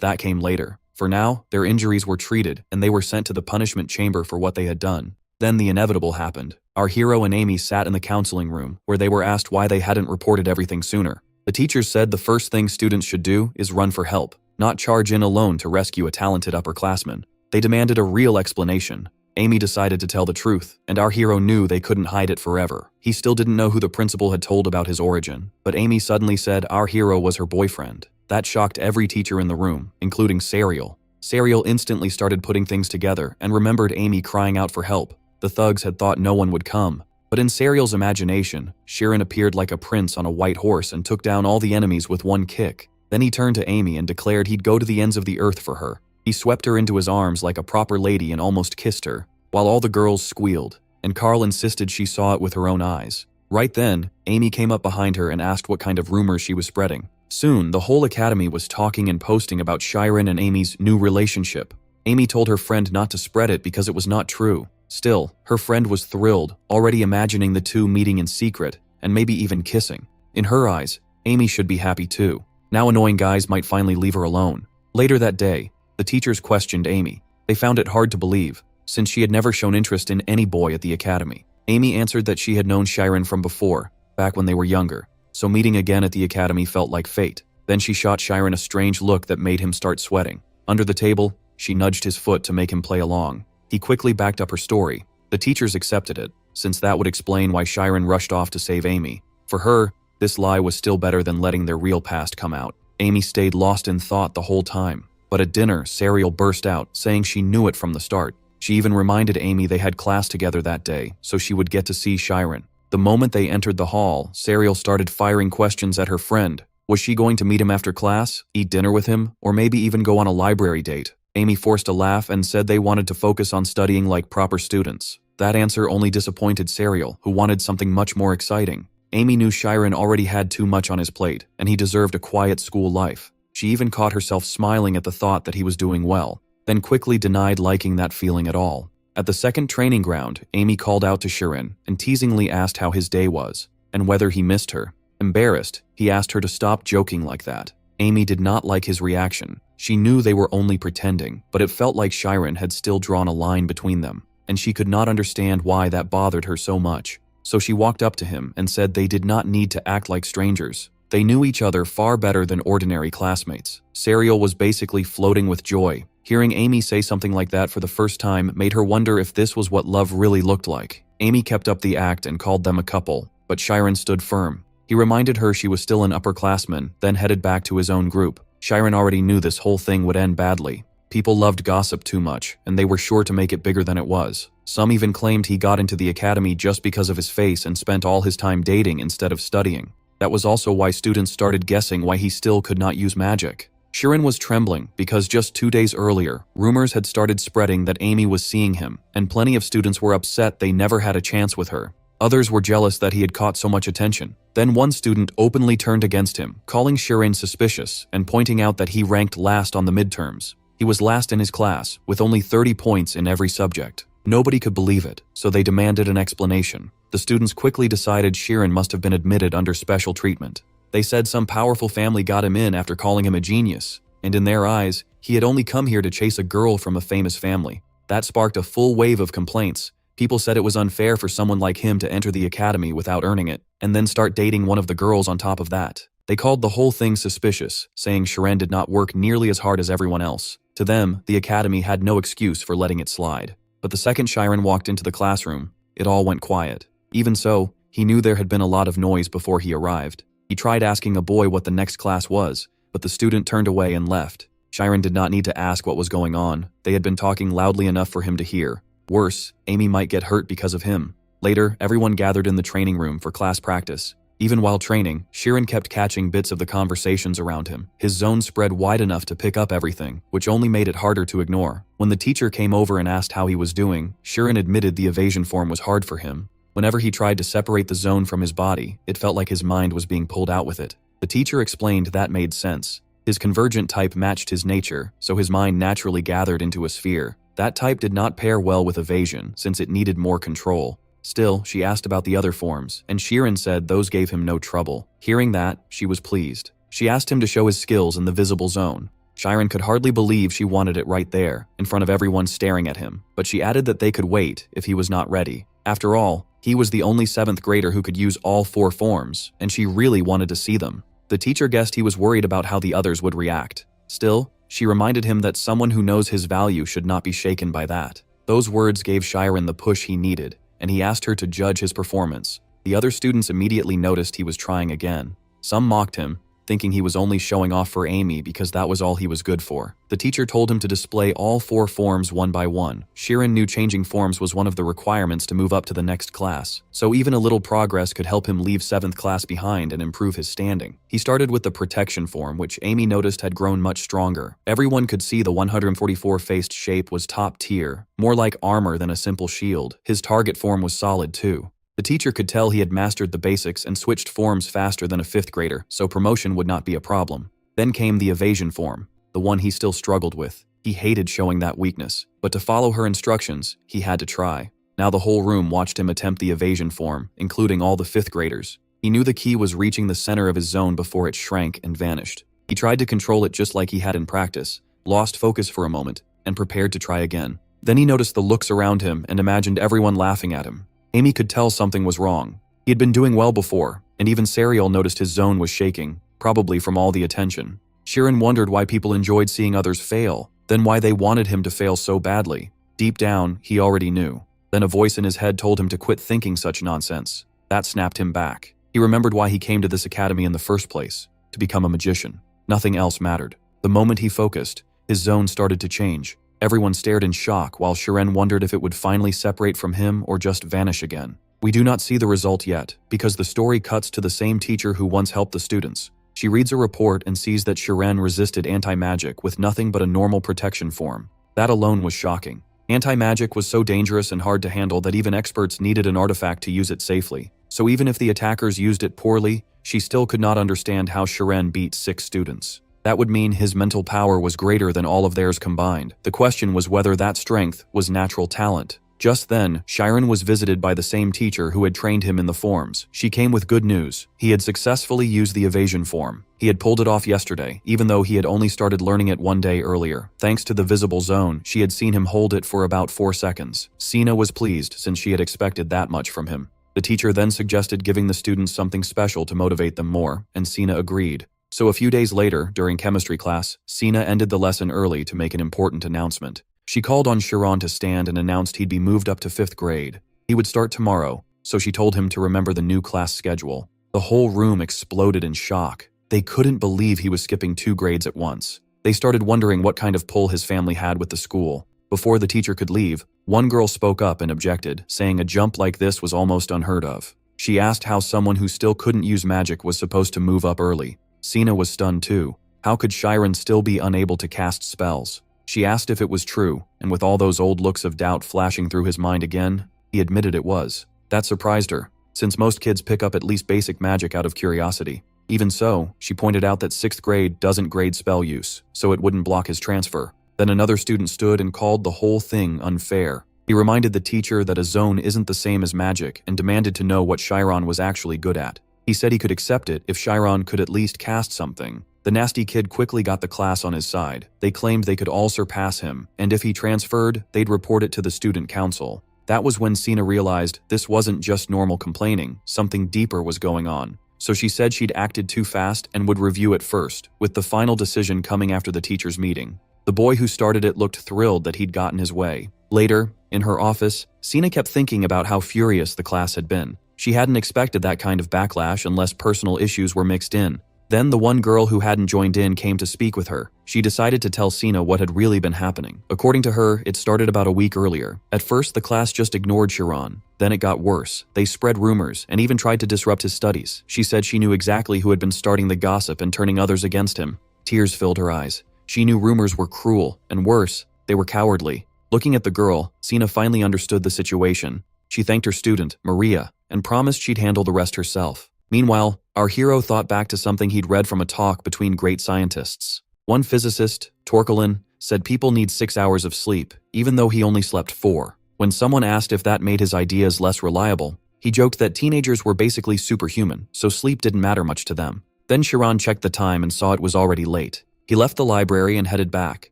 that came later. For now, their injuries were treated and they were sent to the punishment chamber for what they had done. Then the inevitable happened. Our hero and Amy sat in the counseling room, where they were asked why they hadn't reported everything sooner. The teachers said the first thing students should do is run for help, not charge in alone to rescue a talented upperclassman. They demanded a real explanation. Amy decided to tell the truth, and our hero knew they couldn't hide it forever. He still didn't know who the principal had told about his origin, but Amy suddenly said our hero was her boyfriend. That shocked every teacher in the room, including Serial. Serial instantly started putting things together and remembered Amy crying out for help. The thugs had thought no one would come, but in Serial's imagination, Sheeran appeared like a prince on a white horse and took down all the enemies with one kick. Then he turned to Amy and declared he'd go to the ends of the earth for her. He swept her into his arms like a proper lady and almost kissed her, while all the girls squealed, and Carl insisted she saw it with her own eyes. Right then, Amy came up behind her and asked what kind of rumors she was spreading. Soon, the whole academy was talking and posting about Sheeran and Amy's new relationship. Amy told her friend not to spread it because it was not true. Still, her friend was thrilled, already imagining the two meeting in secret, and maybe even kissing. In her eyes, Amy should be happy too. Now annoying guys might finally leave her alone. Later that day, the teachers questioned Amy. They found it hard to believe, since she had never shown interest in any boy at the academy. Amy answered that she had known Sheeran from before, back when they were younger, so meeting again at the academy felt like fate. Then she shot Sheeran a strange look that made him start sweating. Under the table, she nudged his foot to make him play along. He quickly backed up her story. The teachers accepted it, since that would explain why Sheeran rushed off to save Amy. For her, this lie was still better than letting their real past come out. Amy stayed lost in thought the whole time. But at dinner, Serial burst out, saying she knew it from the start. She even reminded Amy they had class together that day, so she would get to see Sheeran. The moment they entered the hall, Serial started firing questions at her friend. Was she going to meet him after class, eat dinner with him, or maybe even go on a library date? Amy forced a laugh and said they wanted to focus on studying like proper students. That answer only disappointed Serial, who wanted something much more exciting. Amy knew Sheeran already had too much on his plate, and he deserved a quiet school life. She even caught herself smiling at the thought that he was doing well, then quickly denied liking that feeling at all. At the second training ground, Amy called out to Sheeran and teasingly asked how his day was, and whether he missed her. Embarrassed, he asked her to stop joking like that. Amy did not like his reaction. She knew they were only pretending, but it felt like Sheeran had still drawn a line between them, and she could not understand why that bothered her so much. So she walked up to him and said they did not need to act like strangers. They knew each other far better than ordinary classmates. Serial was basically floating with joy. Hearing Amy say something like that for the first time made her wonder if this was what love really looked like. Amy kept up the act and called them a couple, but Sheeran stood firm. He reminded her she was still an upperclassman, then headed back to his own group. Sheeran already knew this whole thing would end badly. People loved gossip too much, and they were sure to make it bigger than it was. Some even claimed he got into the academy just because of his face and spent all his time dating instead of studying. That was also why students started guessing why he still could not use magic. Shirin was trembling because just 2 days earlier, rumors had started spreading that Amy was seeing him, and plenty of students were upset they never had a chance with her. Others were jealous that he had caught so much attention. Then one student openly turned against him, calling Shirin suspicious and pointing out that he ranked last on the midterms. He was last in his class, with only 30 points in every subject. Nobody could believe it, so they demanded an explanation. The students quickly decided Shirin must have been admitted under special treatment. They said some powerful family got him in after calling him a genius, and in their eyes, he had only come here to chase a girl from a famous family. That sparked a full wave of complaints. People said it was unfair for someone like him to enter the academy without earning it, and then start dating one of the girls on top of that. They called the whole thing suspicious, saying Shirin did not work nearly as hard as everyone else. To them, the academy had no excuse for letting it slide. But the second Shirin walked into the classroom, it all went quiet. Even so, he knew there had been a lot of noise before he arrived. He tried asking a boy what the next class was, but the student turned away and left. Shirin did not need to ask what was going on. They had been talking loudly enough for him to hear. Worse, Amy might get hurt because of him. Later, everyone gathered in the training room for class practice. Even while training, Shirin kept catching bits of the conversations around him. His zone spread wide enough to pick up everything, which only made it harder to ignore. When the teacher came over and asked how he was doing, Shirin admitted the evasion form was hard for him. Whenever he tried to separate the zone from his body, it felt like his mind was being pulled out with it. The teacher explained that made sense. His convergent type matched his nature, so his mind naturally gathered into a sphere. That type did not pair well with evasion, since it needed more control. Still, she asked about the other forms, and Shirin said those gave him no trouble. Hearing that, she was pleased. She asked him to show his skills in the visible zone. Shirin could hardly believe she wanted it right there, in front of everyone staring at him, but she added that they could wait if he was not ready. After all, he was the only 7th grader who could use all 4 forms, and she really wanted to see them. The teacher guessed he was worried about how the others would react. Still, she reminded him that someone who knows his value should not be shaken by that. Those words gave Shirin the push he needed, and he asked her to judge his performance. The other students immediately noticed he was trying again. Some mocked him, thinking he was only showing off for Amy because that was all he was good for. The teacher told him to display all 4 forms one by one. Shirin knew changing forms was one of the requirements to move up to the next class, so even a little progress could help him leave 7th class behind and improve his standing. He started with the protection form, which Amy noticed had grown much stronger. Everyone could see the 144-faced shape was top tier, more like armor than a simple shield. His target form was solid too. The teacher could tell he had mastered the basics and switched forms faster than a 5th grader, so promotion would not be a problem. Then came the evasion form, the one he still struggled with. He hated showing that weakness, but to follow her instructions, he had to try. Now the whole room watched him attempt the evasion form, including all the 5th graders. He knew the key was reaching the center of his zone before it shrank and vanished. He tried to control it just like he had in practice, lost focus for a moment, and prepared to try again. Then he noticed the looks around him and imagined everyone laughing at him. Amy could tell something was wrong. He had been doing well before, and even Sariel noticed his zone was shaking, probably from all the attention. Shirin wondered why people enjoyed seeing others fail, then why they wanted him to fail so badly. Deep down, he already knew. Then a voice in his head told him to quit thinking such nonsense. That snapped him back. He remembered why he came to this academy in the first place, to become a magician. Nothing else mattered. The moment he focused, his zone started to change. Everyone stared in shock while Shirin wondered if it would finally separate from him or just vanish again. We do not see the result yet, because the story cuts to the same teacher who once helped the students. She reads a report and sees that Shirin resisted anti-magic with nothing but a normal protection form. That alone was shocking. Anti-magic was so dangerous and hard to handle that even experts needed an artifact to use it safely. So even if the attackers used it poorly, she still could not understand how Shirin beat 6 students. That would mean his mental power was greater than all of theirs combined. The question was whether that strength was natural talent. Just then, Shirin was visited by the same teacher who had trained him in the forms. She came with good news. He had successfully used the evasion form. He had pulled it off yesterday, even though he had only started learning it 1 day earlier. Thanks to the visible zone, she had seen him hold it for about 4 seconds. Sina was pleased since she had expected that much from him. The teacher then suggested giving the students something special to motivate them more, and Sina agreed. So a few days later, during chemistry class, Sina ended the lesson early to make an important announcement. She called on Shirin to stand and announced he'd be moved up to 5th grade. He would start tomorrow, so she told him to remember the new class schedule. The whole room exploded in shock. They couldn't believe he was skipping 2 grades at once. They started wondering what kind of pull his family had with the school. Before the teacher could leave, one girl spoke up and objected, saying a jump like this was almost unheard of. She asked how someone who still couldn't use magic was supposed to move up early. Sina was stunned too. How could Chiron still be unable to cast spells? She asked if it was true, and with all those old looks of doubt flashing through his mind again, he admitted it was. That surprised her, since most kids pick up at least basic magic out of curiosity. Even so, she pointed out that 6th grade doesn't grade spell use, so it wouldn't block his transfer. Then another student stood and called the whole thing unfair. He reminded the teacher that a zone isn't the same as magic and demanded to know what Chiron was actually good at. He said he could accept it if Chiron could at least cast something. The nasty kid quickly got the class on his side. They claimed they could all surpass him, and if he transferred, they'd report it to the student council. That was when Sina realized this wasn't just normal complaining, something deeper was going on. So she said she'd acted too fast and would review it first, with the final decision coming after the teacher's meeting. The boy who started it looked thrilled that he'd gotten his way. Later, in her office, Sina kept thinking about how furious the class had been. She hadn't expected that kind of backlash unless personal issues were mixed in. Then the one girl who hadn't joined in came to speak with her. She decided to tell Sina what had really been happening. According to her, it started about a week earlier. At first, the class just ignored Chiron. Then it got worse. They spread rumors and even tried to disrupt his studies. She said she knew exactly who had been starting the gossip and turning others against him. Tears filled her eyes. She knew rumors were cruel, and worse, they were cowardly. Looking at the girl, Sina finally understood the situation. She thanked her student, Maria, and promised she'd handle the rest herself. Meanwhile, our hero thought back to something he'd read from a talk between great scientists. One physicist, Torkelin, said people need 6 hours of sleep, even though he only slept 4. When someone asked if that made his ideas less reliable, he joked that teenagers were basically superhuman, so sleep didn't matter much to them. Then Chiron checked the time and saw it was already late. He left the library and headed back,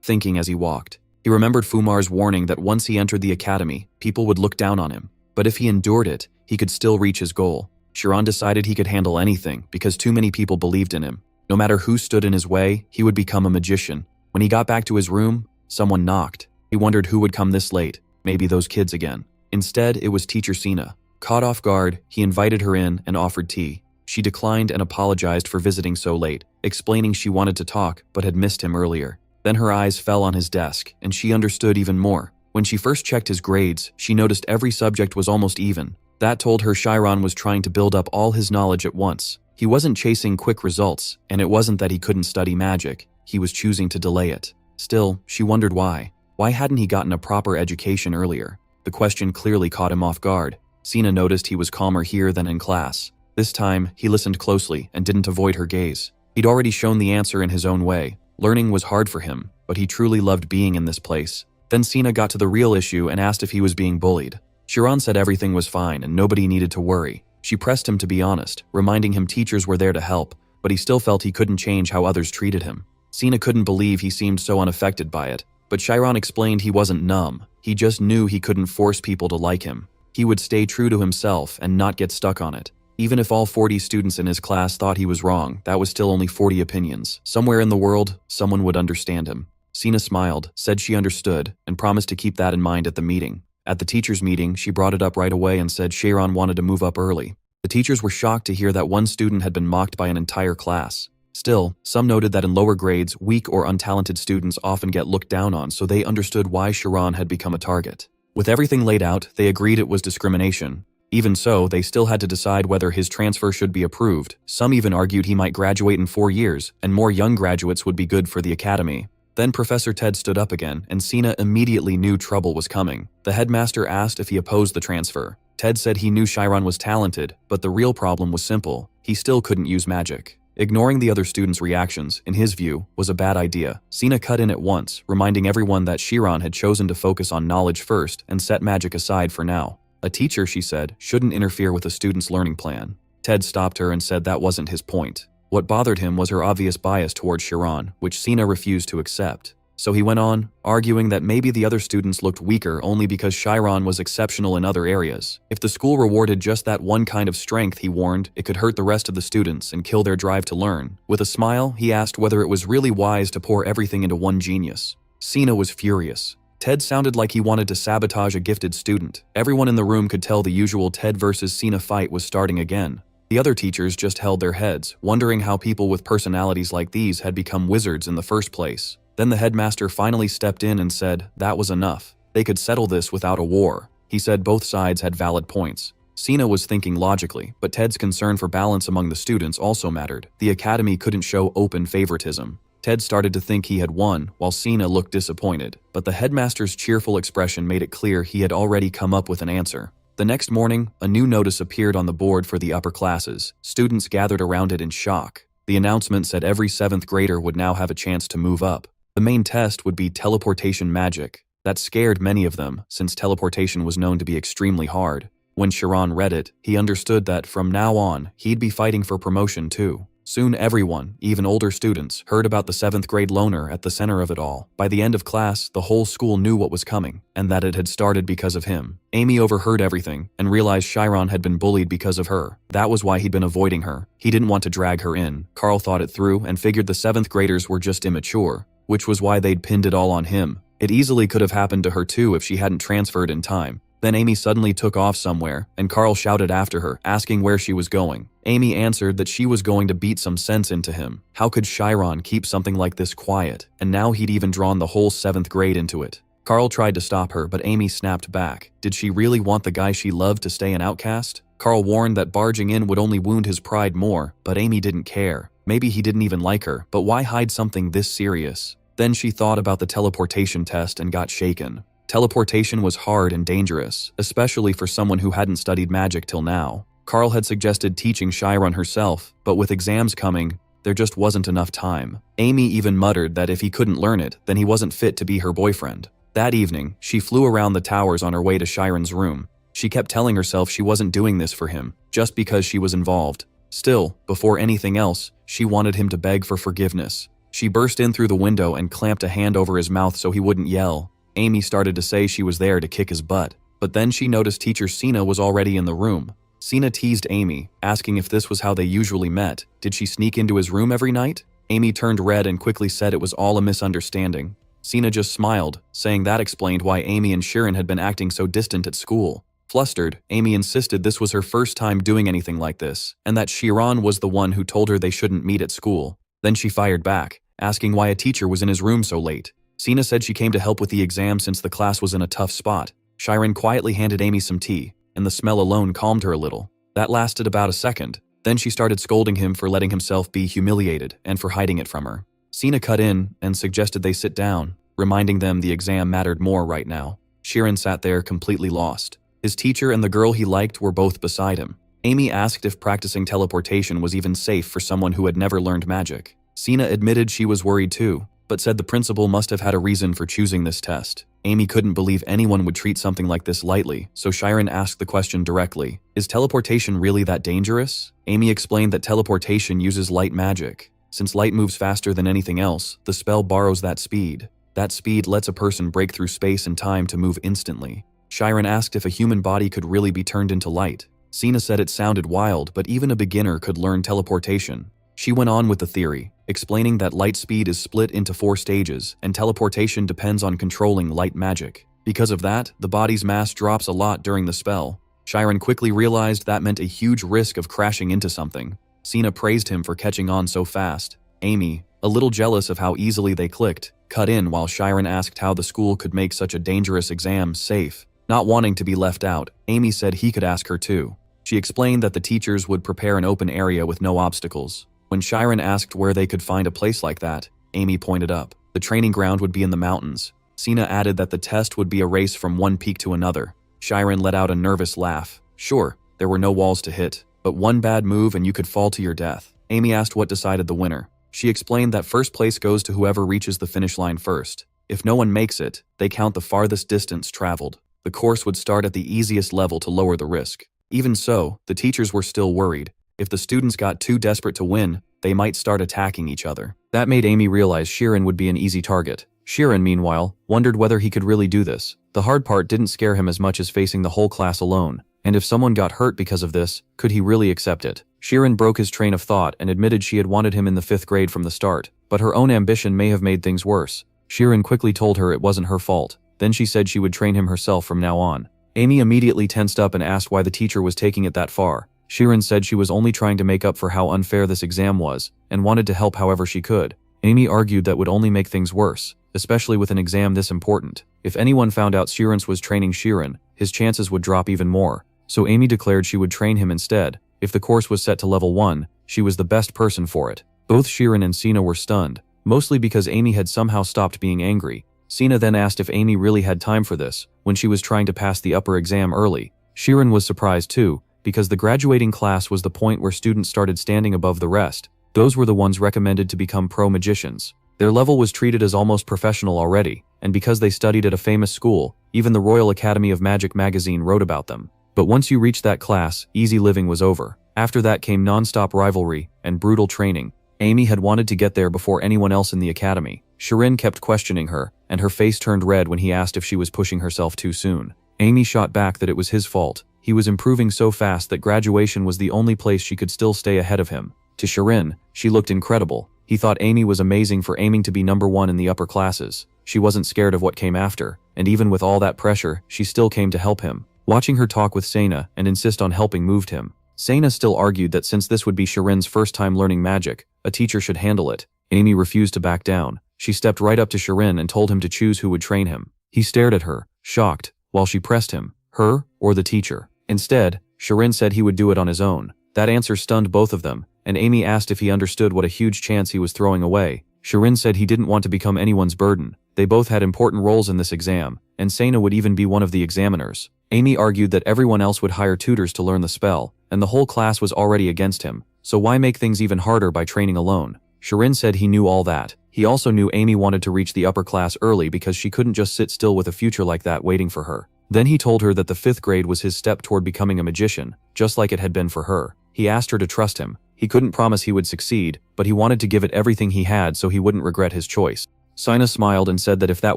thinking as he walked. He remembered Fumar's warning that once he entered the academy, people would look down on him. But if he endured it, he could still reach his goal. Chiron decided he could handle anything because too many people believed in him. No matter who stood in his way, he would become a magician. When he got back to his room, someone knocked. He wondered who would come this late, maybe those kids again. Instead, it was teacher Sina. Caught off guard, he invited her in and offered tea. She declined and apologized for visiting so late, explaining she wanted to talk but had missed him earlier. Then her eyes fell on his desk, and she understood even more. When she first checked his grades, she noticed every subject was almost even. That told her Chiron was trying to build up all his knowledge at once. He wasn't chasing quick results, and it wasn't that he couldn't study magic. He was choosing to delay it. Still, she wondered why. Why hadn't he gotten a proper education earlier? The question clearly caught him off guard. Sina noticed he was calmer here than in class. This time, he listened closely and didn't avoid her gaze. He'd already shown the answer in his own way. Learning was hard for him, but he truly loved being in this place. Then Sina got to the real issue and asked if he was being bullied. Chiron said everything was fine and nobody needed to worry. She pressed him to be honest, reminding him teachers were there to help, but he still felt he couldn't change how others treated him. Sina couldn't believe he seemed so unaffected by it, but Chiron explained he wasn't numb. He just knew he couldn't force people to like him. He would stay true to himself and not get stuck on it. Even if all 40 students in his class thought he was wrong, that was still only 40 opinions. Somewhere in the world, someone would understand him. Sina smiled, said she understood, and promised to keep that in mind at the meeting. At the teachers' meeting, she brought it up right away and said Chiron wanted to move up early. The teachers were shocked to hear that one student had been mocked by an entire class. Still, some noted that in lower grades, weak or untalented students often get looked down on, so they understood why Chiron had become a target. With everything laid out, they agreed it was discrimination. Even so, they still had to decide whether his transfer should be approved. Some even argued he might graduate in 4 years, and more young graduates would be good for the academy. Then Professor Ted stood up again, and Sina immediately knew trouble was coming. The headmaster asked if he opposed the transfer. Ted said he knew Chiron was talented, but the real problem was simple. He still couldn't use magic. Ignoring the other students' reactions, in his view, was a bad idea. Sina cut in at once, reminding everyone that Chiron had chosen to focus on knowledge first and set magic aside for now. A teacher, she said, shouldn't interfere with a student's learning plan. Ted stopped her and said that wasn't his point. What bothered him was her obvious bias towards Chiron, which Sina refused to accept. So he went on, arguing that maybe the other students looked weaker only because Chiron was exceptional in other areas. If the school rewarded just that one kind of strength, he warned, it could hurt the rest of the students and kill their drive to learn. With a smile, he asked whether it was really wise to pour everything into one genius. Sina was furious. Ted sounded like he wanted to sabotage a gifted student. Everyone in the room could tell the usual Ted versus Sina fight was starting again. The other teachers just held their heads, wondering how people with personalities like these had become wizards in the first place. Then the headmaster finally stepped in and said that was enough. They could settle this without a war. He said both sides had valid points. Sina was thinking logically, but Ted's concern for balance among the students also mattered. The academy couldn't show open favoritism. Ted started to think he had won, while Sina looked disappointed, but the headmaster's cheerful expression made it clear he had already come up with an answer. The next morning, a new notice appeared on the board for the upper classes. Students gathered around it in shock. The announcement said every 7th grader would now have a chance to move up. The main test would be teleportation magic. That scared many of them, since teleportation was known to be extremely hard. When Sharon read it, he understood that from now on, he'd be fighting for promotion too. Soon everyone, even older students, heard about the 7th grade loner at the center of it all. By the end of class, the whole school knew what was coming, and that it had started because of him. Amy overheard everything, and realized Chiron had been bullied because of her. That was why he'd been avoiding her. He didn't want to drag her in. Carl thought it through, and figured the 7th graders were just immature, which was why they'd pinned it all on him. It easily could have happened to her too if she hadn't transferred in time. Then Amy suddenly took off somewhere, and Carl shouted after her, asking where she was going. Amy answered that she was going to beat some sense into him. How could Chiron keep something like this quiet? And now he'd even drawn the whole 7th grade into it. Carl tried to stop her, but Amy snapped back. Did she really want the guy she loved to stay an outcast? Carl warned that barging in would only wound his pride more, but Amy didn't care. Maybe he didn't even like her, but why hide something this serious? Then she thought about the teleportation test and got shaken. Teleportation was hard and dangerous, especially for someone who hadn't studied magic till now. Carl had suggested teaching Chiron herself, but with exams coming, there just wasn't enough time. Amy even muttered that if he couldn't learn it, then he wasn't fit to be her boyfriend. That evening, she flew around the towers on her way to Chiron's room. She kept telling herself she wasn't doing this for him, just because she was involved. Still, before anything else, she wanted him to beg for forgiveness. She burst in through the window and clamped a hand over his mouth so he wouldn't yell. Amy started to say she was there to kick his butt, but then she noticed teacher Sina was already in the room. Sina teased Amy, asking if this was how they usually met. Did she sneak into his room every night? Amy turned red and quickly said it was all a misunderstanding. Sina just smiled, saying that explained why Amy and Sharon had been acting so distant at school. Flustered, Amy insisted this was her first time doing anything like this, and that Chiron was the one who told her they shouldn't meet at school. Then she fired back, asking why a teacher was in his room so late. Sina said she came to help with the exam since the class was in a tough spot. Chiron quietly handed Amy some tea, and the smell alone calmed her a little. That lasted about a second. Then she started scolding him for letting himself be humiliated and for hiding it from her. Sina cut in and suggested they sit down, reminding them the exam mattered more right now. Chiron sat there completely lost. His teacher and the girl he liked were both beside him. Amy asked if practicing teleportation was even safe for someone who had never learned magic. Sina admitted she was worried too, but said the principal must have had a reason for choosing this test. Amy couldn't believe anyone would treat something like this lightly, so Chiron asked the question directly. Is teleportation really that dangerous? Amy explained that teleportation uses light magic. Since light moves faster than anything else, the spell borrows that speed. That speed lets a person break through space and time to move instantly. Chiron asked if a human body could really be turned into light. Sina said it sounded wild, but even a beginner could learn teleportation. She went on with the theory, explaining that light speed is split into 4 stages, and teleportation depends on controlling light magic. Because of that, the body's mass drops a lot during the spell. Chiron quickly realized that meant a huge risk of crashing into something. Sina praised him for catching on so fast. Amy, a little jealous of how easily they clicked, cut in while Chiron asked how the school could make such a dangerous exam safe. Not wanting to be left out, Amy said he could ask her too. She explained that the teachers would prepare an open area with no obstacles. When Chiron asked where they could find a place like that, Amy pointed up. The training ground would be in the mountains. Sina added that the test would be a race from one peak to another. Chiron let out a nervous laugh. Sure, there were no walls to hit, but one bad move and you could fall to your death. Amy asked what decided the winner. She explained that first place goes to whoever reaches the finish line first. If no one makes it, they count the farthest distance traveled. The course would start at the easiest level to lower the risk. Even so, the teachers were still worried. If the students got too desperate to win, they might start attacking each other. That made Amy realize Chiron would be an easy target. Chiron, meanwhile, wondered whether he could really do this. The hard part didn't scare him as much as facing the whole class alone. And if someone got hurt because of this, could he really accept it? Chiron broke his train of thought and admitted she had wanted him in the 5th grade from the start, but her own ambition may have made things worse. Chiron quickly told her it wasn't her fault. Then she said she would train him herself from now on. Amy immediately tensed up and asked why the teacher was taking it that far. Shirin said she was only trying to make up for how unfair this exam was, and wanted to help however she could. Amy argued that would only make things worse, especially with an exam this important. If anyone found out Shirin was training Shirin, his chances would drop even more. So Amy declared she would train him instead. If the course was set to level 1, she was the best person for it. Both Shirin and Sina were stunned, mostly because Amy had somehow stopped being angry. Sina then asked if Amy really had time for this, when she was trying to pass the upper exam early. Shirin was surprised too, because the graduating class was the point where students started standing above the rest. Those were the ones recommended to become pro-magicians. Their level was treated as almost professional already, and because they studied at a famous school, even the Royal Academy of Magic magazine wrote about them. But once you reached that class, easy living was over. After that came non-stop rivalry and brutal training. Amy had wanted to get there before anyone else in the academy. Shirin kept questioning her, and her face turned red when he asked if she was pushing herself too soon. Amy shot back that it was his fault. He was improving so fast that graduation was the only place she could still stay ahead of him. To Shirin, she looked incredible. He thought Amy was amazing for aiming to be number 1 in the upper classes. She wasn't scared of what came after, and even with all that pressure, she still came to help him. Watching her talk with Sena and insist on helping moved him. Sena still argued that since this would be Shirin's first time learning magic, a teacher should handle it. Amy refused to back down. She stepped right up to Shirin and told him to choose who would train him. He stared at her, shocked, while she pressed him, her or the teacher. Instead, Shirin said he would do it on his own. That answer stunned both of them, and Amy asked if he understood what a huge chance he was throwing away. Shirin said he didn't want to become anyone's burden. They both had important roles in this exam, and Sena would even be one of the examiners. Amy argued that everyone else would hire tutors to learn the spell, and the whole class was already against him, so why make things even harder by training alone? Shirin said he knew all that. He also knew Amy wanted to reach the upper class early because she couldn't just sit still with a future like that waiting for her. Then he told her that the 5th grade was his step toward becoming a magician, just like it had been for her. He asked her to trust him. He couldn't promise he would succeed, but he wanted to give it everything he had so he wouldn't regret his choice. Sina smiled and said that if that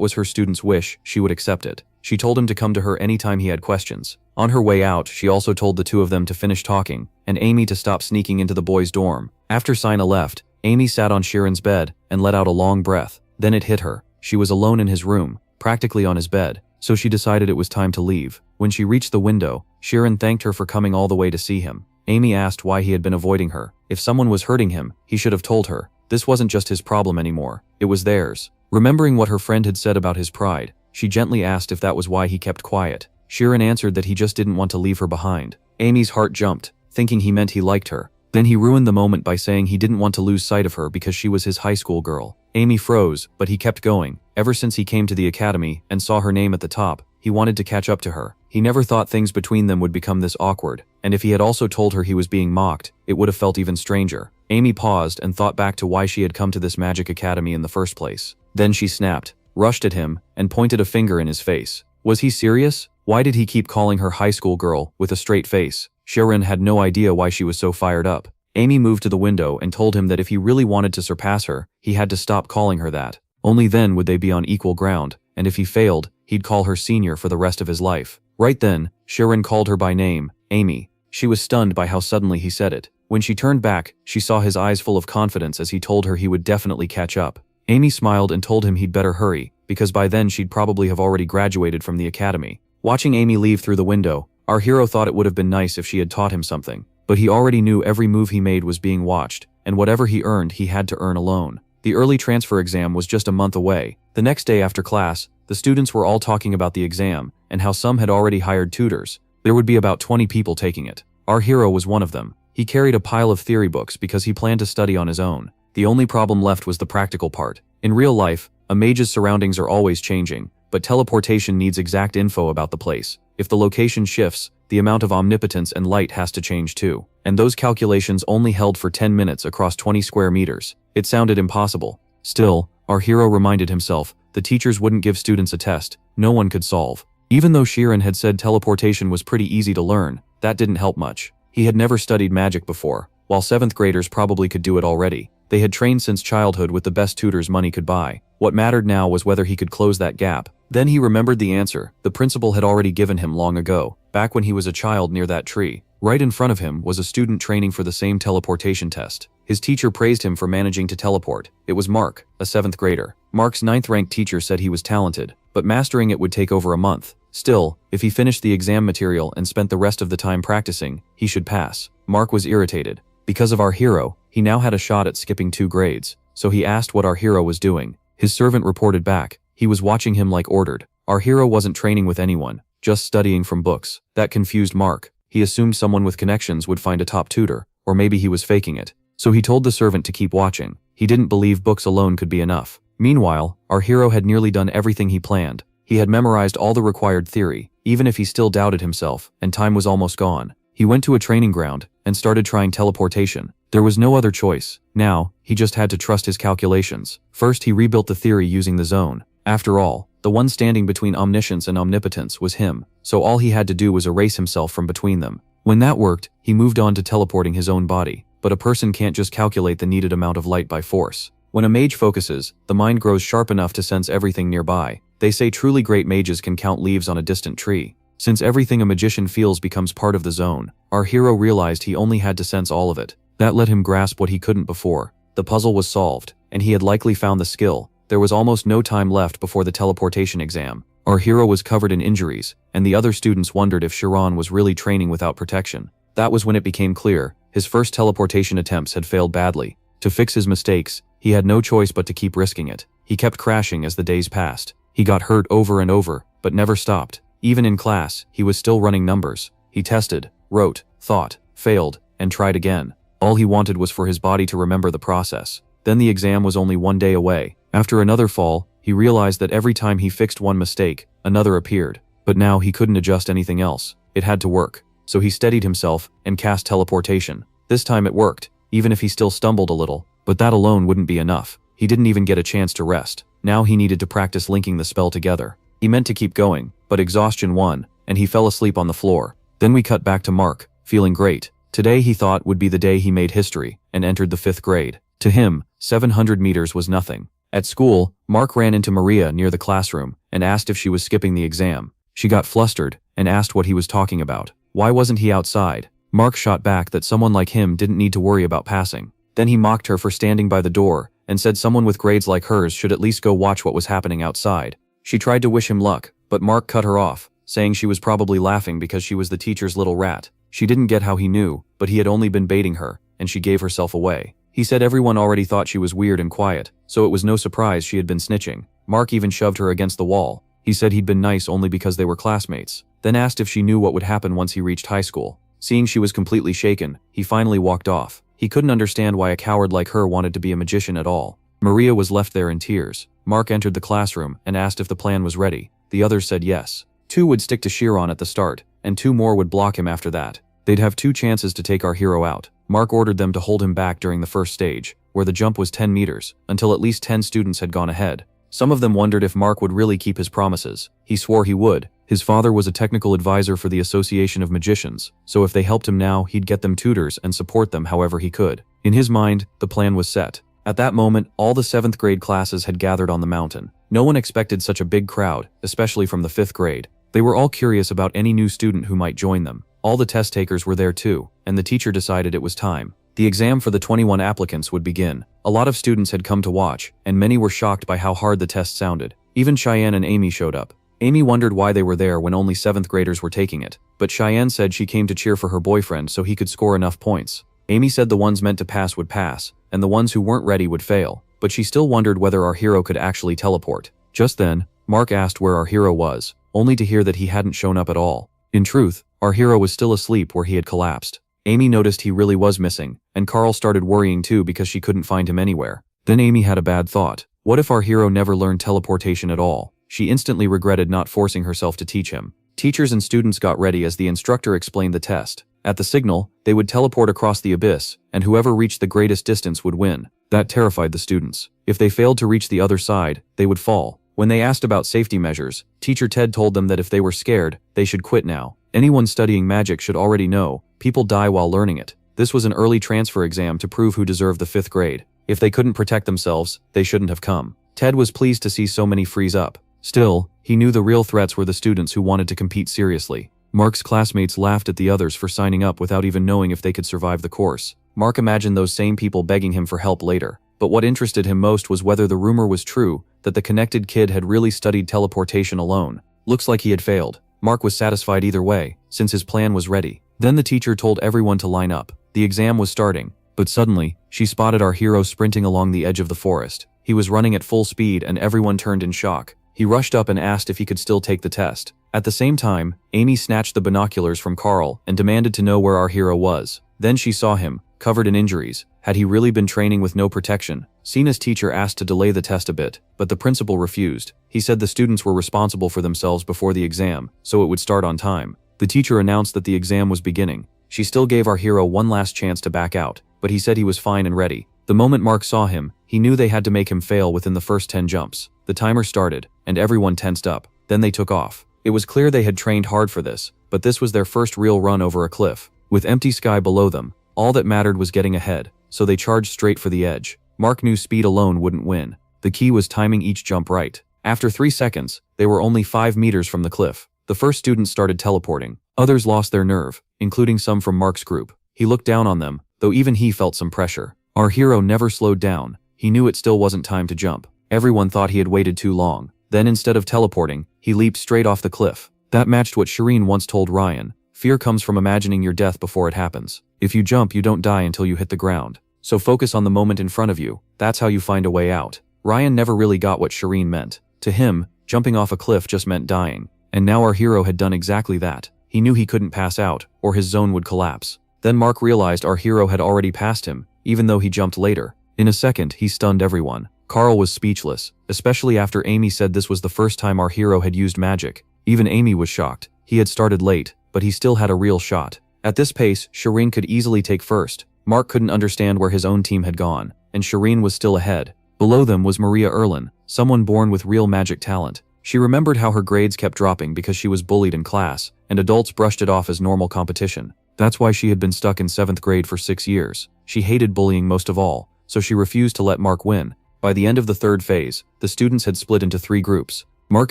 was her student's wish, she would accept it. She told him to come to her anytime he had questions. On her way out, she also told the two of them to finish talking, and Amy to stop sneaking into the boys' dorm. After Sina left, Amy sat on Shirin's bed and let out a long breath. Then it hit her. She was alone in his room, practically on his bed, so she decided it was time to leave. When she reached the window, Shirin thanked her for coming all the way to see him. Amy asked why he had been avoiding her. If someone was hurting him, he should have told her. This wasn't just his problem anymore, it was theirs. Remembering what her friend had said about his pride, she gently asked if that was why he kept quiet. Shirin answered that he just didn't want to leave her behind. Amy's heart jumped, thinking he meant he liked her. Then he ruined the moment by saying he didn't want to lose sight of her because she was his high school girl. Amy froze, but he kept going. Ever since he came to the academy and saw her name at the top, he wanted to catch up to her. He never thought things between them would become this awkward, and if he had also told her he was being mocked, it would have felt even stranger. Amy paused and thought back to why she had come to this magic academy in the first place. Then she snapped, rushed at him, and pointed a finger in his face. Was he serious? Why did he keep calling her high school girl with a straight face? Shirin had no idea why she was so fired up. Amy moved to the window and told him that if he really wanted to surpass her, he had to stop calling her that. Only then would they be on equal ground, and if he failed, he'd call her senior for the rest of his life. Right then, Shirin called her by name, Amy. She was stunned by how suddenly he said it. When she turned back, she saw his eyes full of confidence as he told her he would definitely catch up. Amy smiled and told him he'd better hurry, because by then she'd probably have already graduated from the academy. Watching Amy leave through the window, our hero thought it would have been nice if she had taught him something. But he already knew every move he made was being watched, and whatever he earned he had to earn alone. The early transfer exam was just a month away. The next day after class, the students were all talking about the exam, and how some had already hired tutors. There would be about 20 people taking it. Our hero was one of them. He carried a pile of theory books because he planned to study on his own. The only problem left was the practical part. In real life, a mage's surroundings are always changing, but teleportation needs exact info about the place. If the location shifts, the amount of omnipotence and light has to change too. And those calculations only held for 10 minutes across 20 square meters. It sounded impossible. Still, our hero reminded himself, the teachers wouldn't give students a test no one could solve. Even though Shirin had said teleportation was pretty easy to learn, that didn't help much. He had never studied magic before, while 7th graders probably could do it already. They had trained since childhood with the best tutors money could buy. What mattered now was whether he could close that gap. Then he remembered the answer the principal had already given him long ago, back when he was a child near that tree. Right in front of him was a student training for the same teleportation test. His teacher praised him for managing to teleport. It was Mark, a 7th grader. Mark's 9th ranked teacher said he was talented, but mastering it would take over a month. Still, If he finished the exam material and spent the rest of the time practicing, he should pass. Mark was irritated. Because of our hero, he now had a shot at skipping 2 grades, so he asked what our hero was doing. His servant reported back. He was watching him like ordered. Our hero wasn't training with anyone, just studying from books. That confused Mark. He assumed someone with connections would find a top tutor, or maybe he was faking it. So he told the servant to keep watching. He didn't believe books alone could be enough. Meanwhile, our hero had nearly done everything he planned. He had memorized all the required theory, even if he still doubted himself, and time was almost gone. He went to a training ground and started trying teleportation. There was no other choice. Now, he just had to trust his calculations. First, he rebuilt the theory using the zone. After all, the one standing between omniscience and omnipotence was him, so all he had to do was erase himself from between them. When that worked, he moved on to teleporting his own body. But a person can't just calculate the needed amount of light by force. When a mage focuses, the mind grows sharp enough to sense everything nearby. They say truly great mages can count leaves on a distant tree. Since everything a magician feels becomes part of the zone, our hero realized he only had to sense all of it. That let him grasp what he couldn't before. The puzzle was solved, and he had likely found the skill. There was almost no time left before the teleportation exam. Our hero was covered in injuries, and the other students wondered if Chiron was really training without protection. That was when it became clear. His first teleportation attempts had failed badly. To fix his mistakes, he had no choice but to keep risking it. He kept crashing as the days passed. He got hurt over and over, but never stopped. Even in class, he was still running numbers. He tested, wrote, thought, failed, and tried again. All he wanted was for his body to remember the process. Then the exam was only 1 day away. After another fall, he realized that every time he fixed one mistake, another appeared. But now he couldn't adjust anything else. It had to work. So he steadied himself and cast teleportation. This time it worked, even if he still stumbled a little. But that alone wouldn't be enough. He didn't even get a chance to rest. Now he needed to practice linking the spell together. He meant to keep going, but exhaustion won, and he fell asleep on the floor. Then we cut back to Mark, feeling great. Today he thought would be the day he made history and entered the 5th grade. To him, 700 meters was nothing. At school, Mark ran into Maria near the classroom and asked if she was skipping the exam. She got flustered and asked what he was talking about. Why wasn't he outside? Mark shot back that someone like him didn't need to worry about passing. Then he mocked her for standing by the door and said someone with grades like hers should at least go watch what was happening outside. She tried to wish him luck, but Mark cut her off, saying she was probably laughing because she was the teacher's little rat. She didn't get how he knew, but he had only been baiting her, and she gave herself away. He said everyone already thought she was weird and quiet, so it was no surprise she had been snitching. Mark even shoved her against the wall. He said he'd been nice only because they were classmates, then asked if she knew what would happen once he reached high school. Seeing she was completely shaken, he finally walked off. He couldn't understand why a coward like her wanted to be a magician at all. Maria was left there in tears. Mark entered the classroom and asked if the plan was ready. The others said yes. 2 would stick to Chiron at the start, and 2 more would block him after that. They'd have 2 chances to take our hero out. Mark ordered them to hold him back during the first stage, where the jump was 10 meters, until at least 10 students had gone ahead. Some of them wondered if Mark would really keep his promises. He swore he would. His father was a technical advisor for the Association of Magicians, so if they helped him now, he'd get them tutors and support them however he could. In his mind, the plan was set. At that moment, all the 7th grade classes had gathered on the mountain. No one expected such a big crowd, especially from the 5th grade. They were all curious about any new student who might join them. All the test takers were there too, and the teacher decided it was time. The exam for the 21 applicants would begin. A lot of students had come to watch, and many were shocked by how hard the test sounded. Even Cheyenne and Amy showed up. Amy wondered why they were there when only 7th graders were taking it, but Cheyenne said she came to cheer for her boyfriend so he could score enough points. Amy said the ones meant to pass would pass, and the ones who weren't ready would fail, but she still wondered whether our hero could actually teleport. Just then, Mark asked where our hero was, only to hear that he hadn't shown up at all. In truth, our hero was still asleep where he had collapsed. Amy noticed he really was missing, and Carl started worrying too because she couldn't find him anywhere. Then Amy had a bad thought. What if our hero never learned teleportation at all? She instantly regretted not forcing herself to teach him. Teachers and students got ready as the instructor explained the test. At the signal, they would teleport across the abyss, and whoever reached the greatest distance would win. That terrified the students. If they failed to reach the other side, they would fall. When they asked about safety measures, Teacher Ted told them that if they were scared, they should quit now. Anyone studying magic should already know, people die while learning it. This was an early transfer exam to prove who deserved the 5th grade. If they couldn't protect themselves, they shouldn't have come. Ted was pleased to see so many freeze up. Still, he knew the real threats were the students who wanted to compete seriously. Mark's classmates laughed at the others for signing up without even knowing if they could survive the course. Mark imagined those same people begging him for help later. But what interested him most was whether the rumor was true, that the connected kid had really studied teleportation alone. Looks like he had failed. Mark was satisfied either way, since his plan was ready. Then the teacher told everyone to line up. The exam was starting, but suddenly, she spotted our hero sprinting along the edge of the forest. He was running at full speed and everyone turned in shock. He rushed up and asked if he could still take the test. At the same time, Amy snatched the binoculars from Carl and demanded to know where our hero was. Then she saw him, covered in injuries. Had he really been training with no protection? Sina's teacher asked to delay the test a bit, but the principal refused. He said the students were responsible for themselves before the exam, so it would start on time. The teacher announced that the exam was beginning. She still gave our hero one last chance to back out, but he said he was fine and ready. The moment Mark saw him, he knew they had to make him fail within the first 10 jumps. The timer started, and everyone tensed up. Then they took off. It was clear they had trained hard for this, but this was their first real run over a cliff. With empty sky below them, all that mattered was getting ahead, so they charged straight for the edge. Mark knew speed alone wouldn't win. The key was timing each jump right. After 3 seconds, they were only 5 meters from the cliff. The first students started teleporting. Others lost their nerve, including some from Mark's group. He looked down on them, though even he felt some pressure. Our hero never slowed down. He knew it still wasn't time to jump. Everyone thought he had waited too long. Then instead of teleporting, he leaped straight off the cliff. That matched what Shireen once told Ryan. Fear comes from imagining your death before it happens. If you jump, you don't die until you hit the ground. So focus on the moment in front of you. That's how you find a way out. Ryan never really got what Shireen meant. To him, jumping off a cliff just meant dying. And now our hero had done exactly that. He knew he couldn't pass out, or his zone would collapse. Then Mark realized our hero had already passed him, even though he jumped later. In a second, he stunned everyone. Carl was speechless, especially after Amy said this was the first time our hero had used magic. Even Amy was shocked. He had started late, but he still had a real shot. At this pace, Shireen could easily take first. Mark couldn't understand where his own team had gone, and Shireen was still ahead. Below them was Maria Erlin, someone born with real magic talent. She remembered how her grades kept dropping because she was bullied in class, and adults brushed it off as normal competition. That's why she had been stuck in 7th grade for 6 years. She hated bullying most of all, so she refused to let Mark win. By the end of the third phase, the students had split into 3 groups. Mark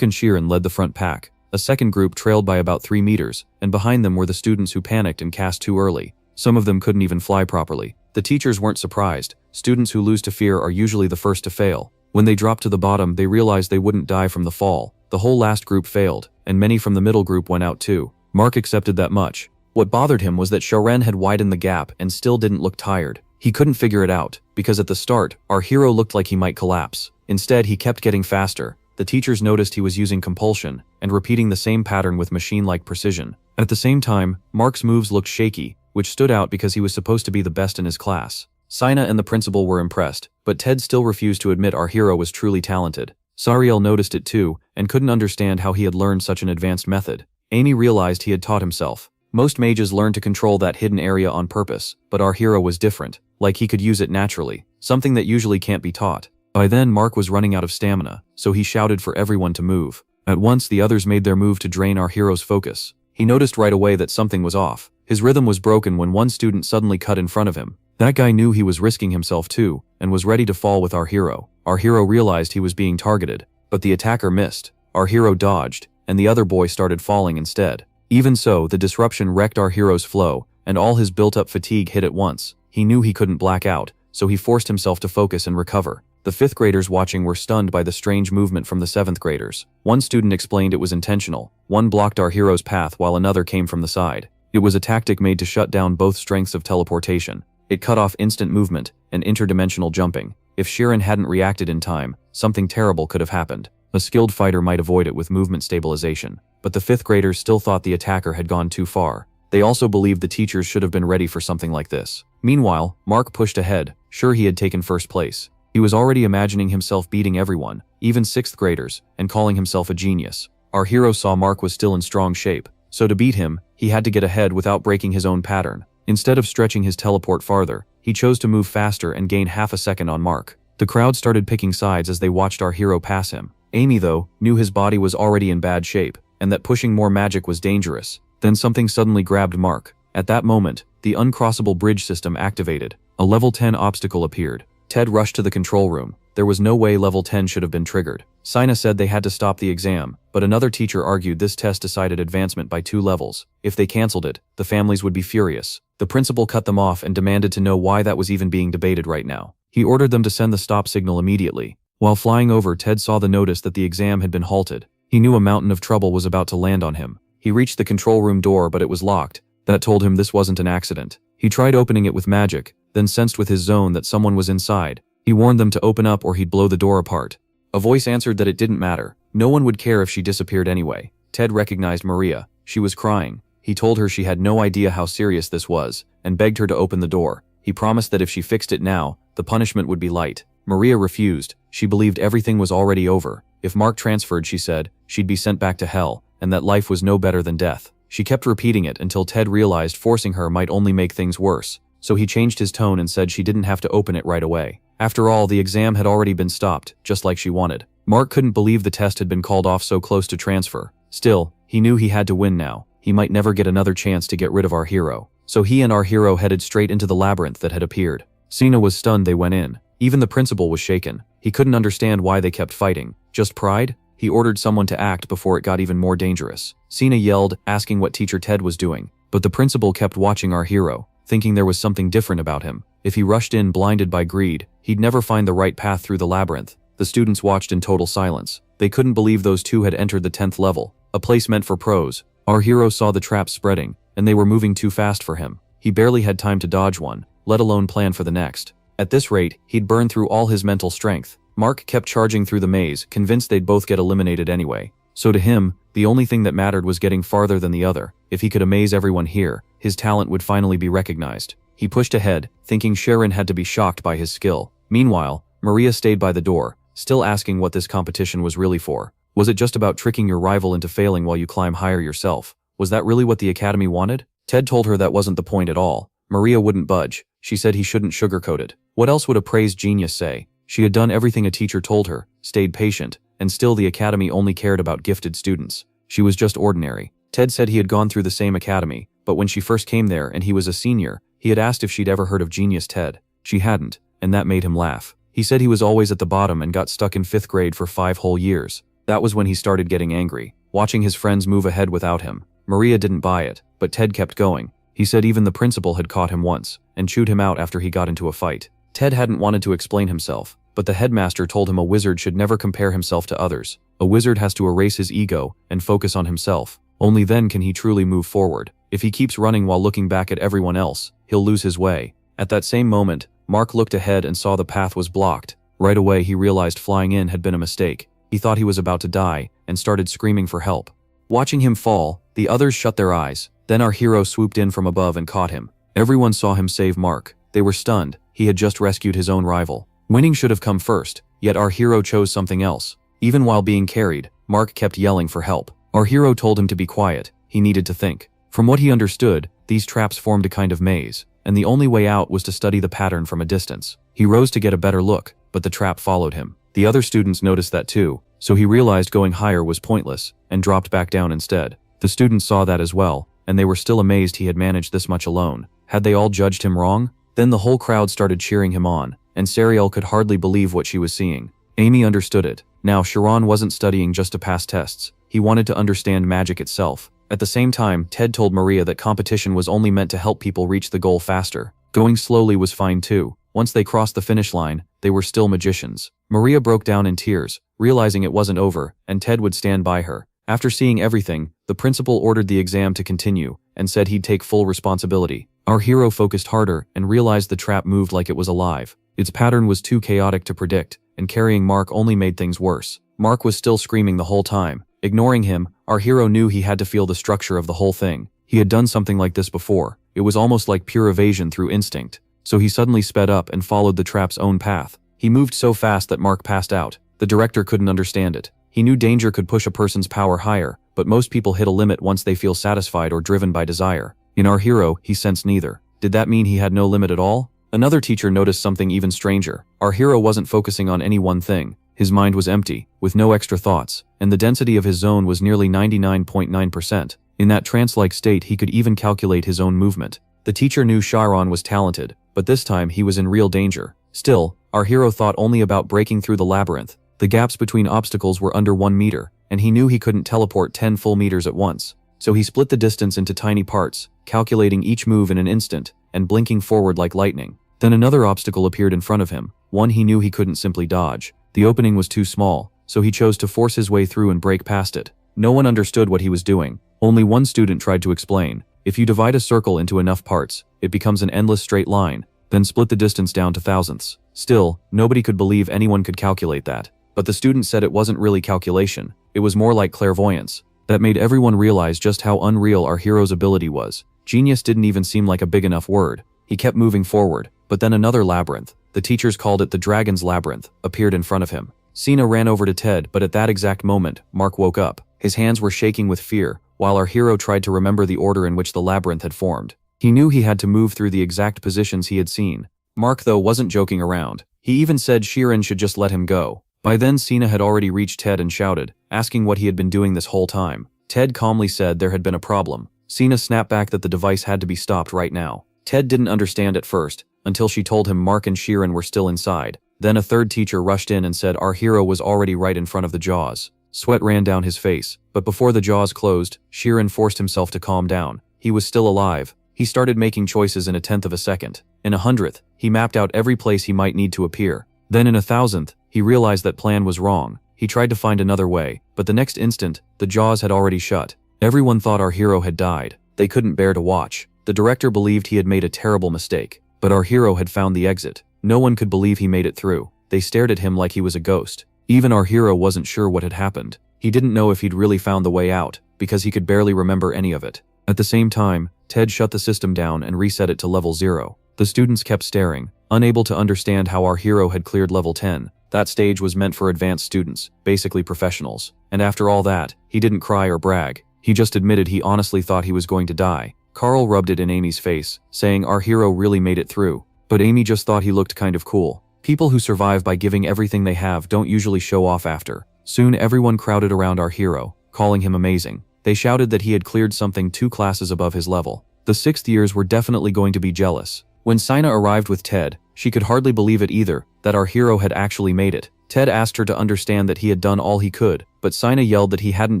and Sheeran led the front pack. A second group trailed by about 3 meters, and behind them were the students who panicked and cast too early. Some of them couldn't even fly properly. The teachers weren't surprised. Students who lose to fear are usually the first to fail. When they dropped to the bottom, they realized they wouldn't die from the fall. The whole last group failed, and many from the middle group went out too. Mark accepted that much. What bothered him was that Sharen had widened the gap and still didn't look tired. He couldn't figure it out, because at the start, our hero looked like he might collapse. Instead, he kept getting faster. The teachers noticed he was using compulsion and repeating the same pattern with machine-like precision. At the same time, Mark's moves looked shaky, which stood out because he was supposed to be the best in his class. Sina and the principal were impressed, but Ted still refused to admit our hero was truly talented. Sariel noticed it too, and couldn't understand how he had learned such an advanced method. Amy realized he had taught himself. Most mages learn to control that hidden area on purpose, but our hero was different, like he could use it naturally, something that usually can't be taught. By then, Mark was running out of stamina, so he shouted for everyone to move. At once, the others made their move to drain our hero's focus. He noticed right away that something was off. His rhythm was broken when one student suddenly cut in front of him. That guy knew he was risking himself too, and was ready to fall with our hero. Our hero realized he was being targeted, but the attacker missed. Our hero dodged, and the other boy started falling instead. Even so, the disruption wrecked our hero's flow, and all his built-up fatigue hit at once. He knew he couldn't black out, so he forced himself to focus and recover. The 5th graders watching were stunned by the strange movement from the 7th graders. One student explained it was intentional. One blocked our hero's path while another came from the side. It was a tactic made to shut down both strengths of teleportation. It cut off instant movement and interdimensional jumping. If Sheeran hadn't reacted in time, something terrible could have happened. A skilled fighter might avoid it with movement stabilization, but the 5th graders still thought the attacker had gone too far. They also believed the teachers should have been ready for something like this. Meanwhile, Mark pushed ahead, sure he had taken first place. He was already imagining himself beating everyone, even 6th graders, and calling himself a genius. Our hero saw Mark was still in strong shape, so to beat him, he had to get ahead without breaking his own pattern. Instead of stretching his teleport farther, he chose to move faster and gain half a second on Mark. The crowd started picking sides as they watched our hero pass him. Amy, though, knew his body was already in bad shape, and that pushing more magic was dangerous. Then something suddenly grabbed Mark. At that moment, the uncrossable bridge system activated. A level 10 obstacle appeared. Ted rushed to the control room. There was no way level 10 should have been triggered. Sina said they had to stop the exam, but another teacher argued this test decided advancement by 2 levels. If they cancelled it, the families would be furious. The principal cut them off and demanded to know why that was even being debated right now. He ordered them to send the stop signal immediately. While flying over, Ted saw the notice that the exam had been halted. He knew a mountain of trouble was about to land on him. He reached the control room door, but it was locked. That told him this wasn't an accident. He tried opening it with magic, then sensed with his zone that someone was inside. He warned them to open up or he'd blow the door apart. A voice answered that it didn't matter. No one would care if she disappeared anyway. Ted recognized Maria. She was crying. He told her she had no idea how serious this was, and begged her to open the door. He promised that if she fixed it now, the punishment would be light. Maria refused. She believed everything was already over. If Mark transferred, she said, she'd be sent back to hell, and that life was no better than death. She kept repeating it until Ted realized forcing her might only make things worse, so he changed his tone and said she didn't have to open it right away. After all, the exam had already been stopped, just like she wanted. Mark couldn't believe the test had been called off so close to transfer. Still, he knew he had to win now. He might never get another chance to get rid of our hero. So he and our hero headed straight into the labyrinth that had appeared. Sina was stunned they went in. Even the principal was shaken. He couldn't understand why they kept fighting. Just pride? He ordered someone to act before it got even more dangerous. Sina yelled, asking what Teacher Ted was doing. But the principal kept watching our hero, thinking there was something different about him. If he rushed in blinded by greed, he'd never find the right path through the labyrinth. The students watched in total silence. They couldn't believe those two had entered the 10th level, a place meant for pros. Our hero saw the traps spreading, and they were moving too fast for him. He barely had time to dodge one, let alone plan for the next. At this rate, he'd burn through all his mental strength. Mark kept charging through the maze, convinced they'd both get eliminated anyway. So to him, the only thing that mattered was getting farther than the other. If he could amaze everyone here, his talent would finally be recognized. He pushed ahead, thinking Sharon had to be shocked by his skill. Meanwhile, Maria stayed by the door, still asking what this competition was really for. Was it just about tricking your rival into failing while you climb higher yourself? Was that really what the academy wanted? Ted told her that wasn't the point at all. Maria wouldn't budge. She said he shouldn't sugarcoat it. What else would a praised genius say? She had done everything a teacher told her, stayed patient, and still the academy only cared about gifted students. She was just ordinary. Ted said he had gone through the same academy, but when she first came there and he was a senior, he had asked if she'd ever heard of Genius Ted. She hadn't, and that made him laugh. He said he was always at the bottom and got stuck in 5th grade for 5 whole years. That was when he started getting angry, watching his friends move ahead without him. Maria didn't buy it, but Ted kept going. He said even the principal had caught him once, and chewed him out after he got into a fight. Ted hadn't wanted to explain himself, but the headmaster told him a wizard should never compare himself to others. A wizard has to erase his ego and focus on himself. Only then can he truly move forward. If he keeps running while looking back at everyone else, he'll lose his way. At that same moment, Mark looked ahead and saw the path was blocked. Right away he realized flying in had been a mistake. He thought he was about to die, and started screaming for help. Watching him fall, the others shut their eyes. Then our hero swooped in from above and caught him. Everyone saw him save Mark. They were stunned. He had just rescued his own rival. Winning should have come first, yet our hero chose something else. Even while being carried, Mark kept yelling for help. Our hero told him to be quiet. He needed to think. From what he understood, these traps formed a kind of maze, and the only way out was to study the pattern from a distance. He rose to get a better look, but the trap followed him. The other students noticed that too, so he realized going higher was pointless, and dropped back down instead. The students saw that as well, and they were still amazed he had managed this much alone. Had they all judged him wrong? Then the whole crowd started cheering him on, and Sariel could hardly believe what she was seeing. Amy understood it. Now Sharon wasn't studying just to pass tests. He wanted to understand magic itself. At the same time, Ted told Maria that competition was only meant to help people reach the goal faster. Going slowly was fine too. Once they crossed the finish line, they were still magicians. Maria broke down in tears, realizing it wasn't over, and Ted would stand by her. After seeing everything, the principal ordered the exam to continue, and said he'd take full responsibility. Our hero focused harder and realized the trap moved like it was alive. Its pattern was too chaotic to predict, and carrying Mark only made things worse. Mark was still screaming the whole time. Ignoring him, our hero knew he had to feel the structure of the whole thing. He had done something like this before. It was almost like pure evasion through instinct. So he suddenly sped up and followed the trap's own path. He moved so fast that Mark passed out. The director couldn't understand it. He knew danger could push a person's power higher, but most people hit a limit once they feel satisfied or driven by desire. In our hero, he sensed neither. Did that mean he had no limit at all? Another teacher noticed something even stranger. Our hero wasn't focusing on any one thing. His mind was empty, with no extra thoughts, and the density of his zone was nearly 99.9%. In that trance-like state, he could even calculate his own movement. The teacher knew Sharon was talented, but this time he was in real danger. Still, our hero thought only about breaking through the labyrinth. The gaps between obstacles were under 1 meter, and he knew he couldn't teleport 10 full meters at once. So he split the distance into tiny parts, calculating each move in an instant, and blinking forward like lightning. Then another obstacle appeared in front of him, one he knew he couldn't simply dodge. The opening was too small, so he chose to force his way through and break past it. No one understood what he was doing. Only one student tried to explain. If you divide a circle into enough parts, it becomes an endless straight line, then split the distance down to thousandths. Still, nobody could believe anyone could calculate that. But the student said it wasn't really calculation, it was more like clairvoyance. That made everyone realize just how unreal our hero's ability was. Genius didn't even seem like a big enough word. He kept moving forward, but then another labyrinth, the teachers called it the Dragon's Labyrinth, appeared in front of him. Sina ran over to Ted, but at that exact moment, Mark woke up. His hands were shaking with fear, while our hero tried to remember the order in which the labyrinth had formed. He knew he had to move through the exact positions he had seen. Mark, though, wasn't joking around. He even said Sheeran should just let him go. By then, Sina had already reached Ted and shouted, asking what he had been doing this whole time. Ted calmly said there had been a problem. Sina snapped back that the device had to be stopped right now. Ted didn't understand at first, until she told him Mark and Sheeran were still inside. Then a third teacher rushed in and said our hero was already right in front of the jaws. Sweat ran down his face, but before the jaws closed, Sheeran forced himself to calm down. He was still alive. He started making choices in a tenth of a second. In a hundredth, he mapped out every place he might need to appear. Then in a thousandth, he realized that plan was wrong. He tried to find another way, but the next instant, the jaws had already shut. Everyone thought our hero had died. They couldn't bear to watch. The director believed he had made a terrible mistake, but our hero had found the exit. No one could believe he made it through. They stared at him like he was a ghost. Even our hero wasn't sure what had happened. He didn't know if he'd really found the way out, because he could barely remember any of it. At the same time, Ted shut the system down and reset it to level 0. The students kept staring, unable to understand how our hero had cleared level 10. That stage was meant for advanced students, basically professionals. And after all that, he didn't cry or brag. He just admitted he honestly thought he was going to die. Carl rubbed it in Amy's face, saying our hero really made it through. But Amy just thought he looked kind of cool. People who survive by giving everything they have don't usually show off after. Soon everyone crowded around our hero, calling him amazing. They shouted that he had cleared something 2 classes above his level. The 6th years were definitely going to be jealous. When Sina arrived with Ted, she could hardly believe it either, that our hero had actually made it. Ted asked her to understand that he had done all he could, but Sina yelled that he hadn't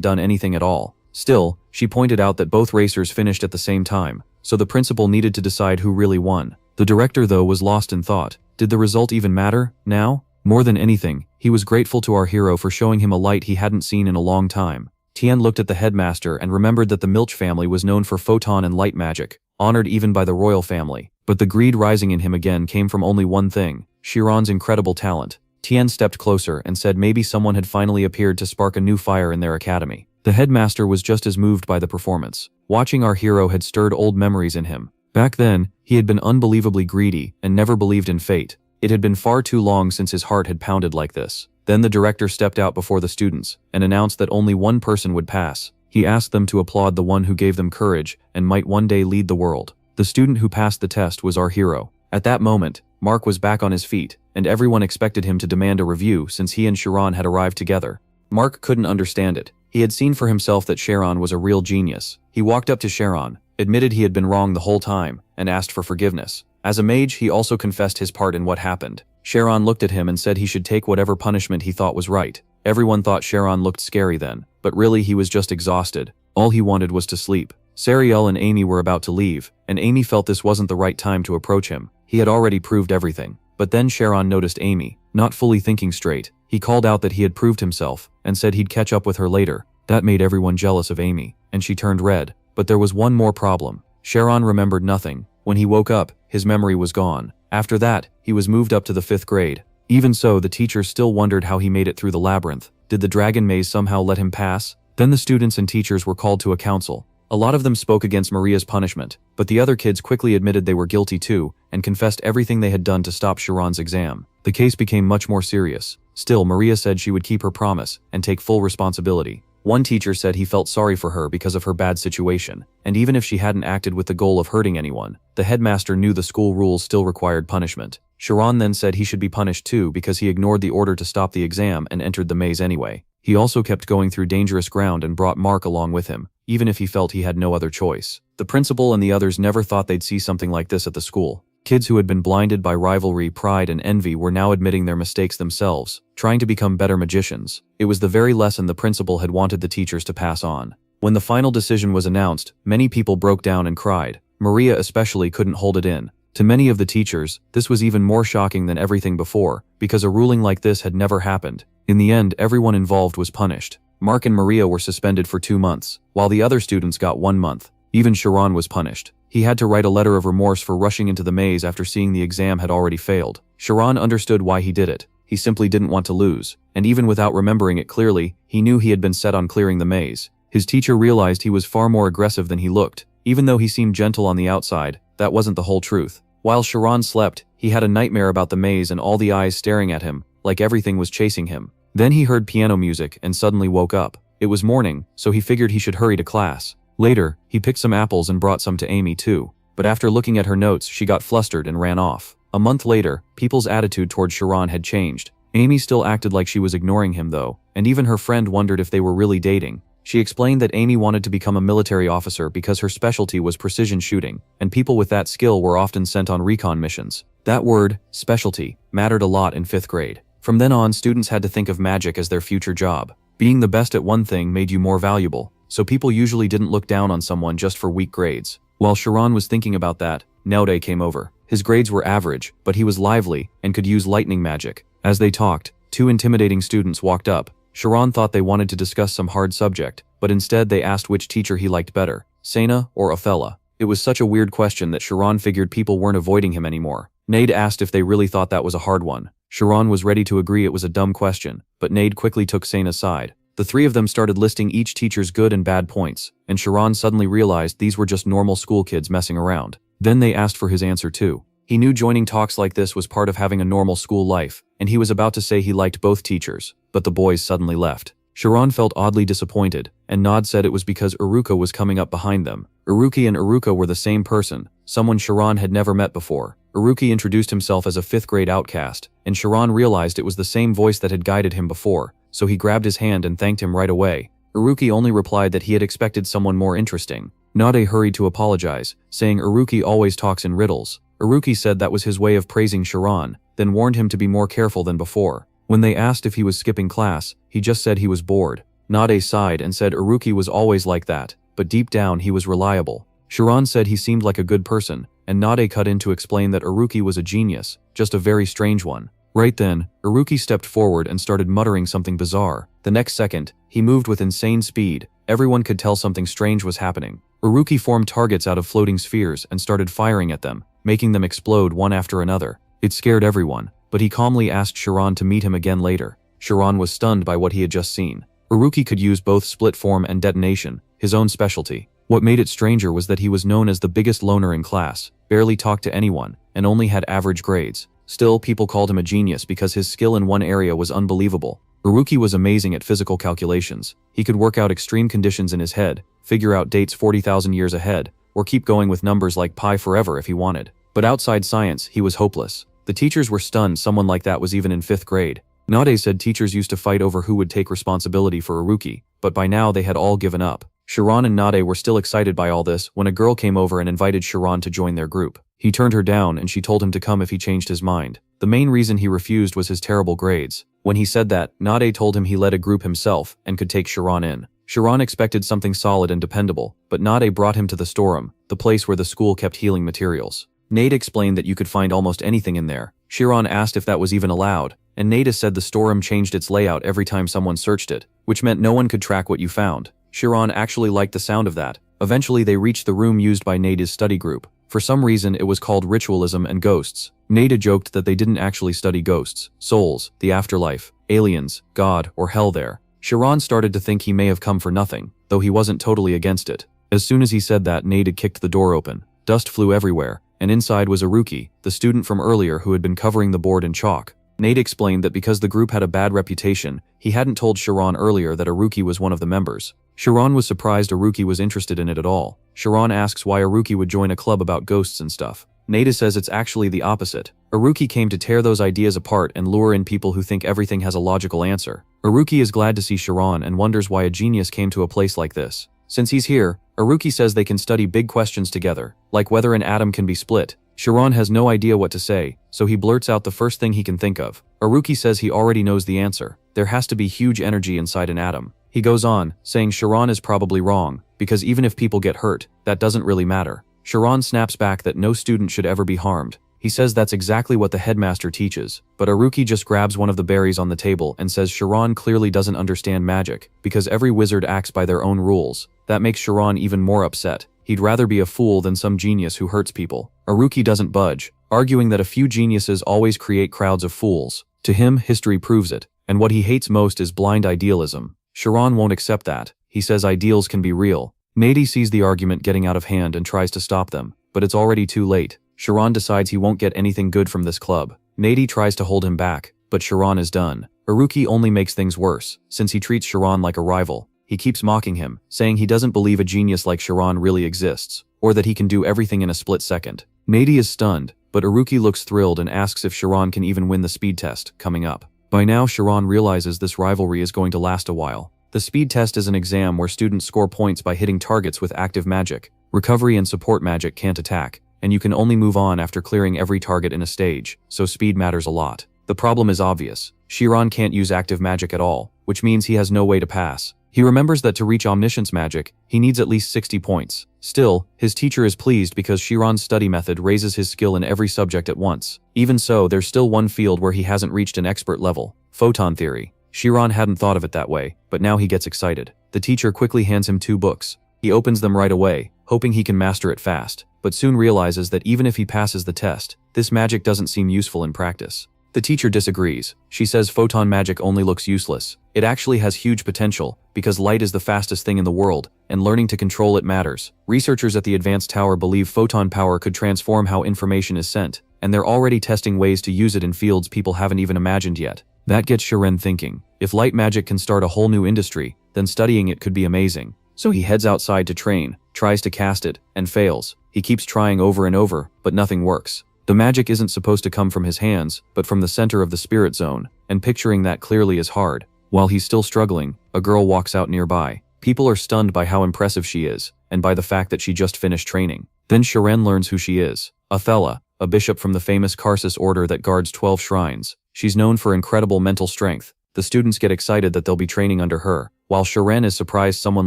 done anything at all. Still, she pointed out that both racers finished at the same time, so the principal needed to decide who really won. The director, though, was lost in thought. Did the result even matter, now? More than anything, he was grateful to our hero for showing him a light he hadn't seen in a long time. Tien looked at the headmaster and remembered that the Milch family was known for photon and light magic, honored even by the royal family. But the greed rising in him again came from only one thing, Chiron's incredible talent. Tien stepped closer and said maybe someone had finally appeared to spark a new fire in their academy. The headmaster was just as moved by the performance. Watching our hero had stirred old memories in him. Back then, he had been unbelievably greedy and never believed in fate. It had been far too long since his heart had pounded like this. Then the director stepped out before the students and announced that only one person would pass. He asked them to applaud the one who gave them courage and might one day lead the world. The student who passed the test was our hero. At that moment, Mark was back on his feet, and everyone expected him to demand a review since he and Chiron had arrived together. Mark couldn't understand it. He had seen for himself that Chiron was a real genius. He walked up to Chiron, admitted he had been wrong the whole time, and asked for forgiveness. As a mage, he also confessed his part in what happened. Chiron looked at him and said he should take whatever punishment he thought was right. Everyone thought Chiron looked scary then, but really he was just exhausted. All he wanted was to sleep. Sariel and Amy were about to leave, and Amy felt this wasn't the right time to approach him. He had already proved everything. But then Chiron noticed Amy, not fully thinking straight. He called out that he had proved himself, and said he'd catch up with her later. That made everyone jealous of Amy, and she turned red. But there was one more problem. Chiron remembered nothing. When he woke up, his memory was gone. After that, he was moved up to the 5th grade. Even so, the teachers still wondered how he made it through the labyrinth. Did the dragon maze somehow let him pass? Then the students and teachers were called to a council. A lot of them spoke against Maria's punishment, but the other kids quickly admitted they were guilty too, and confessed everything they had done to stop Chiron's exam. The case became much more serious. Still, Maria said she would keep her promise and take full responsibility. One teacher said he felt sorry for her because of her bad situation, and even if she hadn't acted with the goal of hurting anyone, the headmaster knew the school rules still required punishment. Chiron then said he should be punished too because he ignored the order to stop the exam and entered the maze anyway. He also kept going through dangerous ground and brought Mark along with him, even if he felt he had no other choice. The principal and the others never thought they'd see something like this at the school. Kids who had been blinded by rivalry, pride, and envy were now admitting their mistakes themselves, trying to become better magicians. It was the very lesson the principal had wanted the teachers to pass on. When the final decision was announced, many people broke down and cried. Maria especially couldn't hold it in. To many of the teachers, this was even more shocking than everything before, because a ruling like this had never happened. In the end, everyone involved was punished. Mark and Maria were suspended for 2 months, while the other students got 1 month. Even Sharon was punished. He had to write a letter of remorse for rushing into the maze after seeing the exam had already failed. Sharon understood why he did it. He simply didn't want to lose, and even without remembering it clearly, he knew he had been set on clearing the maze. His teacher realized he was far more aggressive than he looked. Even though he seemed gentle on the outside, that wasn't the whole truth. While Sharon slept, he had a nightmare about the maze and all the eyes staring at him, like everything was chasing him. Then he heard piano music and suddenly woke up. It was morning, so he figured he should hurry to class. Later, he picked some apples and brought some to Amy too. But after looking at her notes, she got flustered and ran off. A month later, people's attitude toward Sharon had changed. Amy still acted like she was ignoring him though, and even her friend wondered if they were really dating. She explained that Amy wanted to become a military officer because her specialty was precision shooting, and people with that skill were often sent on recon missions. That word, specialty, mattered a lot in 5th grade. From then on, students had to think of magic as their future job. Being the best at one thing made you more valuable, so people usually didn't look down on someone just for weak grades. While Sharon was thinking about that, Naude came over. His grades were average, but he was lively and could use lightning magic. As they talked, 2 intimidating students walked up. Sharon thought they wanted to discuss some hard subject, but instead they asked which teacher he liked better, Sena or Othella. It was such a weird question that Sharon figured people weren't avoiding him anymore. Nade asked if they really thought that was a hard one. Sharon was ready to agree it was a dumb question, but Nade quickly took Sena's side. The 3 of them started listing each teacher's good and bad points, and Sharon suddenly realized these were just normal school kids messing around. Then they asked for his answer too. He knew joining talks like this was part of having a normal school life, and he was about to say he liked both teachers, but the boys suddenly left. Sharon felt oddly disappointed, and Nod said it was because Iruka was coming up behind them. Iruki and Iruka were the same person, someone Sharon had never met before. Iruki introduced himself as a 5th grade outcast, and Sharon realized it was the same voice that had guided him before, so he grabbed his hand and thanked him right away. Iruki only replied that he had expected someone more interesting. Nade hurried to apologize, saying Iruki always talks in riddles. Iruki said that was his way of praising Sharon, then warned him to be more careful than before. When they asked if he was skipping class, he just said he was bored. Nade sighed and said Iruki was always like that, but deep down he was reliable. Sharon said he seemed like a good person, and Nade cut in to explain that Iruki was a genius, just a very strange one. Right then, Iruki stepped forward and started muttering something bizarre. The next second, he moved with insane speed. Everyone could tell something strange was happening. Iruki formed targets out of floating spheres and started firing at them, making them explode one after another. It scared everyone, but he calmly asked Sharon to meet him again later. Sharon was stunned by what he had just seen. Iruki could use both split form and detonation, his own specialty. What made it stranger was that he was known as the biggest loner in class, barely talked to anyone, and only had average grades. Still, people called him a genius because his skill in one area was unbelievable. Iruki was amazing at physical calculations. He could work out extreme conditions in his head, figure out dates 40,000 years ahead, or keep going with numbers like pi forever if he wanted. But outside science, he was hopeless. The teachers were stunned someone like that was even in 5th grade. Nade said teachers used to fight over who would take responsibility for Iruki, but by now they had all given up. Sharon and Nade were still excited by all this when a girl came over and invited Sharon to join their group. He turned her down and she told him to come if he changed his mind. The main reason he refused was his terrible grades. When he said that, Nade told him he led a group himself and could take Sharon in. Sharon expected something solid and dependable, but Nade brought him to the storeroom, the place where the school kept healing materials. Nade explained that you could find almost anything in there. Sharon asked if that was even allowed, and Nade said the storeroom changed its layout every time someone searched it, which meant no one could track what you found. Sharon actually liked the sound of that. Eventually they reached the room used by Nade's study group. For some reason it was called Ritualism and Ghosts. Nade joked that they didn't actually study ghosts, souls, the afterlife, aliens, God, or hell there. Sharon started to think he may have come for nothing, though he wasn't totally against it. As soon as he said that, Nade kicked the door open. Dust flew everywhere, and inside was Iruki, the student from earlier who had been covering the board in chalk. Nade explained that because the group had a bad reputation, he hadn't told Sharon earlier that Iruki was one of the members. Sharon was surprised Iruki was interested in it at all. Sharon asks why Iruki would join a club about ghosts and stuff. Nade says it's actually the opposite. Iruki came to tear those ideas apart and lure in people who think everything has a logical answer. Iruki is glad to see Sharon and wonders why a genius came to a place like this. Since he's here, Iruki says they can study big questions together, like whether an atom can be split. Sharon has no idea what to say, so he blurts out the first thing he can think of. Iruki says he already knows the answer. There has to be huge energy inside an atom. He goes on, saying Sharon is probably wrong, because even if people get hurt, that doesn't really matter. Sharon snaps back that no student should ever be harmed. He says that's exactly what the headmaster teaches, but Aruki just grabs one of the berries on the table and says Sharon clearly doesn't understand magic, because every wizard acts by their own rules. That makes Sharon even more upset. He'd rather be a fool than some genius who hurts people. Aruki doesn't budge, arguing that a few geniuses always create crowds of fools. To him, history proves it, and what he hates most is blind idealism. Sharon won't accept that. He says ideals can be real. Nady sees the argument getting out of hand and tries to stop them, but it's already too late. Sharon decides he won't get anything good from this club. Nady tries to hold him back, but Sharon is done. Aruki only makes things worse, since he treats Sharon like a rival. He keeps mocking him, saying he doesn't believe a genius like Sharon really exists, or that he can do everything in a split second. Nady is stunned, but Aruki looks thrilled and asks if Sharon can even win the speed test, coming up. By now Sharon realizes this rivalry is going to last a while. The speed test is an exam where students score points by hitting targets with active magic. Recovery and support magic can't attack, and you can only move on after clearing every target in a stage, so speed matters a lot. The problem is obvious. Sharon can't use active magic at all, which means he has no way to pass. He remembers that to reach omniscience magic, he needs at least 60 points. Still, his teacher is pleased because Sharon's study method raises his skill in every subject at once. Even so, there's still one field where he hasn't reached an expert level: photon theory. Sharon hadn't thought of it that way, but now he gets excited. The teacher quickly hands him 2 books. He opens them right away, hoping he can master it fast, but soon realizes that even if he passes the test, this magic doesn't seem useful in practice. The teacher disagrees. She says photon magic only looks useless. It actually has huge potential, because light is the fastest thing in the world, and learning to control it matters. Researchers at the Advanced Tower believe photon power could transform how information is sent, and they're already testing ways to use it in fields people haven't even imagined yet. That gets Sharon thinking. If light magic can start a whole new industry, then studying it could be amazing. So he heads outside to train, tries to cast it, and fails. He keeps trying over and over, but nothing works. The magic isn't supposed to come from his hands, but from the center of the spirit zone, and picturing that clearly is hard. While he's still struggling, a girl walks out nearby. People are stunned by how impressive she is, and by the fact that she just finished training. Then Sharon learns who she is: Othello, a bishop from the famous Karsus order that guards 12 shrines. She's known for incredible mental strength. The students get excited that they'll be training under her, while Sharon is surprised someone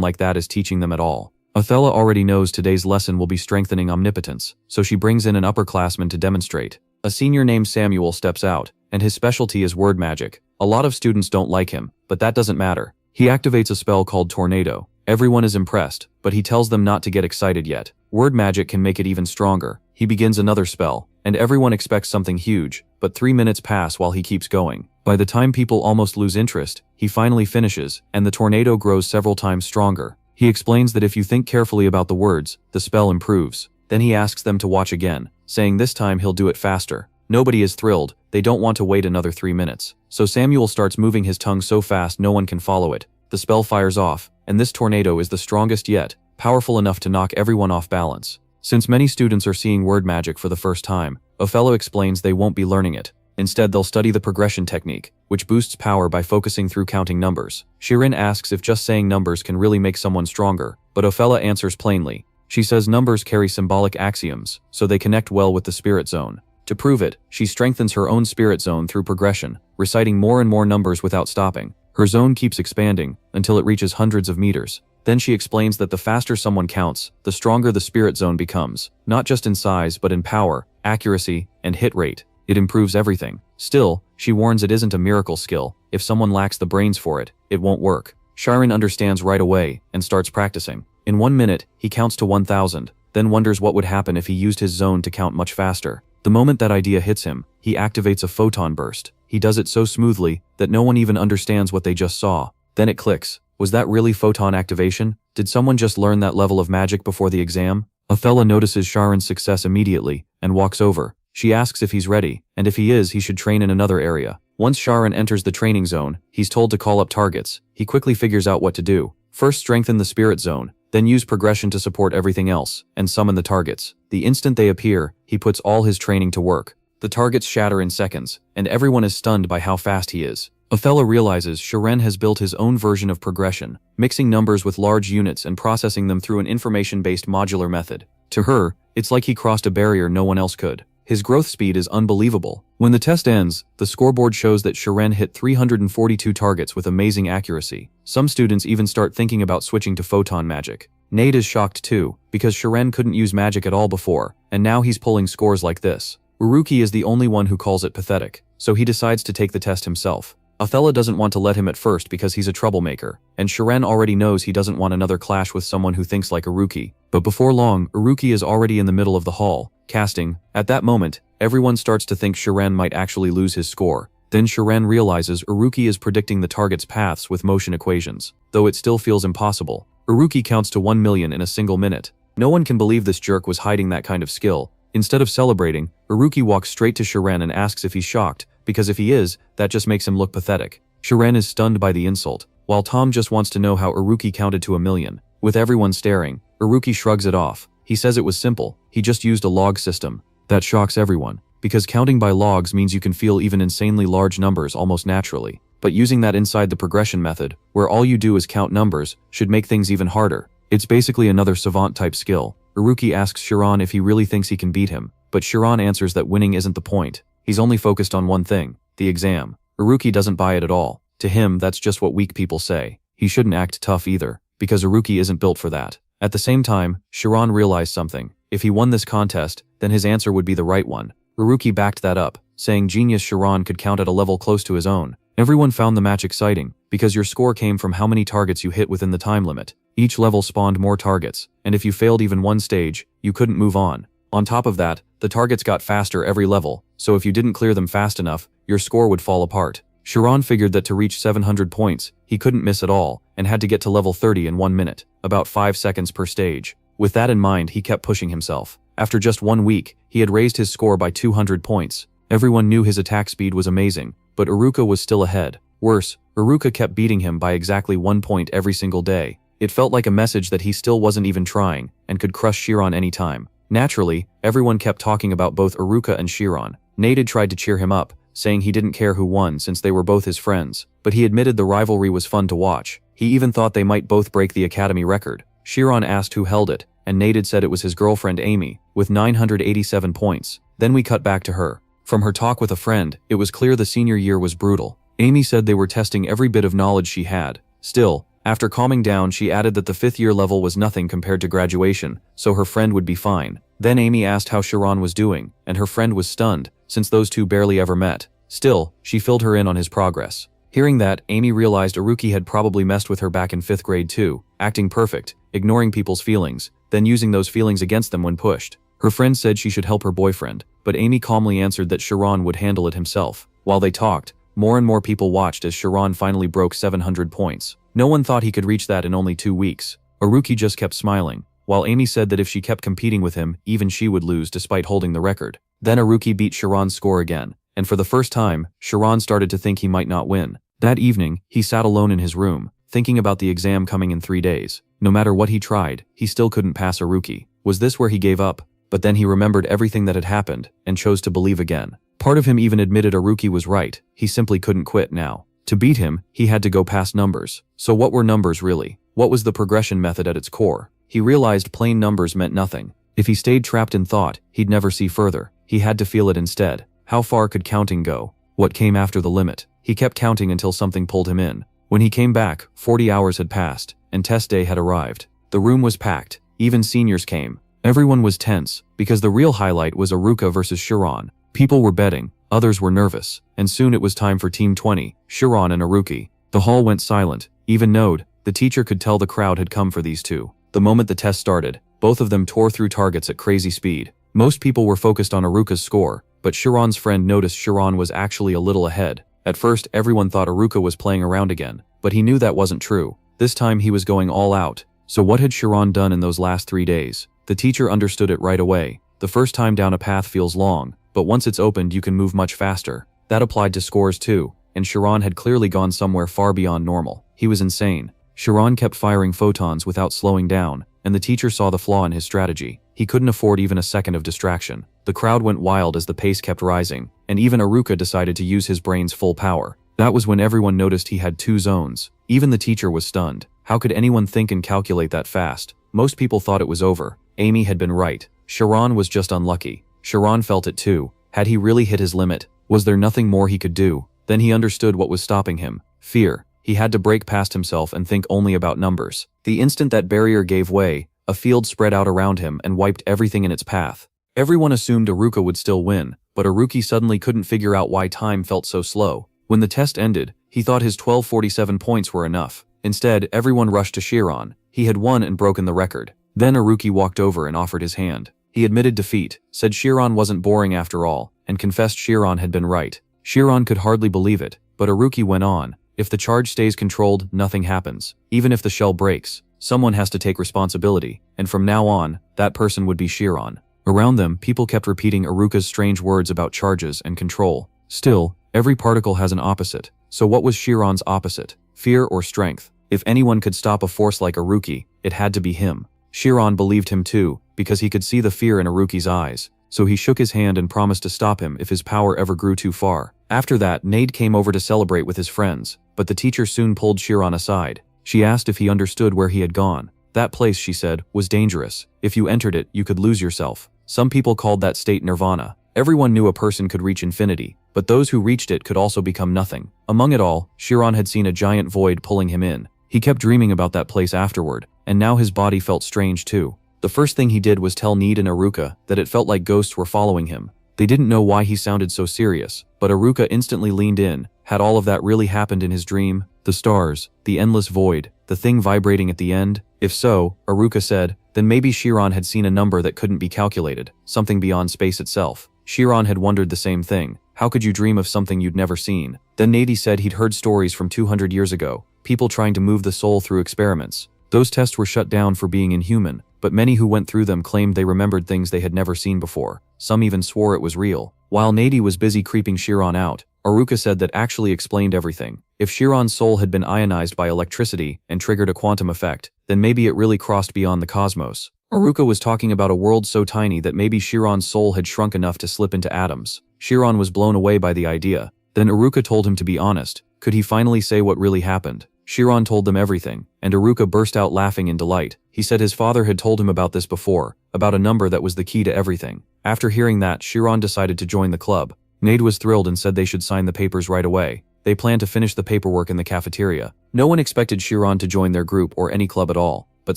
like that is teaching them at all. Othello already knows today's lesson will be strengthening omnipotence, so she brings in an upperclassman to demonstrate. A senior named Samuel steps out, and his specialty is word magic. A lot of students don't like him, but that doesn't matter. He activates a spell called Tornado. Everyone is impressed, but he tells them not to get excited yet. Word magic can make it even stronger. He begins another spell, and everyone expects something huge, but 3 minutes pass while he keeps going. By the time people almost lose interest, he finally finishes, and the tornado grows several times stronger. He explains that if you think carefully about the words, the spell improves. Then he asks them to watch again, saying this time he'll do it faster. Nobody is thrilled. They don't want to wait another 3 minutes. So Samuel starts moving his tongue so fast no one can follow it. The spell fires off, and this tornado is the strongest yet, powerful enough to knock everyone off balance. Since many students are seeing word magic for the first time, Othello explains they won't be learning it. Instead, they'll study the progression technique, which boosts power by focusing through counting numbers. Sharon asks if just saying numbers can really make someone stronger, but Othello answers plainly. She says numbers carry symbolic axioms, so they connect well with the spirit zone. To prove it, she strengthens her own spirit zone through progression, reciting more and more numbers without stopping. Her zone keeps expanding, until it reaches hundreds of meters. Then she explains that the faster someone counts, the stronger the spirit zone becomes, not just in size but in power, accuracy, and hit rate. It improves everything. Still, she warns it isn't a miracle skill. If someone lacks the brains for it, it won't work. Sharon understands right away, and starts practicing. In 1 minute, he counts to 1,000, then wonders what would happen if he used his zone to count much faster. The moment that idea hits him, he activates a photon burst. He does it so smoothly, that no one even understands what they just saw. Then it clicks. Was that really photon activation? Did someone just learn that level of magic before the exam? Othello notices Sharon's success immediately, and walks over. She asks if he's ready, and if he is, he should train in another area. Once Sharon enters the training zone, he's told to call up targets. He quickly figures out what to do. First, strengthen the spirit zone, then use progression to support everything else, and summon the targets. The instant they appear, he puts all his training to work. The targets shatter in seconds, and everyone is stunned by how fast he is. Othello realizes Sharon has built his own version of progression, mixing numbers with large units and processing them through an information-based modular method. To her, it's like he crossed a barrier no one else could. His growth speed is unbelievable. When the test ends, the scoreboard shows that Sharon hit 342 targets with amazing accuracy. Some students even start thinking about switching to photon magic. Nate is shocked too, because Sharon couldn't use magic at all before, and now he's pulling scores like this. Uruki is the only one who calls it pathetic, so he decides to take the test himself. Othello doesn't want to let him at first because he's a troublemaker, and Shiren already knows he doesn't want another clash with someone who thinks like Uruki. But before long, Uruki is already in the middle of the hall, casting. At that moment, everyone starts to think Shiren might actually lose his score. Then Shiren realizes Uruki is predicting the target's paths with motion equations. Though it still feels impossible, Uruki counts to 1 million in a single minute. No one can believe this jerk was hiding that kind of skill. Instead of celebrating, Uruki walks straight to Shiren and asks if he's shocked, because if he is, that just makes him look pathetic. Shiren is stunned by the insult, while Tom just wants to know how Uruki counted to 1 million. With everyone staring, Uruki shrugs it off. He says it was simple, he just used a log system. That shocks everyone, because counting by logs means you can feel even insanely large numbers almost naturally. But using that inside the progression method, where all you do is count numbers, should make things even harder. It's basically another savant-type skill. Uruki asks Shiren if he really thinks he can beat him, but Shiren answers that winning isn't the point. He's only focused on one thing, the exam. Uruki doesn't buy it at all. To him, that's just what weak people say. He shouldn't act tough either, because Uruki isn't built for that. At the same time, Shiren realized something. If he won this contest, then his answer would be the right one. Uruki backed that up, saying genius Shiren could count at a level close to his own. Everyone found the match exciting, because your score came from how many targets you hit within the time limit. Each level spawned more targets, and if you failed even one stage, you couldn't move on. On top of that, the targets got faster every level, so if you didn't clear them fast enough, your score would fall apart. Shiren figured that to reach 700 points, he couldn't miss at all, and had to get to level 30 in 1 minute, about 5 seconds per stage. With that in mind, he kept pushing himself. After just 1 week, he had raised his score by 200 points. Everyone knew his attack speed was amazing, but Uruka was still ahead. Worse, Uruka kept beating him by exactly 1 point every single day. It felt like a message that he still wasn't even trying, and could crush Shiren any time. Naturally, everyone kept talking about both Uruka and Shiren. Naded tried to cheer him up, saying he didn't care who won since they were both his friends, but he admitted the rivalry was fun to watch. He even thought they might both break the academy record. Shiren asked who held it, and Naded said it was his girlfriend Amy, with 987 points. Then we cut back to her. From her talk with a friend, it was clear the senior year was brutal. Amy said they were testing every bit of knowledge she had. Still, after calming down, she added that the 5th year level was nothing compared to graduation, so her friend would be fine. Then Amy asked how Shiren was doing, and her friend was stunned, since those two barely ever met. Still, she filled her in on his progress. Hearing that, Amy realized Uruki had probably messed with her back in 5th grade too, acting perfect, ignoring people's feelings, then using those feelings against them when pushed. Her friend said she should help her boyfriend, but Amy calmly answered that Shiren would handle it himself. While they talked, more and more people watched as Shiren finally broke 700 points. No one thought he could reach that in only 2 weeks. Uruki just kept smiling, while Amy said that if she kept competing with him, even she would lose despite holding the record. Then Uruki beat Shiren's score again, and for the first time, Shiren started to think he might not win. That evening, he sat alone in his room, thinking about the exam coming in 3 days. No matter what he tried, he still couldn't pass Uruki. Was this where he gave up? But then he remembered everything that had happened, and chose to believe again. Part of him even admitted Uruki was right, he simply couldn't quit now. To beat him, he had to go past numbers. So what were numbers really? What was the progression method at its core? He realized plain numbers meant nothing. If he stayed trapped in thought, he'd never see further. He had to feel it instead. How far could counting go? What came after the limit? He kept counting until something pulled him in. When he came back, 40 hours had passed, and test day had arrived. The room was packed. Even seniors came. Everyone was tense, because the real highlight was Uruka versus Shiren. People were betting, others were nervous, and soon it was time for Team 20, Shiren and Uruki. The hall went silent. Even Node, the teacher, could tell the crowd had come for these two. The moment the test started, both of them tore through targets at crazy speed. Most people were focused on Uruka's score, but Shiren's friend noticed Shiren was actually a little ahead. At first, everyone thought Uruka was playing around again, but he knew that wasn't true. This time he was going all out. So what had Shiren done in those last 3 days? The teacher understood it right away. The first time down a path feels long, but once it's opened you can move much faster. That applied to scores too, and Shiren had clearly gone somewhere far beyond normal. He was insane. Shiren kept firing photons without slowing down, and the teacher saw the flaw in his strategy. He couldn't afford even a second of distraction. The crowd went wild as the pace kept rising, and even Uruka decided to use his brain's full power. That was when everyone noticed he had 2 zones. Even the teacher was stunned. How could anyone think and calculate that fast? Most people thought it was over. Amy had been right. Shiren was just unlucky. Shiren felt it too. Had he really hit his limit? Was there nothing more he could do? Then he understood what was stopping him. Fear. He had to break past himself and think only about numbers. The instant that barrier gave way, a field spread out around him and wiped everything in its path. Everyone assumed Uruka would still win, but Aruki suddenly couldn't figure out why time felt so slow. When the test ended, he thought his 1247 points were enough. Instead, everyone rushed to Shiran. He had won and broken the record. Then Aruki walked over and offered his hand. He admitted defeat, said Shiran wasn't boring after all, and confessed Shiran had been right. Shiran could hardly believe it, but Aruki went on. If the charge stays controlled, nothing happens. Even if the shell breaks, someone has to take responsibility, and from now on, that person would be Shiran. Around them, people kept repeating Aruka's strange words about charges and control. Still, every particle has an opposite. So what was Shiran's opposite? Fear or strength? If anyone could stop a force like Aruki, it had to be him. Shiran believed him too, because he could see the fear in Aruki's eyes. So he shook his hand and promised to stop him if his power ever grew too far. After that, Nade came over to celebrate with his friends, but the teacher soon pulled Shiran aside. She asked if he understood where he had gone. That place, she said, was dangerous. If you entered it, you could lose yourself. Some people called that state nirvana. Everyone knew a person could reach infinity, but those who reached it could also become nothing. Among it all, Shiran had seen a giant void pulling him in. He kept dreaming about that place afterward, and now his body felt strange too. The first thing he did was tell Nade and Aruka that it felt like ghosts were following him. They didn't know why he sounded so serious, but Aruka instantly leaned in. Had all of that really happened in his dream? The stars, the endless void, the thing vibrating at the end? If so, Aruka said, then maybe Shiran had seen a number that couldn't be calculated, something beyond space itself. Shiran had wondered the same thing. How could you dream of something you'd never seen? Then Nade said he'd heard stories from 200 years ago, people trying to move the soul through experiments. Those tests were shut down for being inhuman, but many who went through them claimed they remembered things they had never seen before. Some even swore it was real. While Nade was busy creeping Shiran out, Aruka said that actually explained everything. If Shiran's soul had been ionized by electricity and triggered a quantum effect, then maybe it really crossed beyond the cosmos. Aruka was talking about a world so tiny that maybe Shiran's soul had shrunk enough to slip into atoms. Shiran was blown away by the idea. Then Aruka told him to be honest. Could he finally say what really happened? Shiran told them everything, and Aruka burst out laughing in delight. He said his father had told him about this before, about a number that was the key to everything. After hearing that, Shiran decided to join the club. Nade was thrilled and said they should sign the papers right away. They planned to finish the paperwork in the cafeteria. No one expected Shiran to join their group or any club at all, but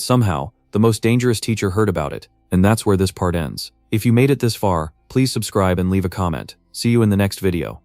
somehow, the most dangerous teacher heard about it, and that's where this part ends. If you made it this far, please subscribe and leave a comment. See you in the next video.